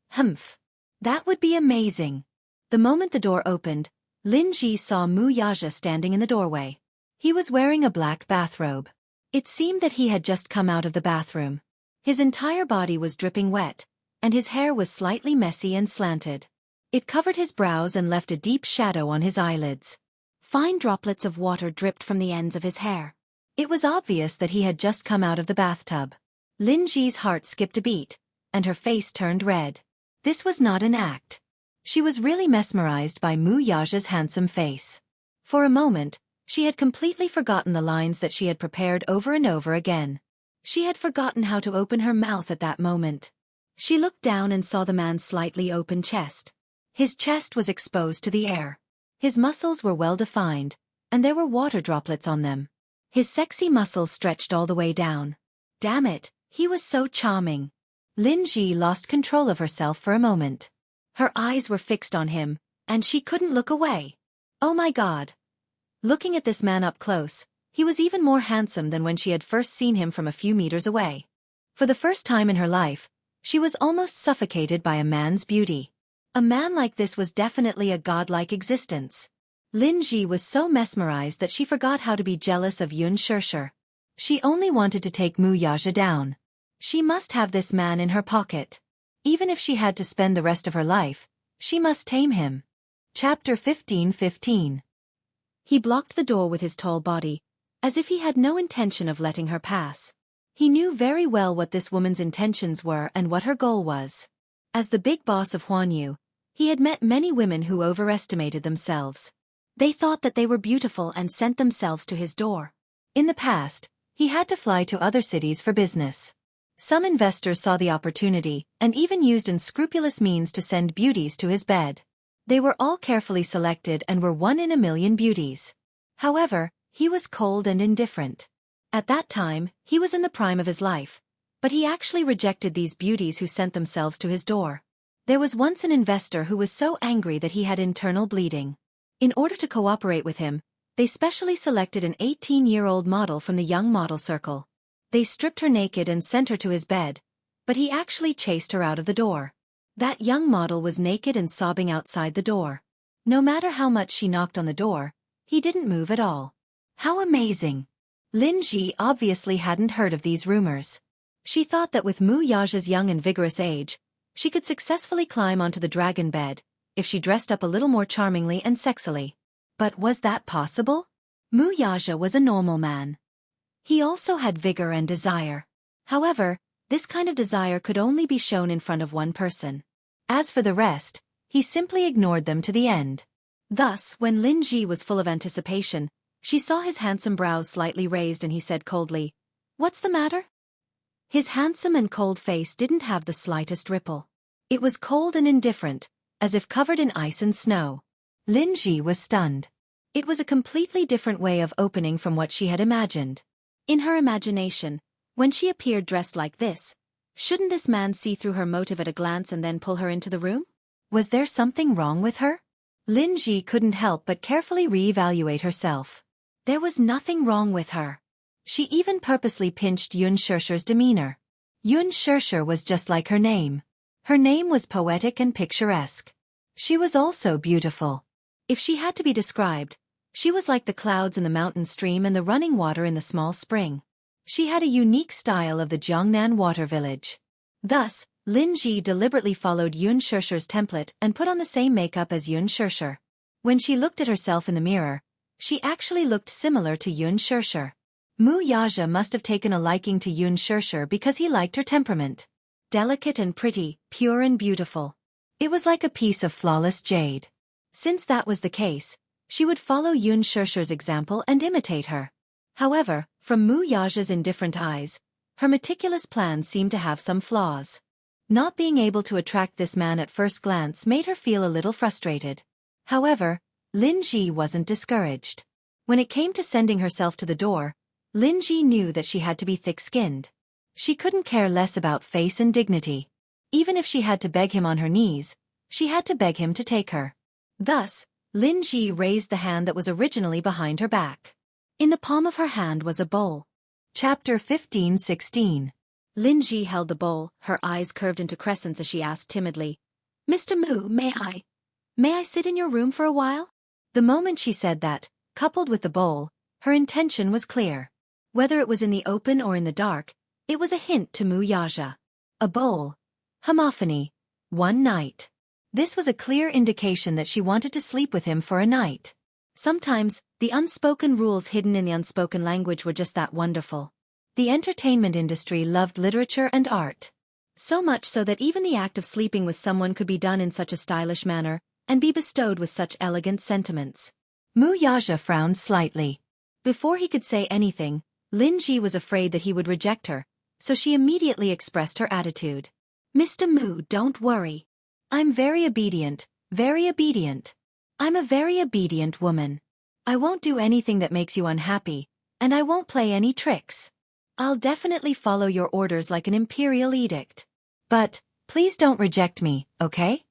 that would be amazing. The moment the door opened, Lin Ji saw Mu Yaja standing in the doorway. He was wearing a black bathrobe. It seemed that he had just come out of the bathroom. His entire body was dripping wet, and his hair was slightly messy and slanted. It covered his brows and left a deep shadow on his eyelids. Fine droplets of water dripped from the ends of his hair. It was obvious that he had just come out of the bathtub. Lin Ji's heart skipped a beat, and her face turned red. This was not an act. She was really mesmerized by Mu Yaja's handsome face. For a moment, she had completely forgotten the lines that she had prepared over and over again. She had forgotten how to open her mouth at that moment. She looked down and saw the man's slightly open chest. His chest was exposed to the air. His muscles were well defined, and there were water droplets on them. His sexy muscles stretched all the way down. Damn it, he was so charming. Lin Ji lost control of herself for a moment. Her eyes were fixed on him, and she couldn't look away. Oh my God! Looking at this man up close, he was even more handsome than when she had first seen him from a few meters away. For the first time in her life, she was almost suffocated by a man's beauty. A man like this was definitely a godlike existence. Lin Ji was so mesmerized that she forgot how to be jealous of Yun Shusher. She only wanted to take Mu Yaja down. She must have this man in her pocket. Even if she had to spend the rest of her life, she must tame him. Chapter 15:15. He blocked the door with his tall body, as if he had no intention of letting her pass. He knew very well what this woman's intentions were and what her goal was. As the big boss of Huanyu, he had met many women who overestimated themselves. They thought that they were beautiful and sent themselves to his door. In the past, he had to fly to other cities for business. Some investors saw the opportunity and even used unscrupulous means to send beauties to his bed. They were all carefully selected and were 1 in a million beauties. However, he was cold and indifferent. At that time, he was in the prime of his life, but he actually rejected these beauties who sent themselves to his door. There was once an investor who was so angry that he had internal bleeding. In order to cooperate with him, they specially selected an 18-year-old model from the young model circle. They stripped her naked and sent her to his bed, but he actually chased her out of the door. That young model was naked and sobbing outside the door. No matter how much she knocked on the door, he didn't move at all. How amazing! Lin Ji obviously hadn't heard of these rumors. She thought that with Mu Yaja's young and vigorous age, she could successfully climb onto the dragon bed, if she dressed up a little more charmingly and sexily. But was that possible? Mu Yaja was a normal man. He also had vigor and desire. However, this kind of desire could only be shown in front of one person. As for the rest, he simply ignored them to the end. Thus, when Lin Ji was full of anticipation, she saw his handsome brows slightly raised and he said coldly, "What's the matter?" His handsome and cold face didn't have the slightest ripple. It was cold and indifferent, as if covered in ice and snow. Lin Ji was stunned. It was a completely different way of opening from what she had imagined. In her imagination, when she appeared dressed like this, shouldn't this man see through her motive at a glance and then pull her into the room? Was there something wrong with her? Lin Ji couldn't help but carefully re-evaluate herself. There was nothing wrong with her. She even purposely pinched Yun Shesher's demeanor. Yun Shesher was just like her name. Her name was poetic and picturesque. She was also beautiful. If she had to be described, she was like the clouds in the mountain stream and the running water in the small spring. She had a unique style of the Jiangnan water village. Thus, Lin Ji deliberately followed Yun Shesher's template and put on the same makeup as Yun Shesher. When she looked at herself in the mirror, she actually looked similar to Yun Shesher. Mu Yaja must have taken a liking to Yun Shesher because he liked her temperament. Delicate and pretty, pure and beautiful. It was like a piece of flawless jade. Since that was the case, she would follow Yun Shesher's example and imitate her. However, from Mu Yaja's indifferent eyes, her meticulous plan seemed to have some flaws. Not being able to attract this man at first glance made her feel a little frustrated. However, Lin Ji wasn't discouraged. When it came to sending herself to the door, Lin Ji knew that she had to be thick-skinned. She couldn't care less about face and dignity. Even if she had to beg him on her knees, she had to beg him to take her. Thus, Lin Ji raised the hand that was originally behind her back. In the palm of her hand was a bowl. Chapter 15:16. Lin Ji held the bowl, her eyes curved into crescents as she asked timidly, "Mr. Mu, may I sit in your room for a while?" The moment she said that, coupled with the bowl, her intention was clear. Whether it was in the open or in the dark, it was a hint to Mu Yaja. A bowl. Homophony. One night. This was a clear indication that she wanted to sleep with him for a night. Sometimes, the unspoken rules hidden in the unspoken language were just that wonderful. The entertainment industry loved literature and art. So much so that even the act of sleeping with someone could be done in such a stylish manner, and be bestowed with such elegant sentiments. Mu Yaja frowned slightly. Before he could say anything, Lin Ji was afraid that he would reject her, so she immediately expressed her attitude. "Mr. Mu, don't worry. I'm very obedient, very obedient. I'm a very obedient woman. I won't do anything that makes you unhappy, and I won't play any tricks. I'll definitely follow your orders like an imperial edict. But, please don't reject me, okay?"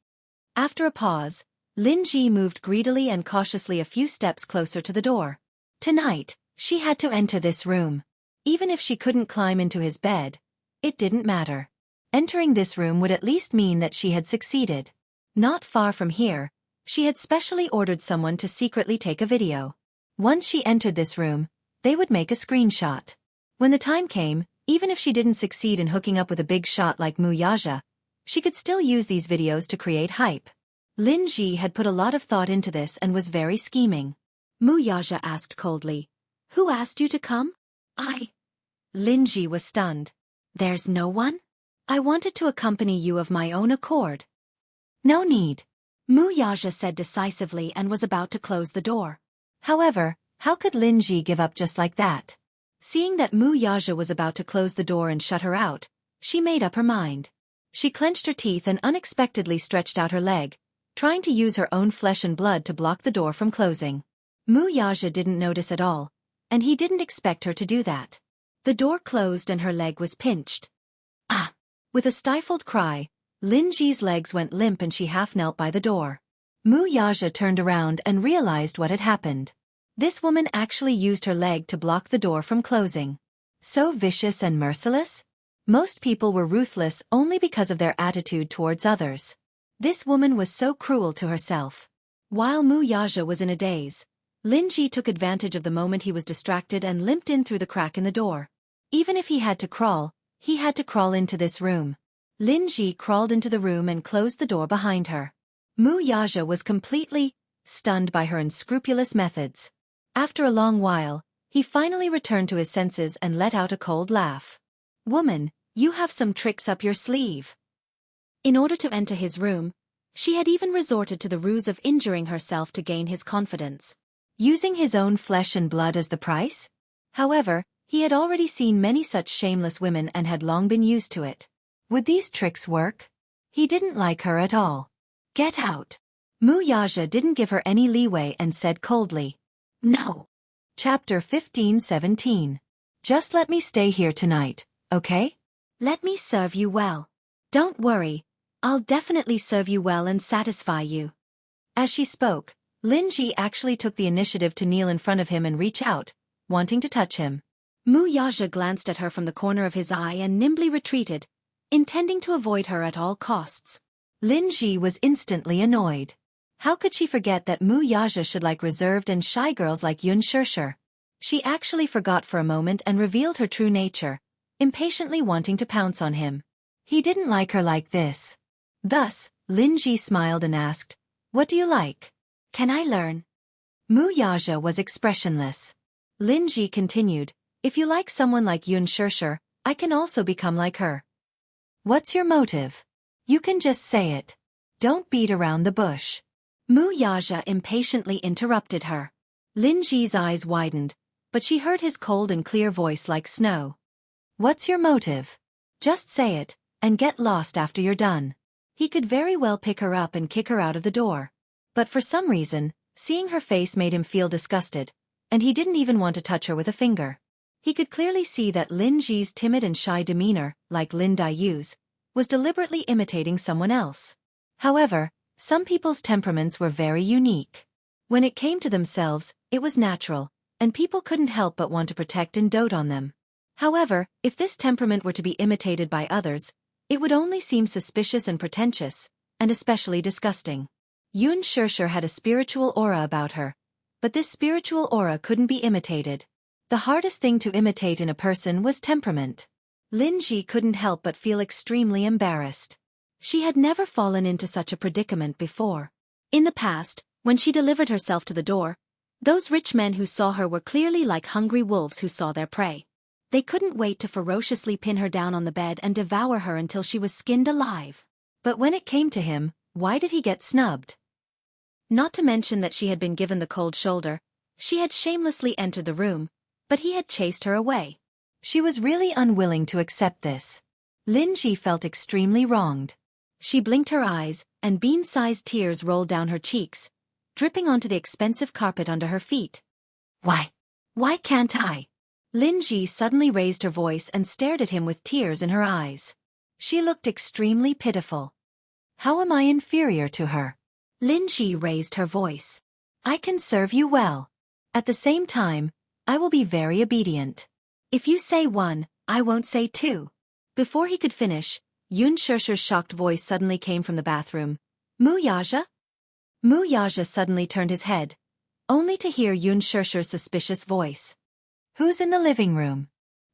After a pause, Lin Ji moved greedily and cautiously a few steps closer to the door. Tonight, she had to enter this room. Even if she couldn't climb into his bed, it didn't matter. Entering this room would at least mean that she had succeeded. Not far from here, she had specially ordered someone to secretly take a video. Once she entered this room, they would make a screenshot. When the time came, even if she didn't succeed in hooking up with a big shot like Mu Yaja, she could still use these videos to create hype. Lin Ji had put a lot of thought into this and was very scheming. Mu Yaja asked coldly, "Who asked you to come?" Lin Ji was stunned. "There's no one? I wanted to accompany you of my own accord." "No need," Mu Yaja said decisively and was about to close the door. However, how could Lin Ji give up just like that? Seeing that Mu Yaja was about to close the door and shut her out, she made up her mind. She clenched her teeth and unexpectedly stretched out her leg, trying to use her own flesh and blood to block the door from closing. Mu Yaja didn't notice at all, and he didn't expect her to do that. The door closed and her leg was pinched. Ah! With a stifled cry, Lin Ji's legs went limp and she half knelt by the door. Mu Yaja turned around and realized what had happened. This woman actually used her leg to block the door from closing. So vicious and merciless? Most people were ruthless only because of their attitude towards others. This woman was so cruel to herself. While Mu Yaja was in a daze, Lin Ji took advantage of the moment he was distracted and limped in through the crack in the door. Even if he had to crawl into this room. Lin Ji crawled into the room and closed the door behind her. Mu Yaja was completely stunned by her unscrupulous methods. After a long while, he finally returned to his senses and let out a cold laugh. "Woman, you have some tricks up your sleeve." In order to enter his room, she had even resorted to the ruse of injuring herself to gain his confidence. Using his own flesh and blood as the price? However, he had already seen many such shameless women and had long been used to it. Would these tricks work? He didn't like her at all. "Get out." Mu Yaja didn't give her any leeway and said coldly, "No." Chapter 15-17. Just let me stay here tonight, okay? Let me serve you well. Don't worry, I'll definitely serve you well and satisfy you. As she spoke, Lin Ji actually took the initiative to kneel in front of him and reach out, wanting to touch him. Mu Yaja glanced at her from the corner of his eye and nimbly retreated, intending to avoid her at all costs. Lin Ji was instantly annoyed. How could she forget that Mu Yaja should like reserved and shy girls like Yun Shirshir? She actually forgot for a moment and revealed her true nature, impatiently wanting to pounce on him. He didn't like her like this. Thus, Lin Ji smiled and asked, "What do you like? Can I learn?" Mu Yaja was expressionless. Lin Ji continued, "If you like someone like Yun Shirshir, I can also become like her." "What's your motive? You can just say it. Don't beat around the bush." Mu Yaja impatiently interrupted her. Lin Ji's eyes widened, but she heard his cold and clear voice like snow. "What's your motive? Just say it, and get lost after you're done." He could very well pick her up and kick her out of the door. But for some reason, seeing her face made him feel disgusted, and he didn't even want to touch her with a finger. He could clearly see that Lin Ji's timid and shy demeanor, like Lin Daiyu's, was deliberately imitating someone else. However, some people's temperaments were very unique. When it came to themselves, it was natural, and people couldn't help but want to protect and dote on them. However, if this temperament were to be imitated by others, it would only seem suspicious and pretentious, and especially disgusting. Yun Shirshir had a spiritual aura about her, but this spiritual aura couldn't be imitated. The hardest thing to imitate in a person was temperament. Lin Ji couldn't help but feel extremely embarrassed. She had never fallen into such a predicament before. In the past, when she delivered herself to the door, those rich men who saw her were clearly like hungry wolves who saw their prey. They couldn't wait to ferociously pin her down on the bed and devour her until she was skinned alive. But when it came to him, why did he get snubbed? Not to mention that she had been given the cold shoulder, she had shamelessly entered the room, but he had chased her away. She was really unwilling to accept this. Lin Ji felt extremely wronged. She blinked her eyes, and bean-sized tears rolled down her cheeks, dripping onto the expensive carpet under her feet. Why can't I?" Lin Ji suddenly raised her voice and stared at him with tears in her eyes. She looked extremely pitiful. "How am I inferior to her?" Lin Ji raised her voice. "I can serve you well. At the same time, I will be very obedient. If you say one, I won't say two." Before he could finish, Yun Shirshir's shocked voice suddenly came from the bathroom. "Mu Yaja?" Mu Yaja suddenly turned his head, only to hear Yun Shirshir's suspicious voice. "Who's in the living room?"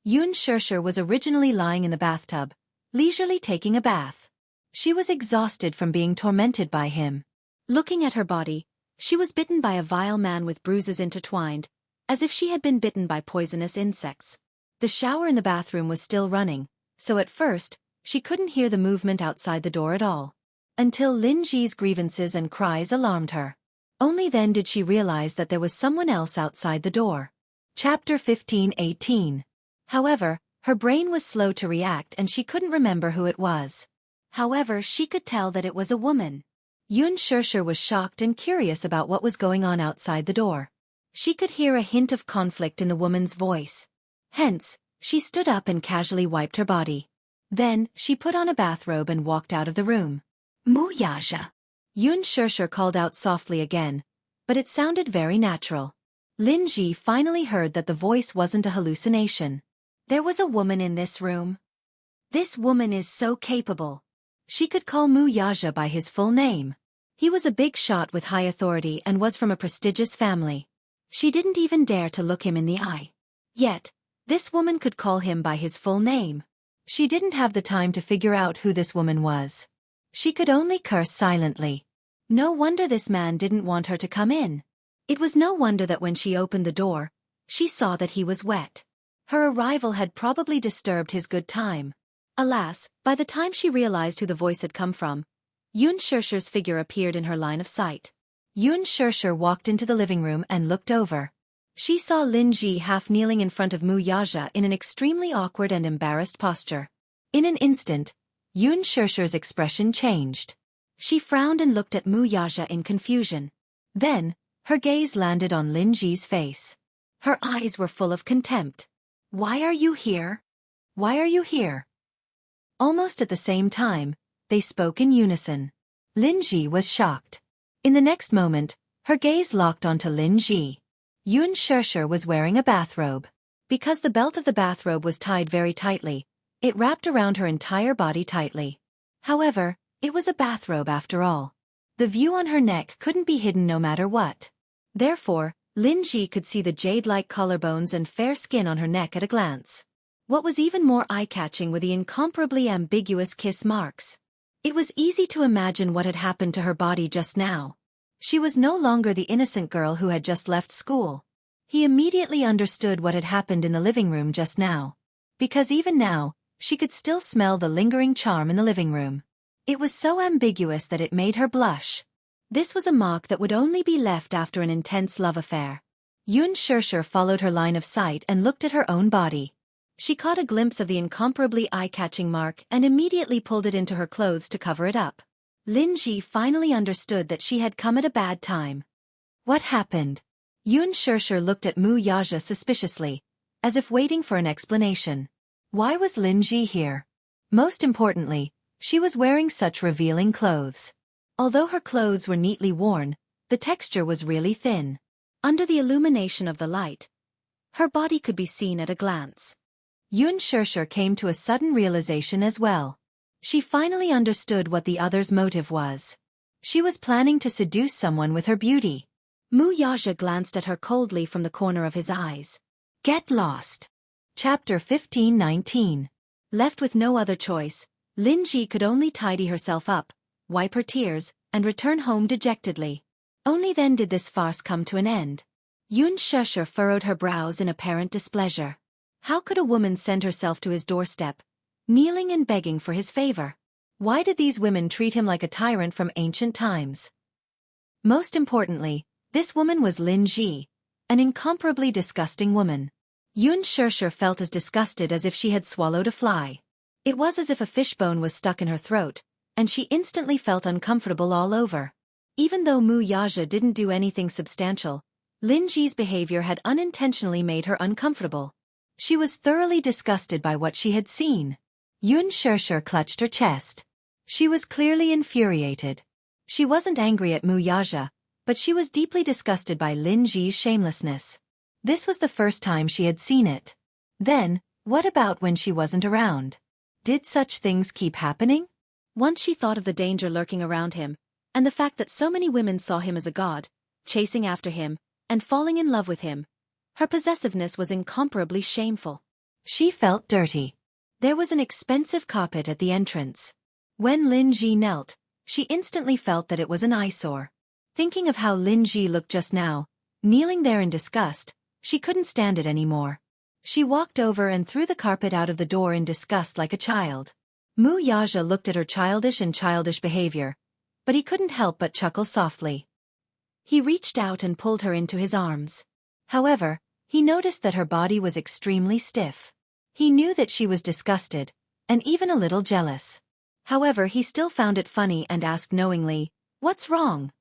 Yun Shirshir was originally lying in the bathtub, leisurely taking a bath. She was exhausted from being tormented by him. Looking at her body, she was bitten by a vile man with bruises intertwined, as if she had been bitten by poisonous insects. The shower in the bathroom was still running, so at first, she couldn't hear the movement outside the door at all. Until Lin Ji's grievances and cries alarmed her. Only then did she realize that there was someone else outside the door. Chapter 15-18. However, her brain was slow to react and she couldn't remember who it was. However, she could tell that it was a woman. Yun Shirshir was shocked and curious about what was going on outside the door. She could hear a hint of conflict in the woman's voice. Hence, she stood up and casually wiped her body. Then, she put on a bathrobe and walked out of the room. Muyaja. Yun Shishir called out softly again, but it sounded very natural. Lin Ji finally heard that the voice wasn't a hallucination. There was a woman in this room. This woman is so capable. She could call Muyaja by his full name. He was a big shot with high authority and was from a prestigious family. She didn't even dare to look him in the eye. Yet, this woman could call him by his full name. She didn't have the time to figure out who this woman was. She could only curse silently. No wonder this man didn't want her to come in. It was no wonder that when she opened the door, she saw that he was wet. Her arrival had probably disturbed his good time. Alas, by the time she realized who the voice had come from, Yun Shishir's figure appeared in her line of sight. Yun Shishir walked into the living room and looked over. She saw Lin Ji half kneeling in front of Muyaja in an extremely awkward and embarrassed posture. In an instant, Yun Shishir's expression changed. She frowned and looked at Muyaja in confusion. Then, her gaze landed on Lin Ji's face. Her eyes were full of contempt. Why are you here? Why are you here? Almost at the same time, they spoke in unison. Lin Ji was shocked. In the next moment, her gaze locked onto Lin Ji. Yun Shishir was wearing a bathrobe. Because the belt of the bathrobe was tied very tightly, it wrapped around her entire body tightly. However, it was a bathrobe after all. The view on her neck couldn't be hidden no matter what. Therefore, Lin Ji could see the jade-like collarbones and fair skin on her neck at a glance. What was even more eye-catching were the incomparably ambiguous kiss marks. It was easy to imagine what had happened to her body just now. She was no longer the innocent girl who had just left school. He immediately understood what had happened in the living room just now. Because even now, she could still smell the lingering charm in the living room. It was so ambiguous that it made her blush. This was a mark that would only be left after an intense love affair. Yun Shishir followed her line of sight and looked at her own body. She caught a glimpse of the incomparably eye-catching mark and immediately pulled it into her clothes to cover it up. Lin Ji finally understood that she had come at a bad time. What happened? Yun Shishir looked at Muyaja suspiciously, as if waiting for an explanation. Why was Lin Ji here? Most importantly, she was wearing such revealing clothes. Although her clothes were neatly worn, the texture was really thin. Under the illumination of the light, her body could be seen at a glance. Yun Shishir came to a sudden realization as well. She finally understood what the other's motive was. She was planning to seduce someone with her beauty. Muyaja glanced at her coldly from the corner of his eyes. Get lost. Chapter 15:19. Left with no other choice, Lin Ji could only tidy herself up, wipe her tears, and return home dejectedly. Only then did this farce come to an end. Yun Shishir furrowed her brows in apparent displeasure. How could a woman send herself to his doorstep, kneeling and begging for his favor? Why did these women treat him like a tyrant from ancient times? Most importantly, this woman was Lin Ji, an incomparably disgusting woman. Yun Shishir felt as disgusted as if she had swallowed a fly. It was as if a fishbone was stuck in her throat, and she instantly felt uncomfortable all over. Even though Muyaja didn't do anything substantial, Lin Ji's behavior had unintentionally made her uncomfortable. She was thoroughly disgusted by what she had seen. Yun Shishir clutched her chest. She was clearly infuriated. She wasn't angry at Muyaja, but she was deeply disgusted by Lin Ji's shamelessness. This was the first time she had seen it. Then, what about when she wasn't around? Did such things keep happening? Once she thought of the danger lurking around him, and the fact that so many women saw him as a god, chasing after him, and falling in love with him. Her possessiveness was incomparably shameful. She felt dirty. There was an expensive carpet at the entrance. When Lin Ji knelt, she instantly felt that it was an eyesore. Thinking of how Lin Ji looked just now, kneeling there in disgust, she couldn't stand it anymore. She walked over and threw the carpet out of the door in disgust like a child. Muyaja looked at her childish behavior, but he couldn't help but chuckle softly. He reached out and pulled her into his arms. However, he noticed that her body was extremely stiff. He knew that she was disgusted, and even a little jealous. However, he still found it funny and asked knowingly, "What's wrong?"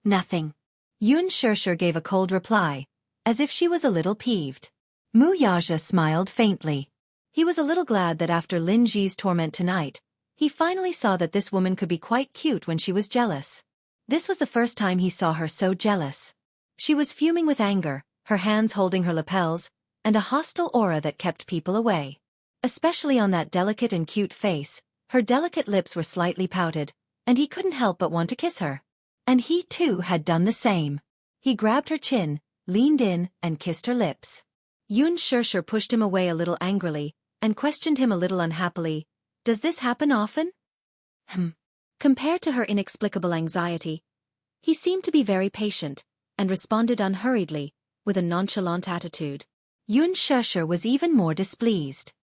"Nothing." Yun Shishir gave a cold reply, as if she was a little peeved. Muyaja smiled faintly. He was a little glad that after Lin Ji's torment tonight, he finally saw that this woman could be quite cute when she was jealous. This was the first time he saw her so jealous. She was fuming with anger, her hands holding her lapels, and a hostile aura that kept people away. Especially on that delicate and cute face, her delicate lips were slightly pouted, and he couldn't help but want to kiss her. And he too had done the same. He grabbed her chin, leaned in, and kissed her lips. Yun Shirshir pushed him away a little angrily, and questioned him a little unhappily. Does this happen often? Compared to her inexplicable anxiety, he seemed to be very patient, and responded unhurriedly, with a nonchalant attitude. Yun Shirshir was even more displeased.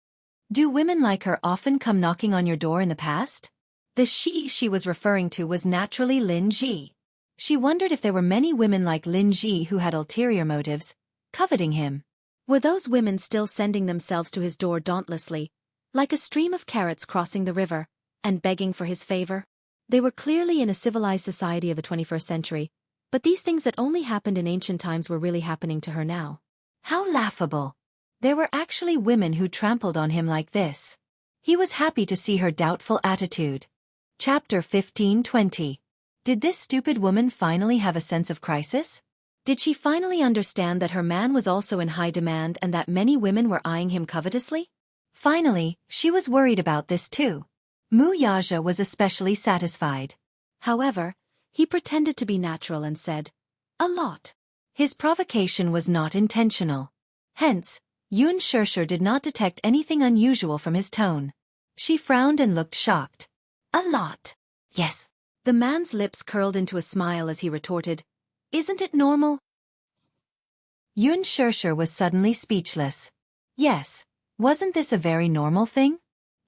Do women like her often come knocking on your door in the past? The she was referring to was naturally Lin Ji. She wondered if there were many women like Lin Ji who had ulterior motives, coveting him. Were those women still sending themselves to his door dauntlessly, like a stream of carrots crossing the river, and begging for his favor? They were clearly in a civilized society of the 21st century, but these things that only happened in ancient times were really happening to her now. How laughable! There were actually women who trampled on him like this. He was happy to see her doubtful attitude. Chapter 15:20. Did this stupid woman finally have a sense of crisis? Did she finally understand that her man was also in high demand and that many women were eyeing him covetously? Finally, she was worried about this too. Mu Yaja was especially satisfied. However, he pretended to be natural and said, "A lot." His provocation was not intentional. Hence, Yun Shirshir did not detect anything unusual from his tone. She frowned and looked shocked. "A lot." "Yes." The man's lips curled into a smile as he retorted, "Isn't it normal?" Yun Shirshir was suddenly speechless. Yes, wasn't this a very normal thing?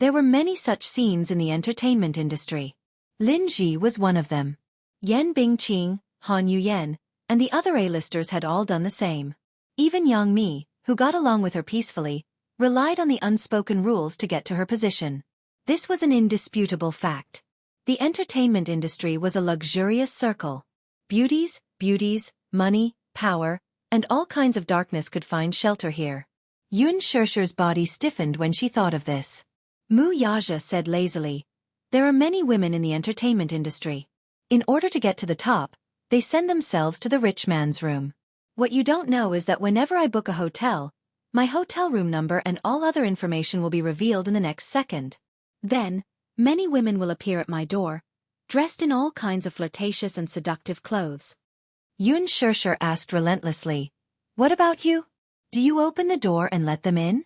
There were many such scenes in the entertainment industry. Lin Ji was one of them. Yan Bingqing, Han Yuyen, and the other A-listers had all done the same. Even Yang Mi, who got along with her peacefully, relied on the unspoken rules to get to her position. This was an indisputable fact. The entertainment industry was a luxurious circle. Beauties, money, power, and all kinds of darkness could find shelter here. Yun Shirshir's body stiffened when she thought of this. Mu Yaja said lazily, "There are many women in the entertainment industry. In order to get to the top, they send themselves to the rich man's room. What you don't know is that whenever I book a hotel, my hotel room number and all other information will be revealed in the next second. Then, many women will appear at my door, dressed in all kinds of flirtatious and seductive clothes." Yun Shirshir asked relentlessly, "What about you? Do you open the door and let them in?"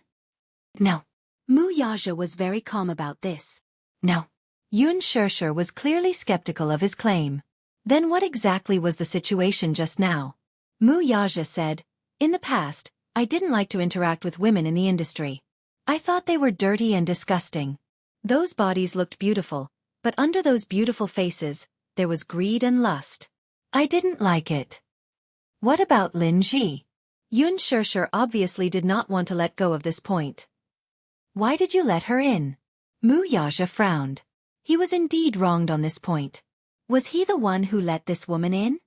"No." Mu Yaja was very calm about this. "No." Yun Shirshir was clearly skeptical of his claim. Then what exactly was the situation just now? Mu Yaja said, "In the past, I didn't like to interact with women in the industry. I thought they were dirty and disgusting. Those bodies looked beautiful, but under those beautiful faces, there was greed and lust. I didn't like it." What about Lin Ji? Yun Shirshir obviously did not want to let go of this point. "Why did you let her in?" Mu Yaja frowned. He was indeed wronged on this point. Was he the one who let this woman in?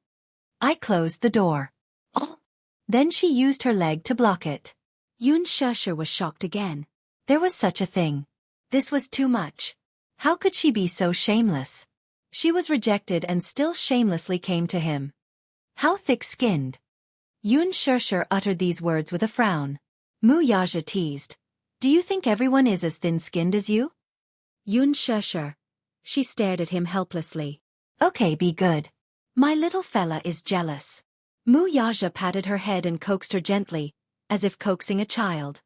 "I closed the door." "Oh." Then she used her leg to block it. Yun Shirshir was shocked again. There was such a thing. This was too much. How could she be so shameless? She was rejected and still shamelessly came to him. How thick-skinned. Yun Shirshir uttered these words with a frown. Mu Yaja teased, "Do you think everyone is as thin-skinned as you?" Yun Shirshir. She stared at him helplessly. "Okay, be good. My little fella is jealous." Mu Yaja patted her head and coaxed her gently, as if coaxing a child.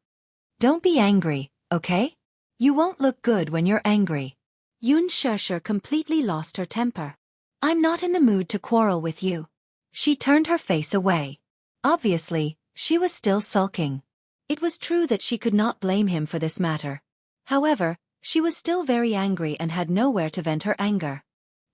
"Don't be angry, okay? You won't look good when you're angry." Yun Shirshir completely lost her temper. "I'm not in the mood to quarrel with you." She turned her face away. Obviously, she was still sulking. It was true that she could not blame him for this matter. However, she was still very angry and had nowhere to vent her anger.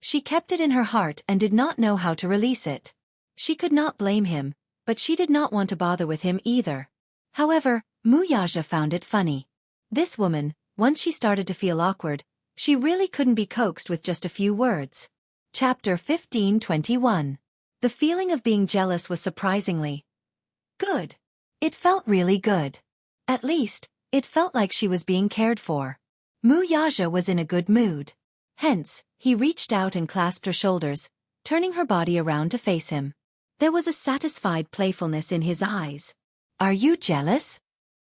She kept it in her heart and did not know how to release it. She could not blame him, but she did not want to bother with him either. However, Mu Yaja found it funny. This woman, once she started to feel awkward, she really couldn't be coaxed with just a few words. Chapter 15:21. The feeling of being jealous was surprisingly good. It felt really good. At least, It felt like she was being cared for. Muyaja was in a good mood. Hence, he reached out and clasped her shoulders, turning her body around to face him. There was a satisfied playfulness in his eyes. "Are you jealous?"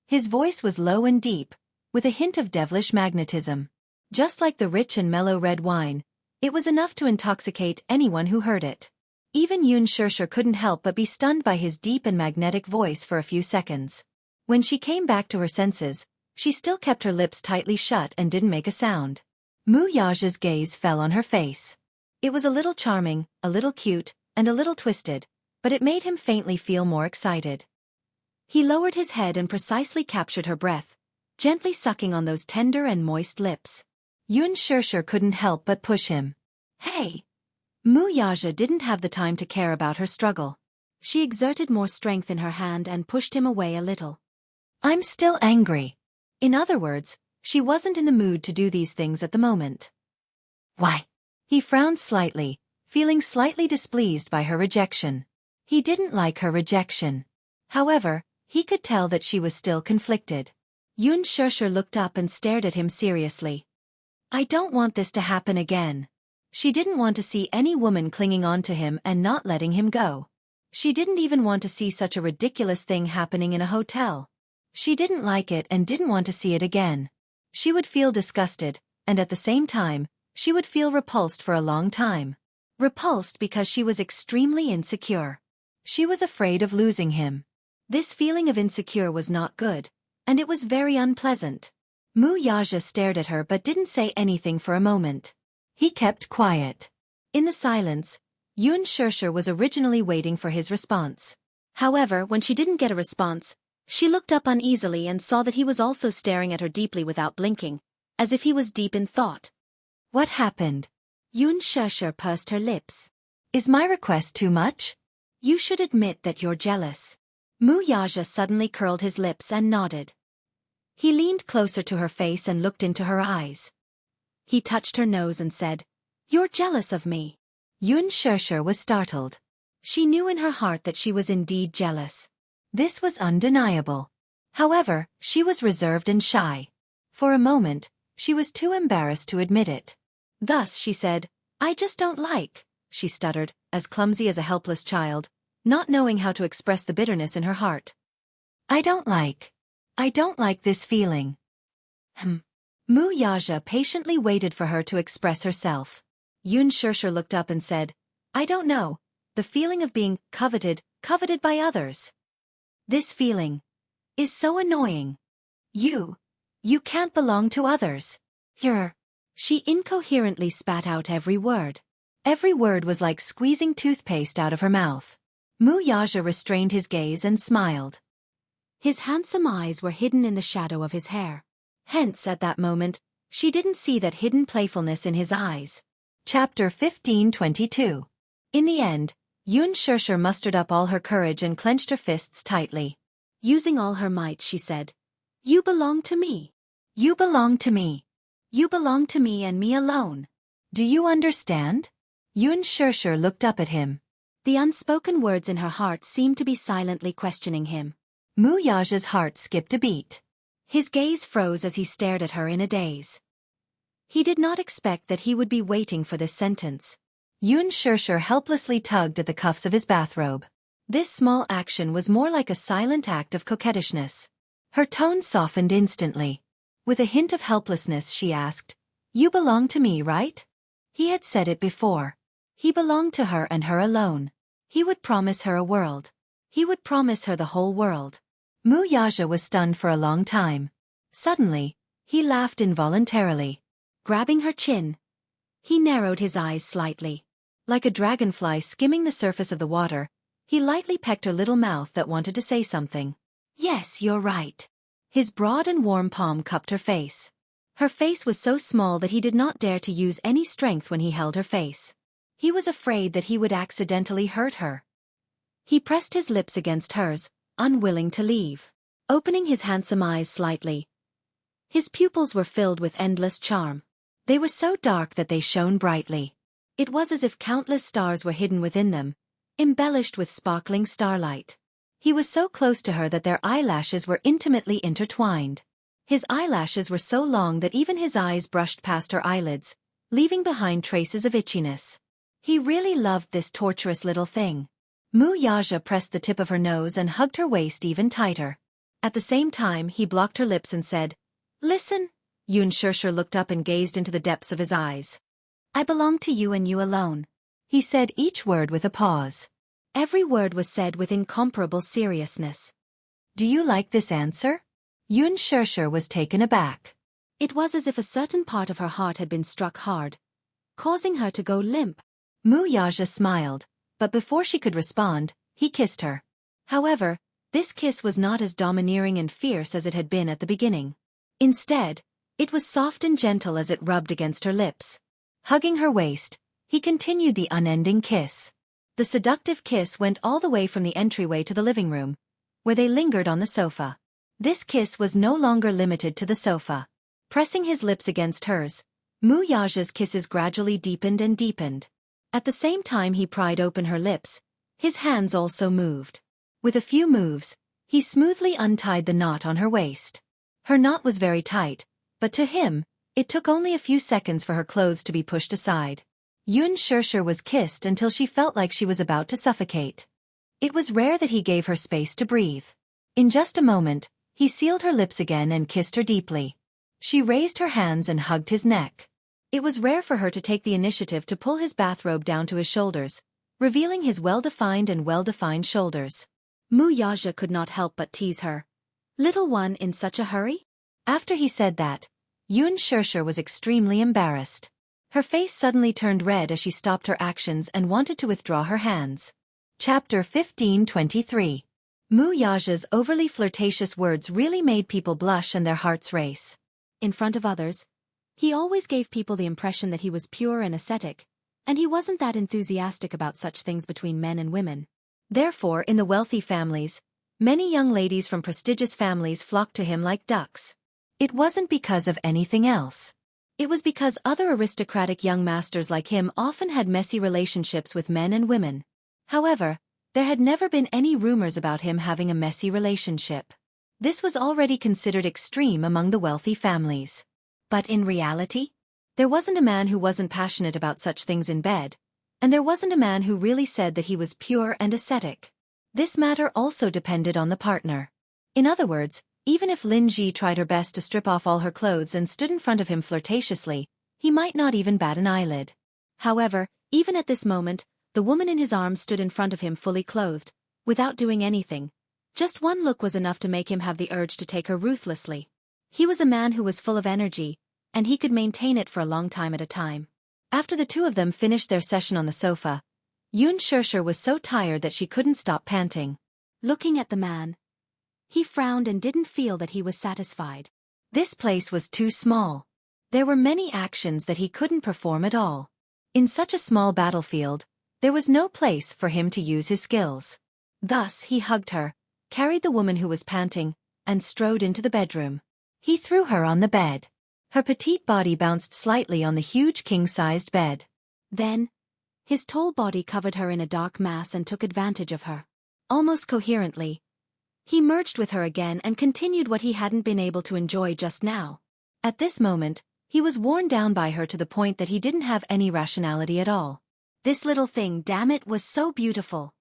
His voice was low and deep, with a hint of devilish magnetism. Just like the rich and mellow red wine, it was enough to intoxicate anyone who heard it. Even Yun Shirshir couldn't help but be stunned by his deep and magnetic voice for a few seconds. When she came back to her senses, she still kept her lips tightly shut and didn't make a sound. Muyaja's gaze fell on her face. It was a little charming, a little cute, and a little twisted, but it made him faintly feel more excited. He lowered his head and precisely captured her breath, gently sucking on those tender and moist lips. Yun Shirshir couldn't help but push him. "Hey!" Muyaja didn't have the time to care about her struggle. She exerted more strength in her hand and pushed him away a little. "I'm still angry." In other words, she wasn't in the mood to do these things at the moment. "Why?" He frowned slightly, feeling slightly displeased by her rejection. He didn't like her rejection. However, he could tell that she was still conflicted. Yun Shirshir looked up and stared at him seriously. "I don't want this to happen again." She didn't want to see any woman clinging on to him and not letting him go. She didn't even want to see such a ridiculous thing happening in a hotel. She didn't like it and didn't want to see it again. She would feel disgusted, and at the same time, she would feel repulsed for a long time. Repulsed because she was extremely insecure. She was afraid of losing him. This feeling of insecure was not good, and it was very unpleasant. Muyaja stared at her but didn't say anything for a moment. He kept quiet. In the silence, Yun Shirshir was originally waiting for his response. However, when she didn't get a response, she looked up uneasily and saw that he was also staring at her deeply without blinking, as if he was deep in thought. "What happened?" Yun Shirshir pursed her lips. "Is my request too much? You should admit that you're jealous." Muyaja suddenly curled his lips and nodded. He leaned closer to her face and looked into her eyes. He touched her nose and said, "You're jealous of me." Yun Shirshir was startled. She knew in her heart that she was indeed jealous. This was undeniable. However, she was reserved and shy. For a moment, she was too embarrassed to admit it. Thus she said, "I just don't like," she stuttered, as clumsy as a helpless child, not knowing how to express the bitterness in her heart. I don't like this feeling." Muyaja patiently waited for her to express herself. Yun Shirshir looked up and said, "I don't know, the feeling of being coveted by others. This feeling is so annoying. You can't belong to others. She incoherently spat out every word. Every word was like squeezing toothpaste out of her mouth. Muyaja restrained his gaze and smiled. His handsome eyes were hidden in the shadow of his hair. Hence, at that moment, she didn't see that hidden playfulness in his eyes. Chapter 15:22. In the end, Yun Shirshir mustered up all her courage and clenched her fists tightly. Using all her might, she said, "You belong to me. You belong to me. You belong to me and me alone. Do you understand?" Yun Shirshir looked up at him. The unspoken words in her heart seemed to be silently questioning him. Muyaja's heart skipped a beat. His gaze froze as he stared at her in a daze. He did not expect that he would be waiting for this sentence. Yun Shirshir helplessly tugged at the cuffs of his bathrobe. This small action was more like a silent act of coquettishness. Her tone softened instantly. With a hint of helplessness, she asked, "You belong to me, right?" He had said it before. He belonged to her and her alone. He would promise her a world. He would promise her the whole world. Muyaja was stunned for a long time. Suddenly, he laughed involuntarily. Grabbing her chin, he narrowed his eyes slightly. Like a dragonfly skimming the surface of the water, he lightly pecked her little mouth that wanted to say something. "Yes, you're right." His broad and warm palm cupped her face. Her face was so small that he did not dare to use any strength when he held her face. He was afraid that he would accidentally hurt her. He pressed his lips against hers, unwilling to leave. Opening his handsome eyes slightly, his pupils were filled with endless charm. They were so dark that they shone brightly. It was as if countless stars were hidden within them, embellished with sparkling starlight. He was so close to her that their eyelashes were intimately intertwined. His eyelashes were so long that even his eyes brushed past her eyelids, leaving behind traces of itchiness. He really loved this torturous little thing. Mu Yaja pressed the tip of her nose and hugged her waist even tighter. At the same time, he blocked her lips and said, "Listen." Yun Shirshir looked up and gazed into the depths of his eyes. "I belong to you and you alone." He said each word with a pause. Every word was said with incomparable seriousness. "Do you like this answer?" Yun Shirshir was taken aback. It was as if a certain part of her heart had been struck hard, causing her to go limp. Mu Yaja smiled, but before she could respond, he kissed her. However, this kiss was not as domineering and fierce as it had been at the beginning. Instead, it was soft and gentle as it rubbed against her lips. Hugging her waist, he continued the unending kiss. The seductive kiss went all the way from the entryway to the living room, where they lingered on the sofa. This kiss was no longer limited to the sofa. Pressing his lips against hers, Mu Yaja's kisses gradually deepened and deepened. At the same time he pried open her lips, his hands also moved. With a few moves, he smoothly untied the knot on her waist. Her knot was very tight, but to him, it took only a few seconds for her clothes to be pushed aside. Yun Shirshir was kissed until she felt like she was about to suffocate. It was rare that he gave her space to breathe. In just a moment, he sealed her lips again and kissed her deeply. She raised her hands and hugged his neck. It was rare for her to take the initiative to pull his bathrobe down to his shoulders, revealing his well-defined shoulders. Mu Yaja could not help but tease her. "Little one in such a hurry?" After he said that, Yun Shirshir was extremely embarrassed. Her face suddenly turned red as she stopped her actions and wanted to withdraw her hands. Chapter 15:23. Mu Yaja's overly flirtatious words really made people blush and their hearts race. In front of others, he always gave people the impression that he was pure and ascetic, and he wasn't that enthusiastic about such things between men and women. Therefore, in the wealthy families, many young ladies from prestigious families flocked to him like ducks. It wasn't because of anything else. It was because other aristocratic young masters like him often had messy relationships with men and women. However, there had never been any rumors about him having a messy relationship. This was already considered extreme among the wealthy families. But in reality, there wasn't a man who wasn't passionate about such things in bed, and there wasn't a man who really said that he was pure and ascetic. This matter also depended on the partner. In other words, even if Lin Ji tried her best to strip off all her clothes and stood in front of him flirtatiously, he might not even bat an eyelid. However, even at this moment, the woman in his arms stood in front of him fully clothed, without doing anything. Just one look was enough to make him have the urge to take her ruthlessly. He was a man who was full of energy, and he could maintain it for a long time at a time. After the two of them finished their session on the sofa, Yun Shirshir was so tired that she couldn't stop panting. Looking at the man, he frowned and didn't feel that he was satisfied. This place was too small. There were many actions that he couldn't perform at all. In such a small battlefield, there was no place for him to use his skills. Thus he hugged her, carried the woman who was panting, and strode into the bedroom. He threw her on the bed. Her petite body bounced slightly on the huge king-sized bed. Then, his tall body covered her in a dark mass and took advantage of her. Almost coherently, he merged with her again and continued what he hadn't been able to enjoy just now. At this moment, he was worn down by her to the point that he didn't have any rationality at all. This little thing, damn it, was so beautiful.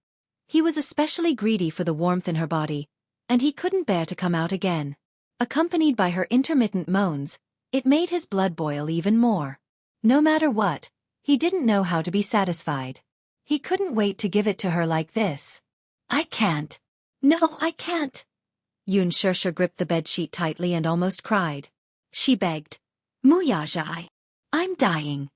He was especially greedy for the warmth in her body, and he couldn't bear to come out again. Accompanied by her intermittent moans, it made his blood boil even more. No matter what, he didn't know how to be satisfied. He couldn't wait to give it to her like this. "I can't. No, I can't." Yun Shirshir gripped the bedsheet tightly and almost cried. She begged, "Mu Yaja, I'm dying."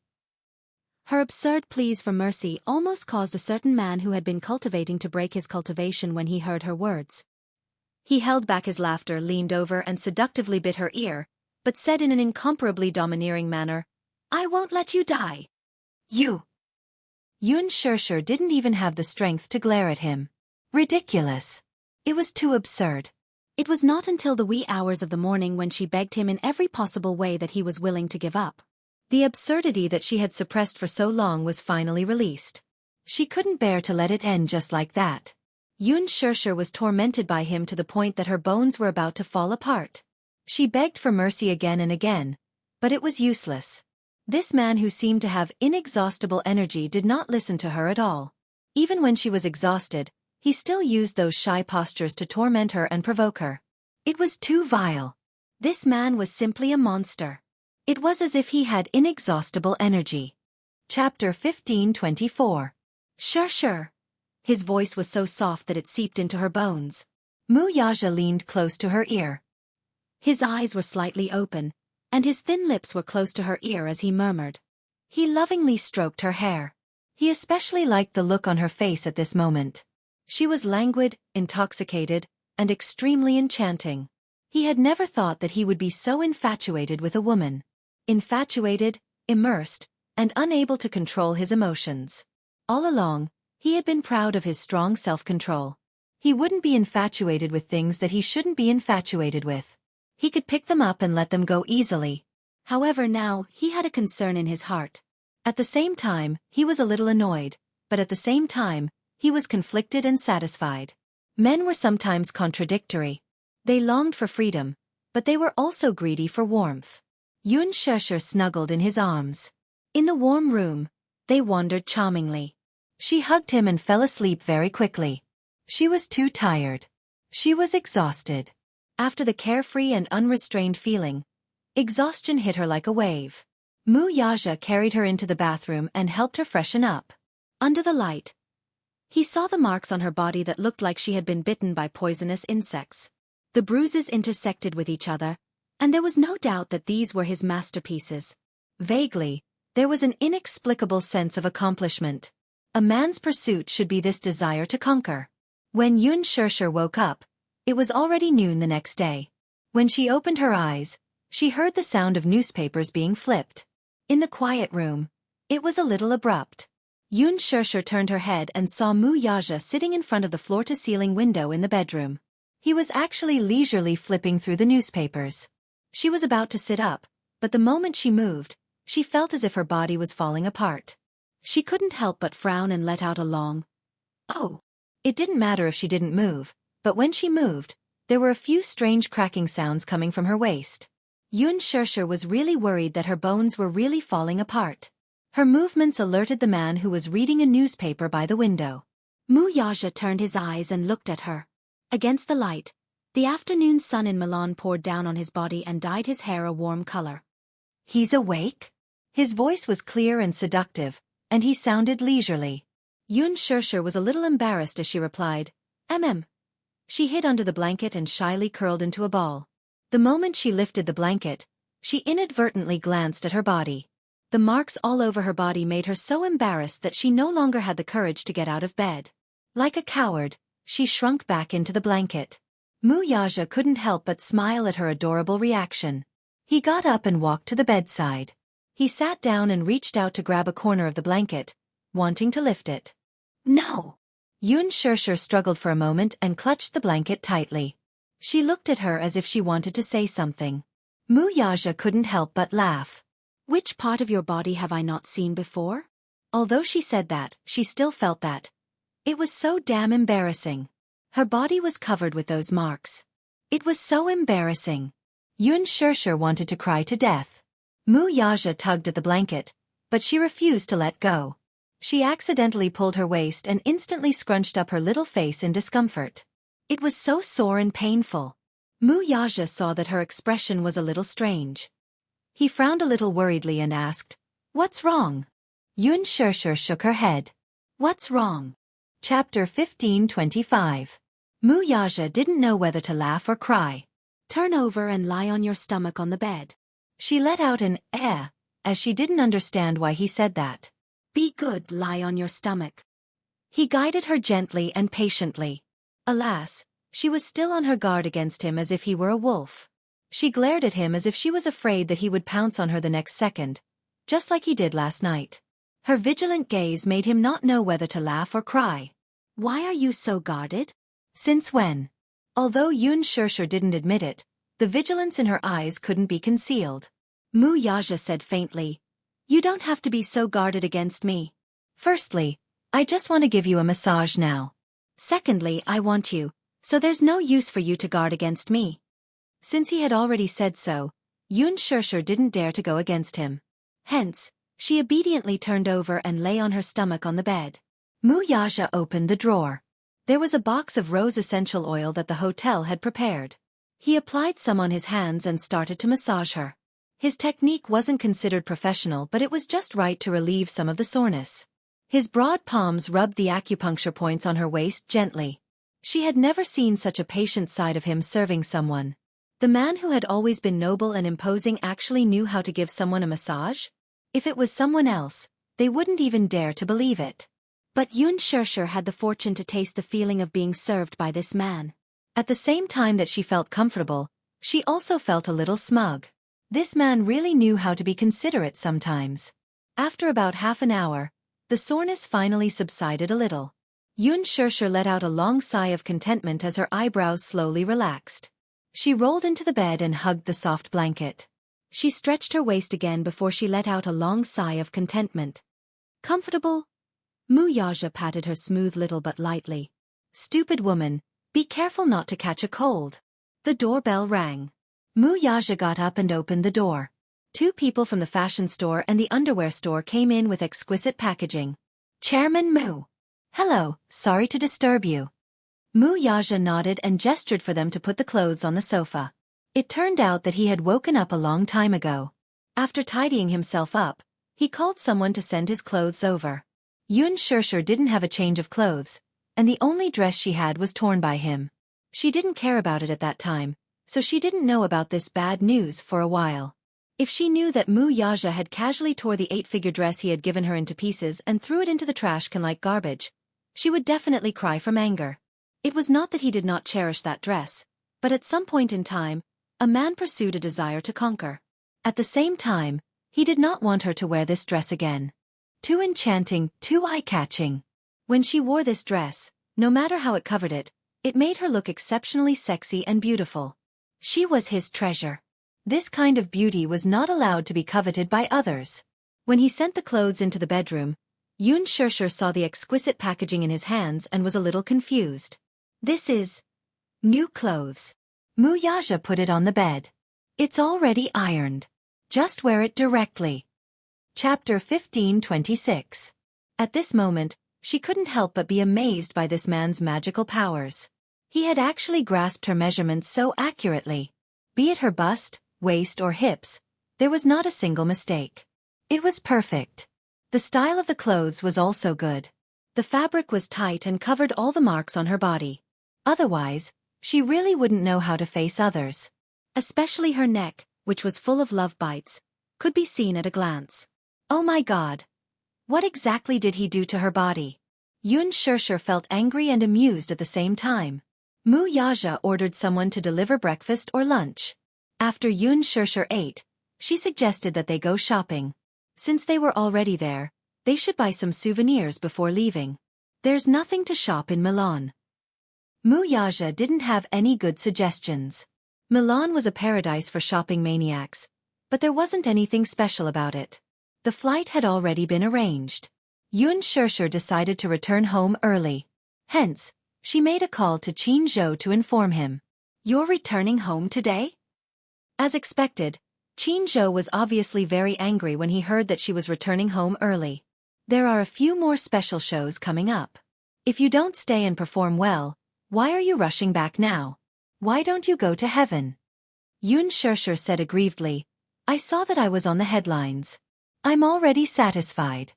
Her absurd pleas for mercy almost caused a certain man who had been cultivating to break his cultivation when he heard her words. He held back his laughter, leaned over and seductively bit her ear, but said in an incomparably domineering manner, "I won't let you die. You." Yun Shirshir didn't even have the strength to glare at him. Ridiculous. It was too absurd. It was not until the wee hours of the morning when she begged him in every possible way that he was willing to give up. The absurdity that she had suppressed for so long was finally released. She couldn't bear to let it end just like that. Yun Shirshir was tormented by him to the point that her bones were about to fall apart. She begged for mercy again and again, but it was useless. This man who seemed to have inexhaustible energy did not listen to her at all. Even when she was exhausted, he still used those shy postures to torment her and provoke her. It was too vile. This man was simply a monster. It was as if he had inexhaustible energy. Chapter 15:24. Sure. His voice was so soft that it seeped into her bones. Muyaja leaned close to her ear. His eyes were slightly open, and his thin lips were close to her ear as he murmured. He lovingly stroked her hair. He especially liked the look on her face at this moment. She was languid, intoxicated, and extremely enchanting. He had never thought that he would be so infatuated with a woman. Infatuated, immersed, and unable to control his emotions. All along, he had been proud of his strong self-control. He wouldn't be infatuated with things that he shouldn't be infatuated with. He could pick them up and let them go easily. However, now, he had a concern in his heart. At the same time, he was a little annoyed, but at the same time, he was conflicted and satisfied. Men were sometimes contradictory. They longed for freedom, but they were also greedy for warmth. Yun Shesher snuggled in his arms. In the warm room, they wandered charmingly. She hugged him and fell asleep very quickly. She was too tired. She was exhausted. After the carefree and unrestrained feeling, exhaustion hit her like a wave. Muyaja carried her into the bathroom and helped her freshen up. Under the light, he saw the marks on her body that looked like she had been bitten by poisonous insects. The bruises intersected with each other, and there was no doubt that these were his masterpieces. Vaguely, there was an inexplicable sense of accomplishment. A man's pursuit should be this desire to conquer. When Yun Shesher woke up, it was already noon the next day. When she opened her eyes, she heard the sound of newspapers being flipped. In the quiet room, it was a little abrupt. Yun Shesher turned her head and saw Muyaja sitting in front of the floor-to-ceiling window in the bedroom. He was actually leisurely flipping through the newspapers. She was about to sit up, but the moment she moved, she felt as if her body was falling apart. She couldn't help but frown and let out a long, "Oh." It didn't matter if she didn't move, but when she moved, there were a few strange cracking sounds coming from her waist. Yun Shesher was really worried that her bones were really falling apart. Her movements alerted the man who was reading a newspaper by the window. Muyaja turned his eyes and looked at her. Against the light, the afternoon sun in Milan poured down on his body and dyed his hair a warm color. "He's awake?" His voice was clear and seductive, and he sounded leisurely. Yun Shesher was a little embarrassed as she replied, "Mm." She hid under the blanket and shyly curled into a ball. The moment she lifted the blanket, she inadvertently glanced at her body. The marks all over her body made her so embarrassed that she no longer had the courage to get out of bed. Like a coward, she shrunk back into the blanket. Muyaja couldn't help but smile at her adorable reaction. He got up and walked to the bedside. He sat down and reached out to grab a corner of the blanket, wanting to lift it. "No!" Yun Shesher struggled for a moment and clutched the blanket tightly. She looked at her as if she wanted to say something. Muyaja couldn't help but laugh. "Which part of your body have I not seen before?" Although she said that, she still felt that. It was so damn embarrassing. Her body was covered with those marks. It was so embarrassing. Yun Shesher wanted to cry to death. Muyaja tugged at the blanket, but she refused to let go. She accidentally pulled her waist and instantly scrunched up her little face in discomfort. It was so sore and painful. Muyaja saw that her expression was a little strange. He frowned a little worriedly and asked, "What's wrong?" Yun Shesher shook her head. "What's wrong?" Chapter 15:25. Muyaja didn't know whether to laugh or cry. "Turn over and lie on your stomach on the bed." She let out an as she didn't understand why he said that. "Be good, lie on your stomach." He guided her gently and patiently. Alas, she was still on her guard against him as if he were a wolf. She glared at him as if she was afraid that he would pounce on her the next second, just like he did last night. Her vigilant gaze made him not know whether to laugh or cry. "Why are you so guarded?" "Since when?" Although Yun Shesher didn't admit it, the vigilance in her eyes couldn't be concealed. Muyaja said faintly, "You don't have to be so guarded against me. Firstly, I just want to give you a massage now. Secondly, I want you, so there's no use for you to guard against me." Since he had already said so, Yun Shirshir didn't dare to go against him. Hence, she obediently turned over and lay on her stomach on the bed. Mu Yaja opened the drawer. There was a box of rose essential oil that the hotel had prepared. He applied some on his hands and started to massage her. His technique wasn't considered professional, but it was just right to relieve some of the soreness. His broad palms rubbed the acupuncture points on her waist gently. She had never seen such a patient side of him serving someone. The man who had always been noble and imposing actually knew how to give someone a massage? If it was someone else, they wouldn't even dare to believe it. But Yun Shirshir had the fortune to taste the feeling of being served by this man. At the same time that she felt comfortable, she also felt a little smug. This man really knew how to be considerate sometimes. After about half an hour, the soreness finally subsided a little. Yun Shirshir let out a long sigh of contentment as her eyebrows slowly relaxed. She rolled into the bed and hugged the soft blanket. She stretched her waist again before she let out a long sigh of contentment. Comfortable? Mu Yaja patted her smooth little butt lightly. Stupid woman, be careful not to catch a cold. The doorbell rang. Mu Yaja got up and opened the door. Two people from the fashion store and the underwear store came in with exquisite packaging. Chairman Mu. Hello, sorry to disturb you. Mu Yaja nodded and gestured for them to put the clothes on the sofa. It turned out that he had woken up a long time ago. After tidying himself up, he called someone to send his clothes over. Yun Shirshir didn't have a change of clothes, and the only dress she had was torn by him. She didn't care about it at that time, so she didn't know about this bad news for a while. If she knew that Mu Yaja had casually tore the 8-figure dress he had given her into pieces and threw it into the trash can like garbage, she would definitely cry from anger. It was not that he did not cherish that dress, but at some point in time, a man pursued a desire to conquer. At the same time, he did not want her to wear this dress again. Too enchanting, too eye-catching. When she wore this dress, no matter how it covered it, it made her look exceptionally sexy and beautiful. She was his treasure. This kind of beauty was not allowed to be coveted by others. When he sent the clothes into the bedroom, Yun Shirshir saw the exquisite packaging in his hands and was a little confused. This is new clothes. Mu Yaja put it on the bed. It's already ironed. Just wear it directly. Chapter 1526. At this moment, she couldn't help but be amazed by this man's magical powers. He had actually grasped her measurements so accurately. Be it her bust, waist or hips, there was not a single mistake. It was perfect. The style of the clothes was also good. The fabric was tight and covered all the marks on her body. Otherwise, she really wouldn't know how to face others. Especially her neck, which was full of love bites, could be seen at a glance. Oh my God! What exactly did he do to her body? Yun Shirshir felt angry and amused at the same time. Mu Yaja ordered someone to deliver breakfast or lunch. After Yun Shirshir ate, she suggested that they go shopping. Since they were already there, they should buy some souvenirs before leaving. There's nothing to shop in Milan. Mu Yaja didn't have any good suggestions. Milan was a paradise for shopping maniacs, but there wasn't anything special about it. The flight had already been arranged. Yun Shirshir decided to return home early. Hence, she made a call to Qin Zhou to inform him. You're returning home today? As expected, Qin Zhou was obviously very angry when he heard that she was returning home early. There are a few more special shows coming up. If you don't stay and perform well, why are you rushing back now? Why don't you go to heaven? Yun Shirshir said aggrievedly, I saw that I was on the headlines. I'm already satisfied.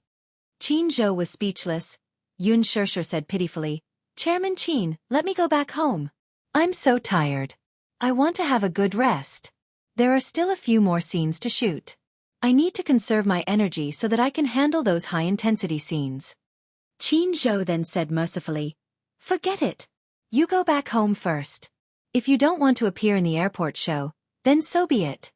Qin Zhou was speechless. Yun Shirshir said pitifully, Chairman Qin, let me go back home. I'm so tired. I want to have a good rest. There are still a few more scenes to shoot. I need to conserve my energy so that I can handle those high-intensity scenes. Qin Zhou then said mercifully, Forget it. You go back home first. If you don't want to appear in the airport show, then so be it.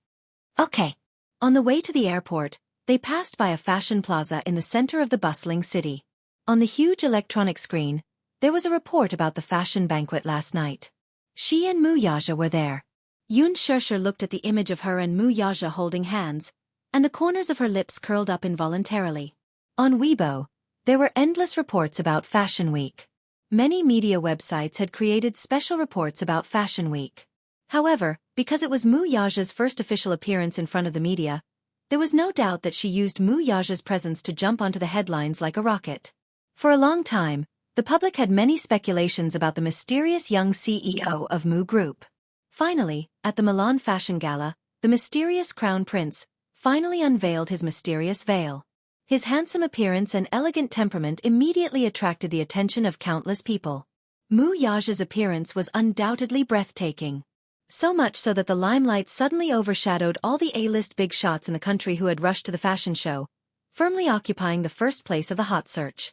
Okay. On the way to the airport, they passed by a fashion plaza in the center of the bustling city. On the huge electronic screen, there was a report about the fashion banquet last night. She and Mu Yaja were there. Yun Shirshir looked at the image of her and Mu Yaja holding hands, and the corners of her lips curled up involuntarily. On Weibo, there were endless reports about Fashion Week. Many media websites had created special reports about Fashion Week. However, because it was Mu Yaja's first official appearance in front of the media, there was no doubt that she used Mu Yaja's presence to jump onto the headlines like a rocket. For a long time, the public had many speculations about the mysterious young CEO of Mu Group. Finally, at the Milan Fashion Gala, the mysterious crown prince finally unveiled his mysterious veil. His handsome appearance and elegant temperament immediately attracted the attention of countless people. Mu Yaja's appearance was undoubtedly breathtaking. So much so that the limelight suddenly overshadowed all the A-list big shots in the country who had rushed to the fashion show, firmly occupying the first place of the hot search.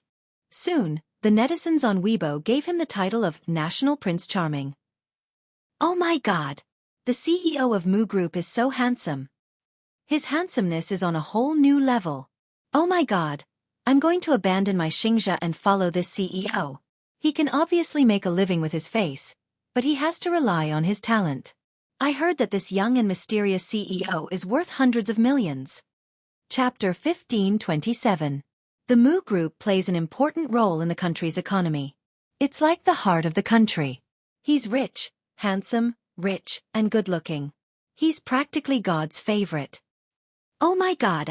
Soon, the netizens on Weibo gave him the title of National Prince Charming. Oh my god! The CEO of Mu Group is so handsome. His handsomeness is on a whole new level. Oh my god, I'm going to abandon my Xingxia and follow this CEO. He can obviously make a living with his face, but he has to rely on his talent. I heard that this young and mysterious CEO is worth hundreds of millions. Chapter 1527. The Mu Group plays an important role in the country's economy. It's like the heart of the country. He's rich, handsome, rich, and good-looking. He's practically God's favorite. Oh my god,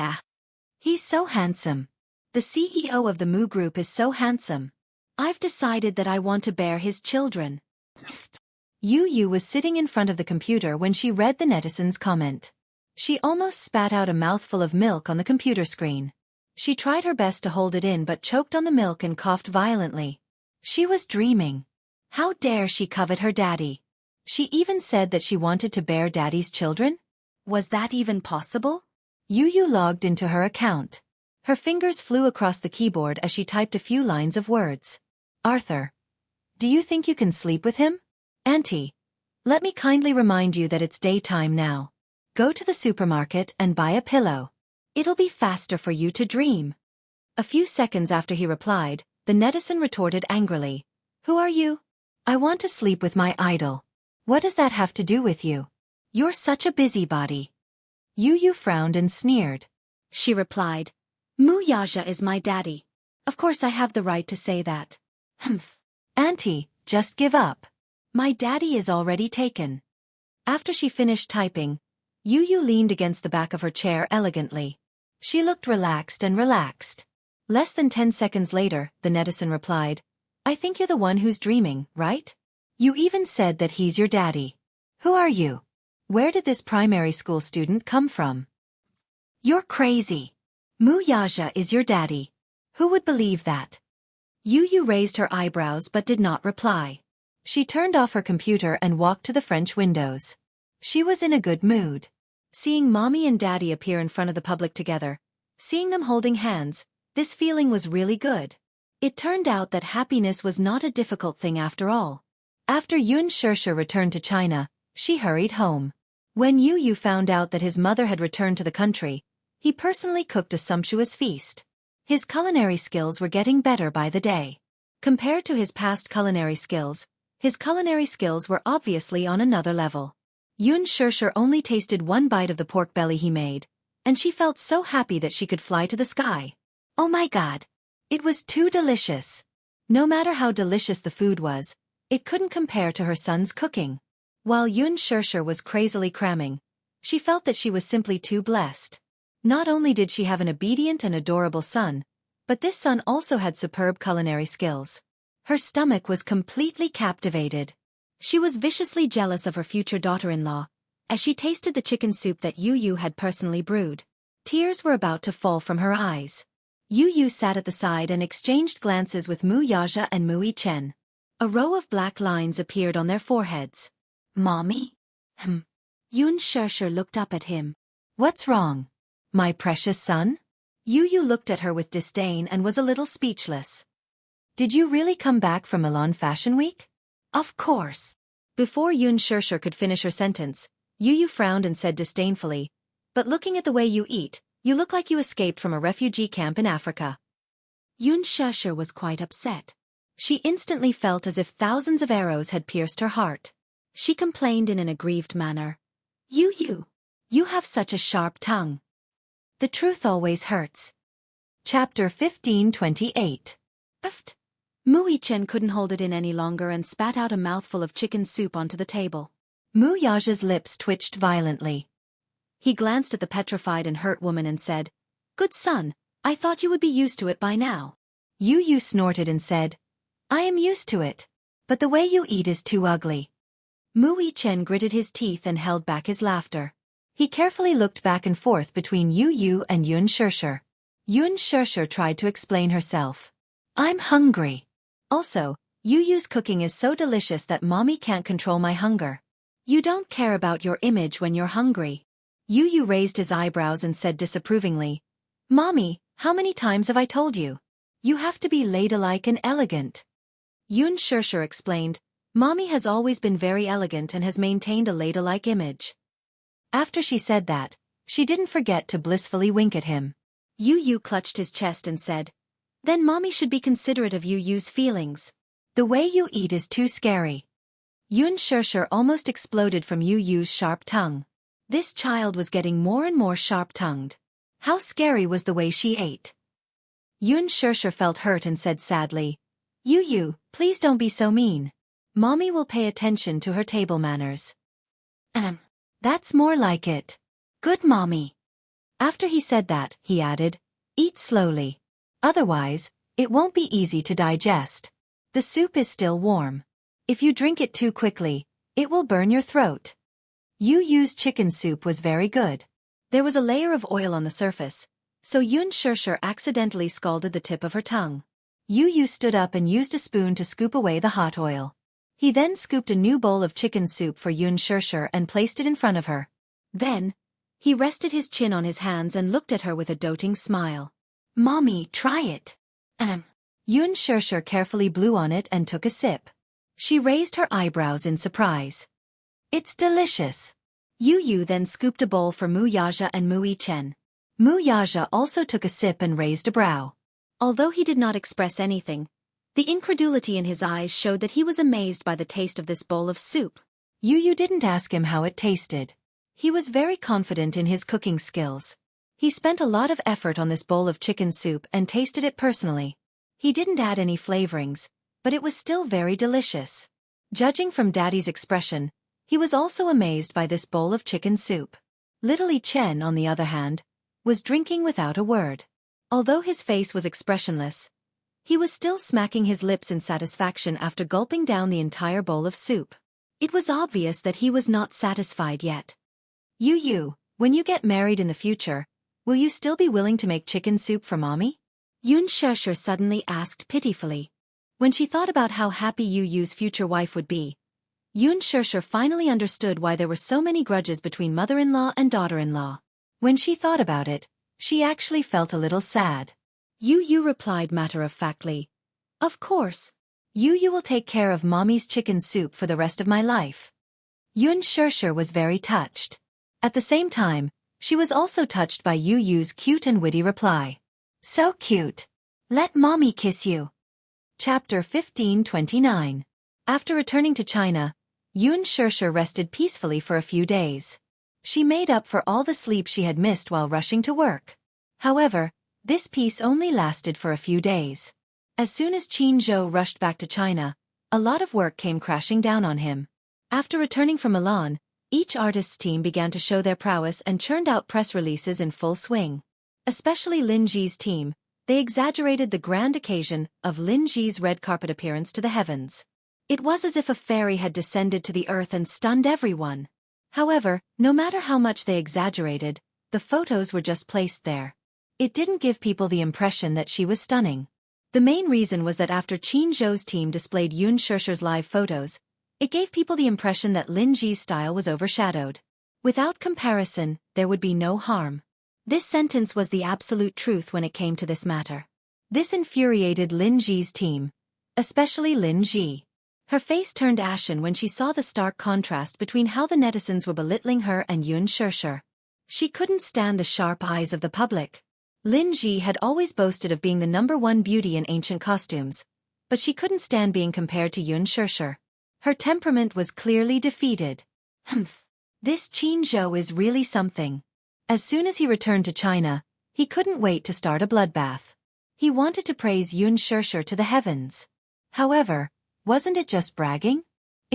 he's so handsome. The CEO of the Mu Group is so handsome. I've decided that I want to bear his children. Yu was sitting in front of the computer when she read the netizen's comment. She almost spat out a mouthful of milk on the computer screen. She tried her best to hold it in but choked on the milk and coughed violently. She was dreaming. How dare she covet her daddy? She even said that she wanted to bear daddy's children? Was that even possible? Yu logged into her account. Her fingers flew across the keyboard as she typed a few lines of words. Arthur. Do you think you can sleep with him? Auntie. Let me kindly remind you that it's daytime now. Go to the supermarket and buy a pillow. It'll be faster for you to dream. A few seconds after he replied, the netizen retorted angrily. Who are you? I want to sleep with my idol. What does that have to do with you? You're such a busybody. Yu frowned and sneered. She replied, Mu Yaja is my daddy. Of course I have the right to say that. Humph. Auntie, just give up. My daddy is already taken. After she finished typing, Yu leaned against the back of her chair elegantly. She looked relaxed and relaxed. Less than 10 seconds later, the netizen replied, I think you're the one who's dreaming, right? You even said that he's your daddy. Who are you? Where did this primary school student come from? You're crazy. Mu Yaja is your daddy. Who would believe that? Yu raised her eyebrows but did not reply. She turned off her computer and walked to the French windows. She was in a good mood. Seeing mommy and daddy appear in front of the public together, seeing them holding hands, this feeling was really good. It turned out that happiness was not a difficult thing after all. After Yun Sheshe returned to China, she hurried home. When Yu found out that his mother had returned to the country, he personally cooked a sumptuous feast. His culinary skills were getting better by the day. Compared to his past culinary skills, his culinary skills were obviously on another level. Yun Sheshe only tasted one bite of the pork belly he made, and she felt so happy that she could fly to the sky. Oh my god! It was too delicious. No matter how delicious the food was, it couldn't compare to her son's cooking. While Yun Sheshe was crazily cramming, she felt that she was simply too blessed. Not only did she have an obedient and adorable son, but this son also had superb culinary skills. Her stomach was completely captivated. She was viciously jealous of her future daughter-in-law, as she tasted the chicken soup that Yu had personally brewed. Tears were about to fall from her eyes. Yu sat at the side and exchanged glances with Mu Yaja and Mu Yichen. A row of black lines appeared on their foreheads. Mommy? Yun Sheshe looked up at him. What's wrong? My precious son? Yu looked at her with disdain and was a little speechless. Did you really come back from Milan Fashion Week? Of course. Before Yun Sheshe could finish her sentence, Yu frowned and said disdainfully, but looking at the way you eat, you look like you escaped from a refugee camp in Africa. Yun Sheshe was quite upset. She instantly felt as if thousands of arrows had pierced her heart. She complained in an aggrieved manner. You have such a sharp tongue. The truth always hurts. Chapter 1528. Puffed. Mu Yichen couldn't hold it in any longer and spat out a mouthful of chicken soup onto the table. Mu Yaja's lips twitched violently. He glanced at the petrified and hurt woman and said, "Good son, I thought you would be used to it by now." Yu Yu snorted and said, "I am used to it. But the way you eat is too ugly." Mu Yichen gritted his teeth and held back his laughter. He carefully looked back and forth between Yu Yu and Yun Shishir. Yun Shishir tried to explain herself. "I'm hungry. Also, Yu Yu's cooking is so delicious that mommy can't control my hunger." "You don't care about your image when you're hungry." Yu Yu raised his eyebrows and said disapprovingly, "Mommy, how many times have I told you? You have to be ladylike and elegant." Yun Shishir explained, "Mommy has always been very elegant and has maintained a ladylike image." After she said that, she didn't forget to blissfully wink at him. Yu Yu clutched his chest and said, "Then mommy should be considerate of Yu Yu's feelings. The way you eat is too scary." Yun Shishir almost exploded from Yu Yu's sharp tongue. This child was getting more and more sharp-tongued. How scary was the way she ate. Yun Shishir felt hurt and said sadly, "Yu Yu, please don't be so mean. Mommy will pay attention to her table manners." That's more like it. Good mommy." After he said that, he added, "Eat slowly. Otherwise, it won't be easy to digest. The soup is still warm. If you drink it too quickly, it will burn your throat." Yu Yu's chicken soup was very good. There was a layer of oil on the surface, so Yun Shishir accidentally scalded the tip of her tongue. Yu Yu stood up and used a spoon to scoop away the hot oil. He then scooped a new bowl of chicken soup for Yun Shishir and placed it in front of her. Then, he rested his chin on his hands and looked at her with a doting smile. "Mommy, try it." Yun Shishir carefully blew on it and took a sip. She raised her eyebrows in surprise. "It's delicious." Yu Yu then scooped a bowl for Mu Yaja and Mu Yichen. Mu Yaja also took a sip and raised a brow. Although he did not express anything, the incredulity in his eyes showed that he was amazed by the taste of this bowl of soup. Yu Yu didn't ask him how it tasted. He was very confident in his cooking skills. He spent a lot of effort on this bowl of chicken soup and tasted it personally. He didn't add any flavorings, but it was still very delicious. Judging from Daddy's expression, he was also amazed by this bowl of chicken soup. Little Chen, on the other hand, was drinking without a word. Although his face was expressionless, he was still smacking his lips in satisfaction after gulping down the entire bowl of soup. It was obvious that he was not satisfied yet. "Yu Yu, when you get married in the future, will you still be willing to make chicken soup for mommy?" Yun Shishir suddenly asked pitifully. When she thought about how happy Yu Yu's future wife would be, Yun Shishir finally understood why there were so many grudges between mother-in-law and daughter-in-law. When she thought about it, she actually felt a little sad. Yu Yu replied matter-of-factly, "Of course. Yu Yu will take care of mommy's chicken soup for the rest of my life." Yun Shishir was very touched. At the same time, she was also touched by Yu Yu's cute and witty reply. "So cute. Let mommy kiss you." Chapter 1529. After returning to China, Yun Shishir rested peacefully for a few days. She made up for all the sleep she had missed while rushing to work. However, this peace only lasted for a few days. As soon as Qin Zhou rushed back to China, a lot of work came crashing down on him. After returning from Milan, each artist's team began to show their prowess and churned out press releases in full swing. Especially Lin Ji's team, they exaggerated the grand occasion of Lin Ji's red carpet appearance to the heavens. It was as if a fairy had descended to the earth and stunned everyone. However, no matter how much they exaggerated, the photos were just placed there. It didn't give people the impression that she was stunning. The main reason was that after Qin Zhou's team displayed Yun Shishir's live photos, it gave people the impression that Lin Ji's style was overshadowed. Without comparison, there would be no harm. This sentence was the absolute truth when it came to this matter. This infuriated Lin Ji's team, especially Lin Ji. Her face turned ashen when she saw the stark contrast between how the netizens were belittling her and Yun Shishir. She couldn't stand the sharp eyes of the public. Lin Ji had always boasted of being the #1 beauty in ancient costumes, but she couldn't stand being compared to Yun Shishir. Her temperament was clearly defeated. This Qin Zhou is really something. As soon as he returned to China, he couldn't wait to start a bloodbath. He wanted to praise Yun Shishir to the heavens. However, wasn't it just bragging?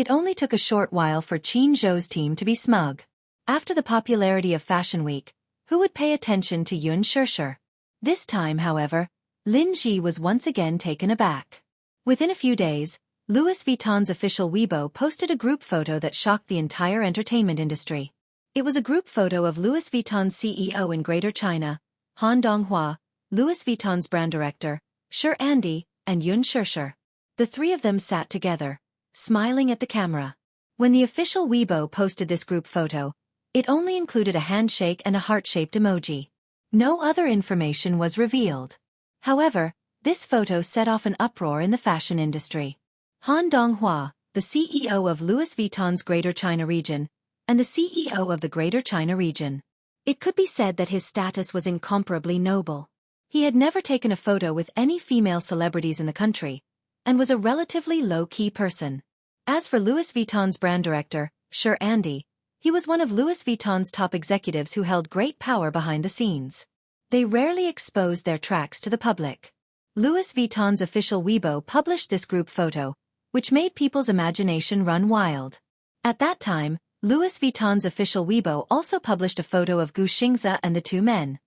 It only took a short while for Qin Zhou's team to be smug. After the popularity of Fashion Week, who would pay attention to Yun Shishir? This time, however, Lin Ji was once again taken aback. Within a few days, Louis Vuitton's official Weibo posted a group photo that shocked the entire entertainment industry. It was a group photo of Louis Vuitton's CEO in Greater China, Han Donghua, Louis Vuitton's brand director, Shi Andy, and Yun Shishir. The three of them sat together, smiling at the camera. When the official Weibo posted this group photo, it only included a handshake and a heart-shaped emoji. No other information was revealed. However, this photo set off an uproar in the fashion industry. Han Donghua, the CEO of Louis Vuitton's Greater China region, and the CEO of the Greater China region. It could be said that his status was incomparably noble. He had never taken a photo with any female celebrities in the country, and was a relatively low-key person. As for Louis Vuitton's brand director, Shi Andy, he was one of Louis Vuitton's top executives who held great power behind the scenes. They rarely exposed their tracks to the public. Louis Vuitton's official Weibo published this group photo, which made people's imagination run wild. At that time, Louis Vuitton's official Weibo also published a photo of Gu Xingze and the two men.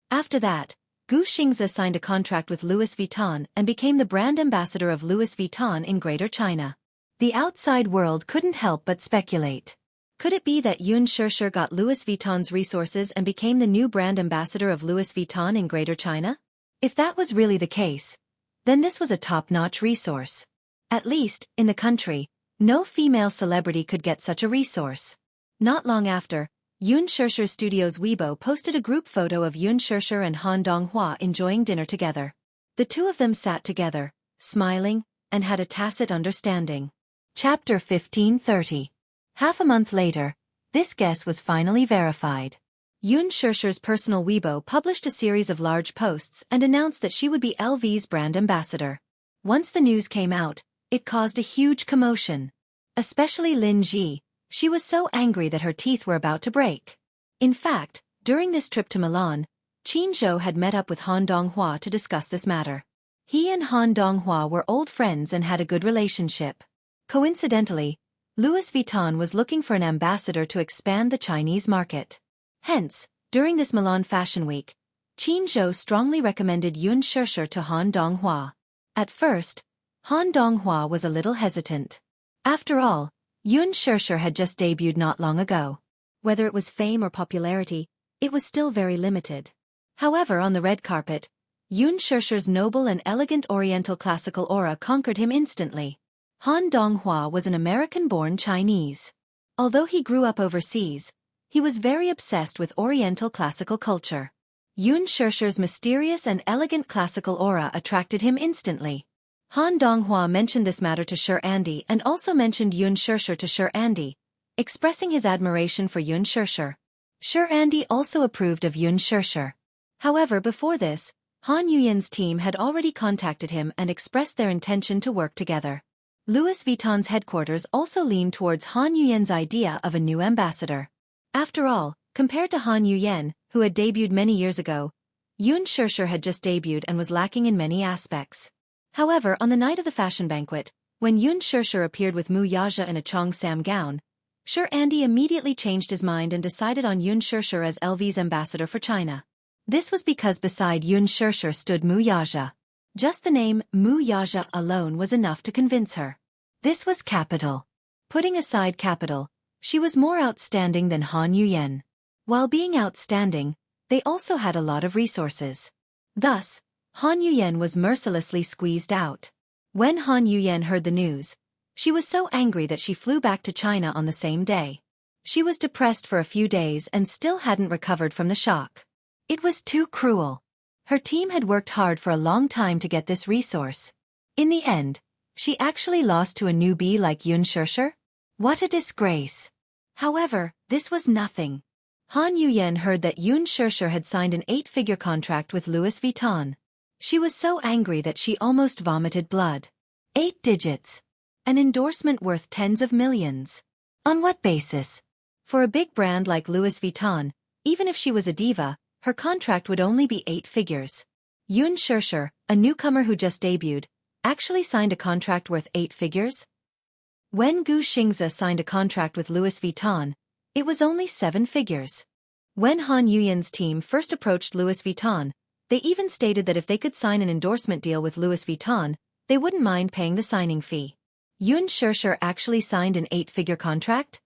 After that, Gu Xingze signed a contract with Louis Vuitton and became the brand ambassador of Louis Vuitton in Greater China. The outside world couldn't help but speculate. Could it be that Yun Shishir got Louis Vuitton's resources and became the new brand ambassador of Louis Vuitton in Greater China? If that was really the case, then this was a top-notch resource. At least, in the country, no female celebrity could get such a resource. Not long after, Yun Shishir's studio's Weibo posted a group photo of Yun Shishir and Han Donghua enjoying dinner together. The two of them sat together, smiling, and had a tacit understanding. Chapter 1530. Half a month later, this guess was finally verified. Yun Shishir's personal Weibo published a series of large posts and announced that she would be LV's brand ambassador. Once the news came out, it caused a huge commotion. Especially Lin Ji, she was so angry that her teeth were about to break. In fact, during this trip to Milan, Qin Zhou had met up with Han Donghua to discuss this matter. He and Han Donghua were old friends and had a good relationship. Coincidentally, Louis Vuitton was looking for an ambassador to expand the Chinese market. Hence, during this Milan Fashion Week, Qin Zhou strongly recommended Yun Shishir to Han Donghua. At first, Han Donghua was a little hesitant. After all, Yun Shishir had just debuted not long ago. Whether it was fame or popularity, it was still very limited. However, on the red carpet, Yun Shishir's noble and elegant Oriental classical aura conquered him instantly. Han Donghua was an American-born Chinese. Although he grew up overseas, he was very obsessed with Oriental classical culture. Yun Shishir's mysterious and elegant classical aura attracted him instantly. Han Donghua mentioned this matter to Shi Andy and also mentioned Yun Shishir to Shi Andy, expressing his admiration for Yun Shishir. Shi Andy also approved of Yun Shishir. However, before this, Han Yuyen's team had already contacted him and expressed their intention to work together. Louis Vuitton's headquarters also leaned towards Han Yuyen's idea of a new ambassador. After all, compared to Han Yuyen, who had debuted many years ago, Yun Shishir had just debuted and was lacking in many aspects. However, on the night of the fashion banquet, when Yun Shishir appeared with Mu Yaja in a Cheongsam gown, Shi Andy immediately changed his mind and decided on Yun Shishir as LV's ambassador for China. This was because beside Yun Shishir stood Mu Yaja. Just the name Mu Yaja alone was enough to convince her. This was capital. Putting aside capital, she was more outstanding than Han Yuyen. While being outstanding, they also had a lot of resources. Thus, Han Yuyen was mercilessly squeezed out. When Han Yuyen heard the news, she was so angry that she flew back to China on the same day. She was depressed for a few days and still hadn't recovered from the shock. It was too cruel. Her team had worked hard for a long time to get this resource. In the end, she actually lost to a newbie like Yun Shishir? What a disgrace. However, this was nothing. Han Yuyen heard that Yun Shishir had signed an 8-figure contract with Louis Vuitton. She was so angry that she almost vomited blood. 8 digits. An endorsement worth tens of millions. On what basis? For a big brand like Louis Vuitton, even if she was a diva, her contract would only be 8 figures. Yun Shishir, a newcomer who just debuted, actually signed a contract worth 8 figures? When Gu Xingze signed a contract with Louis Vuitton, it was only 7 figures. When Han Yuyan's team first approached Louis Vuitton, they even stated that if they could sign an endorsement deal with Louis Vuitton, they wouldn't mind paying the signing fee. Yun Shishir actually signed an 8-figure contract?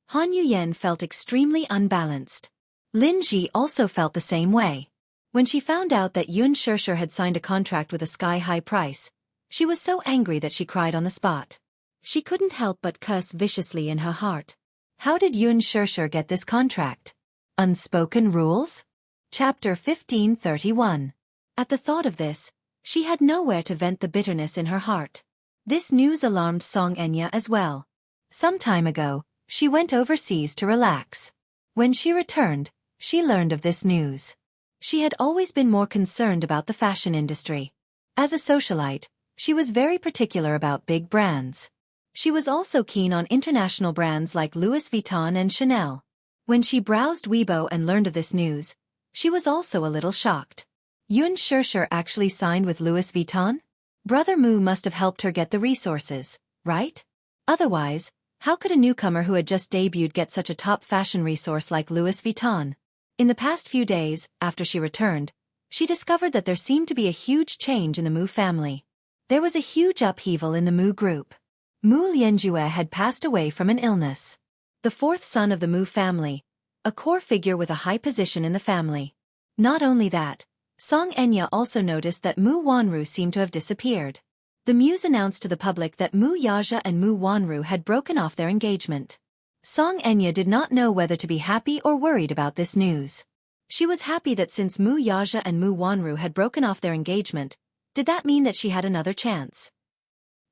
Han Yuyan felt extremely unbalanced. Lin Ji also felt the same way. When she found out that Yun Shishir had signed a contract with a sky-high price, she was so angry that she cried on the spot. She couldn't help but curse viciously in her heart. How did Yun Shishir get this contract? Unspoken rules? Chapter 1531. At the thought of this, she had nowhere to vent the bitterness in her heart. This news alarmed Song Enya as well. Some time ago, she went overseas to relax. When she returned, she learned of this news. She had always been more concerned about the fashion industry. As a socialite, she was very particular about big brands. She was also keen on international brands like Louis Vuitton and Chanel. When she browsed Weibo and learned of this news, she was also a little shocked. Yun Shishir actually signed with Louis Vuitton? Brother Mu must have helped her get the resources, right? Otherwise, how could a newcomer who had just debuted get such a top fashion resource like Louis Vuitton? In the past few days, after she returned, she discovered that there seemed to be a huge change in the Mu family. There was a huge upheaval in the Mu group. Mu Lianjue had passed away from an illness. The 4th son of the Mu family, a core figure with a high position in the family. Not only that, Song Enya also noticed that Mu Wanru seemed to have disappeared. The Muse announced to the public that Mu Yaja and Mu Wanru had broken off their engagement. Song Enya did not know whether to be happy or worried about this news. She was happy that since Mu Yaja and Mu Wanru had broken off their engagement, did that mean that she had another chance?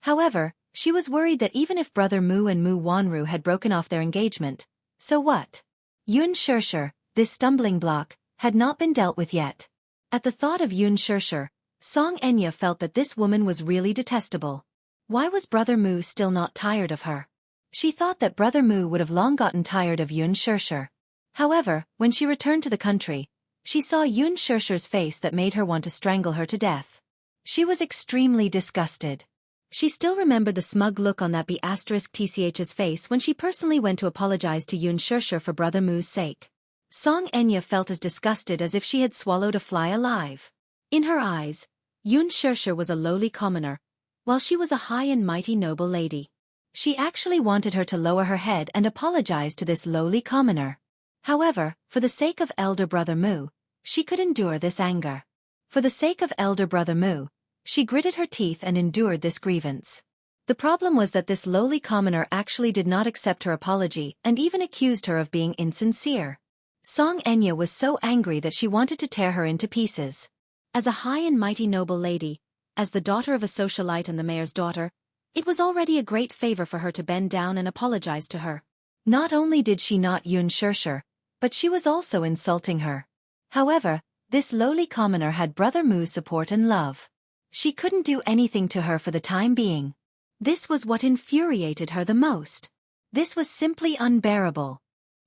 However, she was worried that even if Brother Mu and Mu Wanru had broken off their engagement, so what? Yun Shishir, this stumbling block, had not been dealt with yet. At the thought of Yun Shishir, Song Enya felt that this woman was really detestable. Why was Brother Mu still not tired of her? She thought that Brother Mu would have long gotten tired of Yun Shishir. However, when she returned to the country, she saw Yun Shishir's face that made her want to strangle her to death. She was extremely disgusted. She still remembered the smug look on that B*TCH's face when she personally went to apologize to Yun Shishir for Brother Mu's sake. Song Enya felt as disgusted as if she had swallowed a fly alive. In her eyes, Yun Shishir was a lowly commoner, while she was a high and mighty noble lady. She actually wanted her to lower her head and apologize to this lowly commoner. However, for the sake of elder brother Mu, she could endure this anger. For the sake of elder brother Mu, she gritted her teeth and endured this grievance. The problem was that this lowly commoner actually did not accept her apology and even accused her of being insincere. Song Enya was so angry that she wanted to tear her into pieces. As a high and mighty noble lady, as the daughter of a socialite and the mayor's daughter, it was already a great favor for her to bend down and apologize to her. Not only did she not Yun Shishir, but she was also insulting her. However, this lowly commoner had Brother Mu's support and love. She couldn't do anything to her for the time being. This was what infuriated her the most. This was simply unbearable.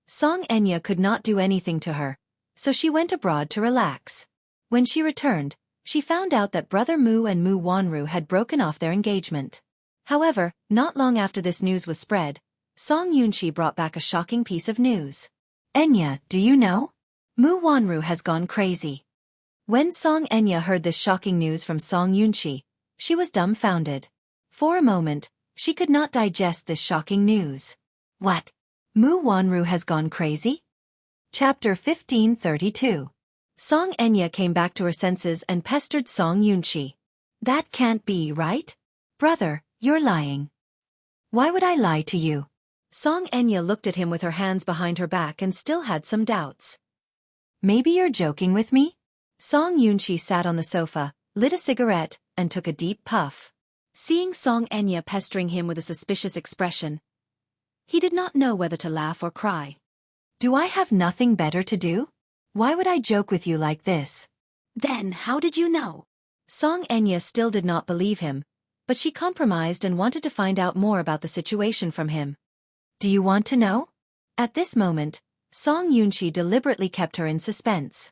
Song Enya could not do anything to her, so she went abroad to relax. When she returned, she found out that Brother Mu and Mu Wanru had broken off their engagement. However, not long after this news was spread, Song Yunchi brought back a shocking piece of news. Enya, do you know? Mu Wanru has gone crazy. When Song Enya heard this shocking news from Song Yunchi, she was dumbfounded. For a moment, she could not digest this shocking news. What? Mu Wanru has gone crazy? Chapter 1532. Song Enya came back to her senses and pestered Song Yunchi. That can't be, right? Brother, you're lying. Why would I lie to you? Song Enya looked at him with her hands behind her back and still had some doubts. Maybe you're joking with me? Song Yunchi sat on the sofa, lit a cigarette, and took a deep puff. Seeing Song Enya pestering him with a suspicious expression, he did not know whether to laugh or cry. Do I have nothing better to do? Why would I joke with you like this? Then how did you know? Song Enya still did not believe him, but she compromised and wanted to find out more about the situation from him. Do you want to know? At this moment, Song Yunchi deliberately kept her in suspense.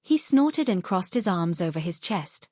He snorted and crossed his arms over his chest.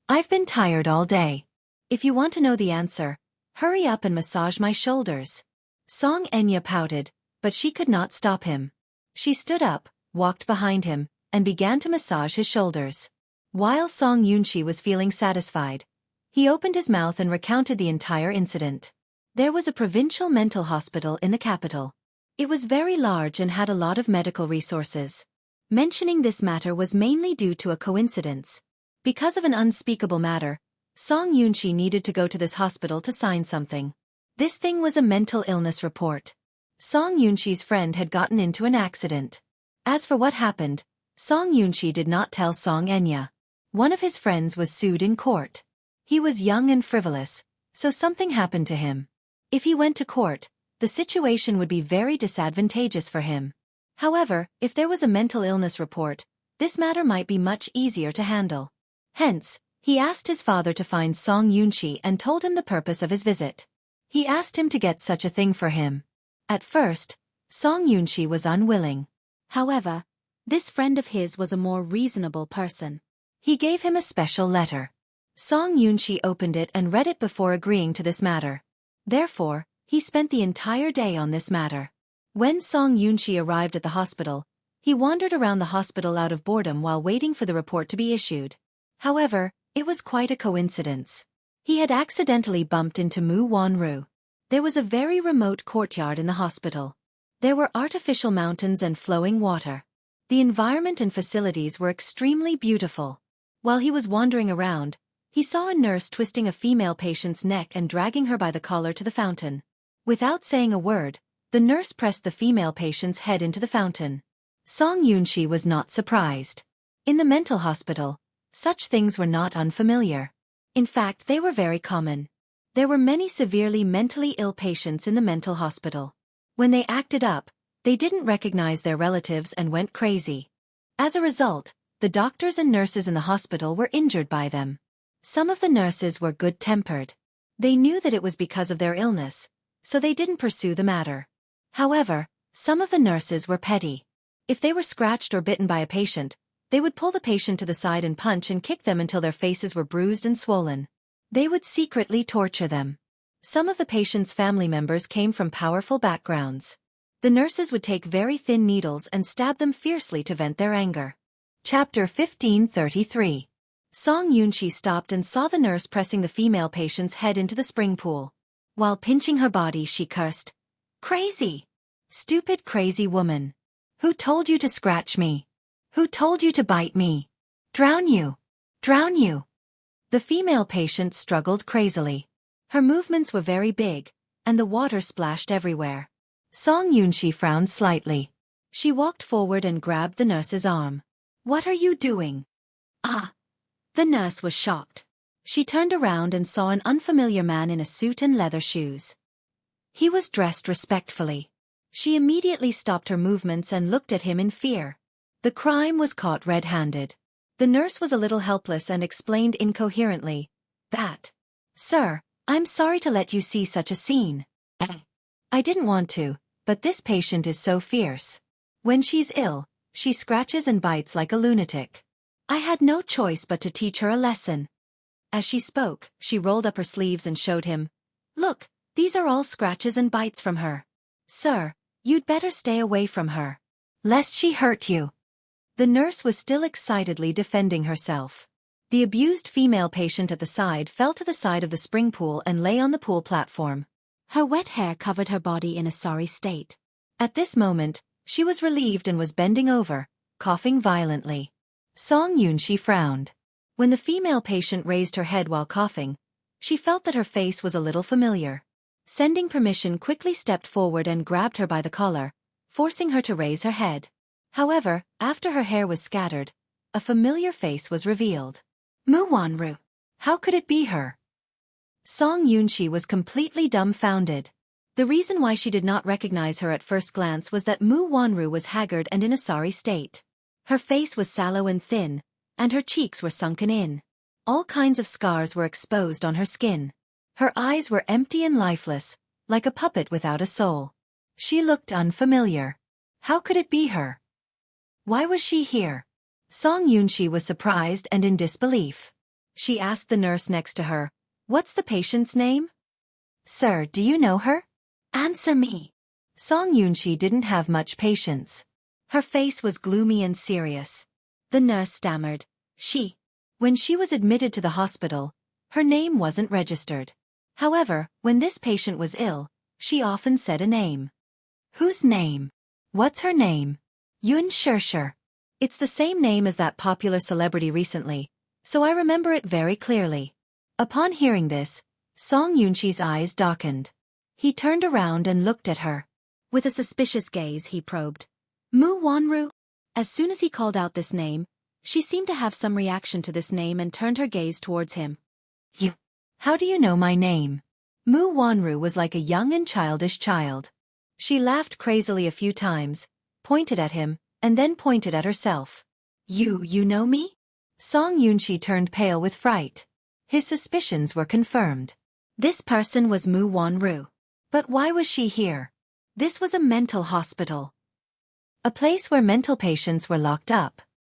I've been tired all day. If you want to know the answer, Hurry up and massage my shoulders. Song Enya pouted, but she could not stop him. She stood up, walked behind him, and began to massage his shoulders. While Song Yunshi was feeling satisfied, he opened his mouth and recounted the entire incident. There was a provincial mental hospital in the capital. It was very large and had a lot of medical resources. Mentioning this matter was mainly due to a coincidence. Because of an unspeakable matter, Song Yunshi needed to go to this hospital to sign something. This thing was a mental illness report. Song Yunshi's friend had gotten into an accident. As for what happened, Song Yunshi did not tell Song Enya. One of his friends was sued in court. He was young and frivolous, so something happened to him. If he went to court, the situation would be very disadvantageous for him. However, if there was a mental illness report, this matter might be much easier to handle. Hence, he asked his father to find Song Yunshi and told him the purpose of his visit. He asked him to get such a thing for him. At first, Song Yunshi was unwilling. However, this friend of his was a more reasonable person. He gave him a special letter. Song Yunshi opened it and read it before agreeing to this matter. Therefore, he spent the entire day on this matter. When Song Yunshi arrived at the hospital, he wandered around the hospital out of boredom while waiting for the report to be issued. However, it was quite a coincidence. He had accidentally bumped into Mu Wanru. There was a very remote courtyard in the hospital. There were artificial mountains and flowing water. The environment and facilities were extremely beautiful. While he was wandering around, he saw a nurse twisting a female patient's neck and dragging her by the collar to the fountain. Without saying a word, the nurse pressed the female patient's head into the fountain. Song Yunshi was not surprised. In the mental hospital, such things were not unfamiliar. In fact, they were very common. There were many severely mentally ill patients in the mental hospital. When they acted up, they didn't recognize their relatives and went crazy. As a result, the doctors and nurses in the hospital were injured by them. Some of the nurses were good-tempered. They knew that it was because of their illness, so they didn't pursue the matter. However, some of the nurses were petty. If they were scratched or bitten by a patient, they would pull the patient to the side and punch and kick them until their faces were bruised and swollen. They would secretly torture them. Some of the patient's family members came from powerful backgrounds. The nurses would take very thin needles and stab them fiercely to vent their anger. Chapter 1533. Song Yunshi stopped and saw the nurse pressing the female patient's head into the spring pool. While pinching her body, she cursed, "Crazy! Stupid crazy woman! Who told you to scratch me? Who told you to bite me? Drown you! Drown you!" The female patient struggled crazily. Her movements were very big, and the water splashed everywhere. Song Yunshi frowned slightly. She walked forward and grabbed the nurse's arm. "What are you doing?" "Ah!" The nurse was shocked. She turned around and saw an unfamiliar man in a suit and leather shoes. He was dressed respectfully. She immediately stopped her movements and looked at him in fear. The crime was caught red-handed. The nurse was a little helpless and explained incoherently, "That, sir, I'm sorry to let you see such a scene. I didn't want to, but this patient is so fierce. When she's ill, she scratches and bites like a lunatic. I had no choice but to teach her a lesson." As she spoke, she rolled up her sleeves and showed him, "Look, these are all scratches and bites from her. Sir, you'd better stay away from her, lest she hurt you." The nurse was still excitedly defending herself. The abused female patient at the side fell to the side of the spring pool and lay on the pool platform. Her wet hair covered her body in a sorry state. At this moment, she was relieved and was bending over, coughing violently. Song Yunshi frowned. When the female patient raised her head while coughing, she felt that her face was a little familiar. Sending permission, quickly stepped forward and grabbed her by the collar, forcing her to raise her head. However, after her hair was scattered, a familiar face was revealed. Mu Wanru. How could it be her? Song Yunshi was completely dumbfounded. The reason why she did not recognize her at first glance was that Mu Wanru was haggard and in a sorry state. Her face was sallow and thin, and her cheeks were sunken in. All kinds of scars were exposed on her skin. Her eyes were empty and lifeless, like a puppet without a soul. She looked unfamiliar. How could it be her? Why was she here? Song Yunshi was surprised and in disbelief. She asked the nurse next to her, "What's the patient's name?" Sir, do you know her? Answer me. Song Yunshi didn't have much patience. Her face was gloomy and serious. The nurse stammered. When she was admitted to the hospital, her name wasn't registered. However, when this patient was ill, she often said a name. Whose name? What's her name? Yun Shirshir. It's the same name as that popular celebrity recently, so I remember it very clearly. Upon hearing this, Song Yunshi's eyes darkened. He turned around and looked at her. With a suspicious gaze, he probed. Mu Wanru? As soon as he called out this name, she seemed to have some reaction to this name and turned her gaze towards him. You. How do you know my name? Mu Wanru was like a young and childish child. She laughed crazily a few times, pointed at him, and then pointed at herself. You know me? Song Yunshi turned pale with fright. His suspicions were confirmed. This person was Mu Wanru. But why was she here? This was a mental hospital. A place where mental patients were locked up.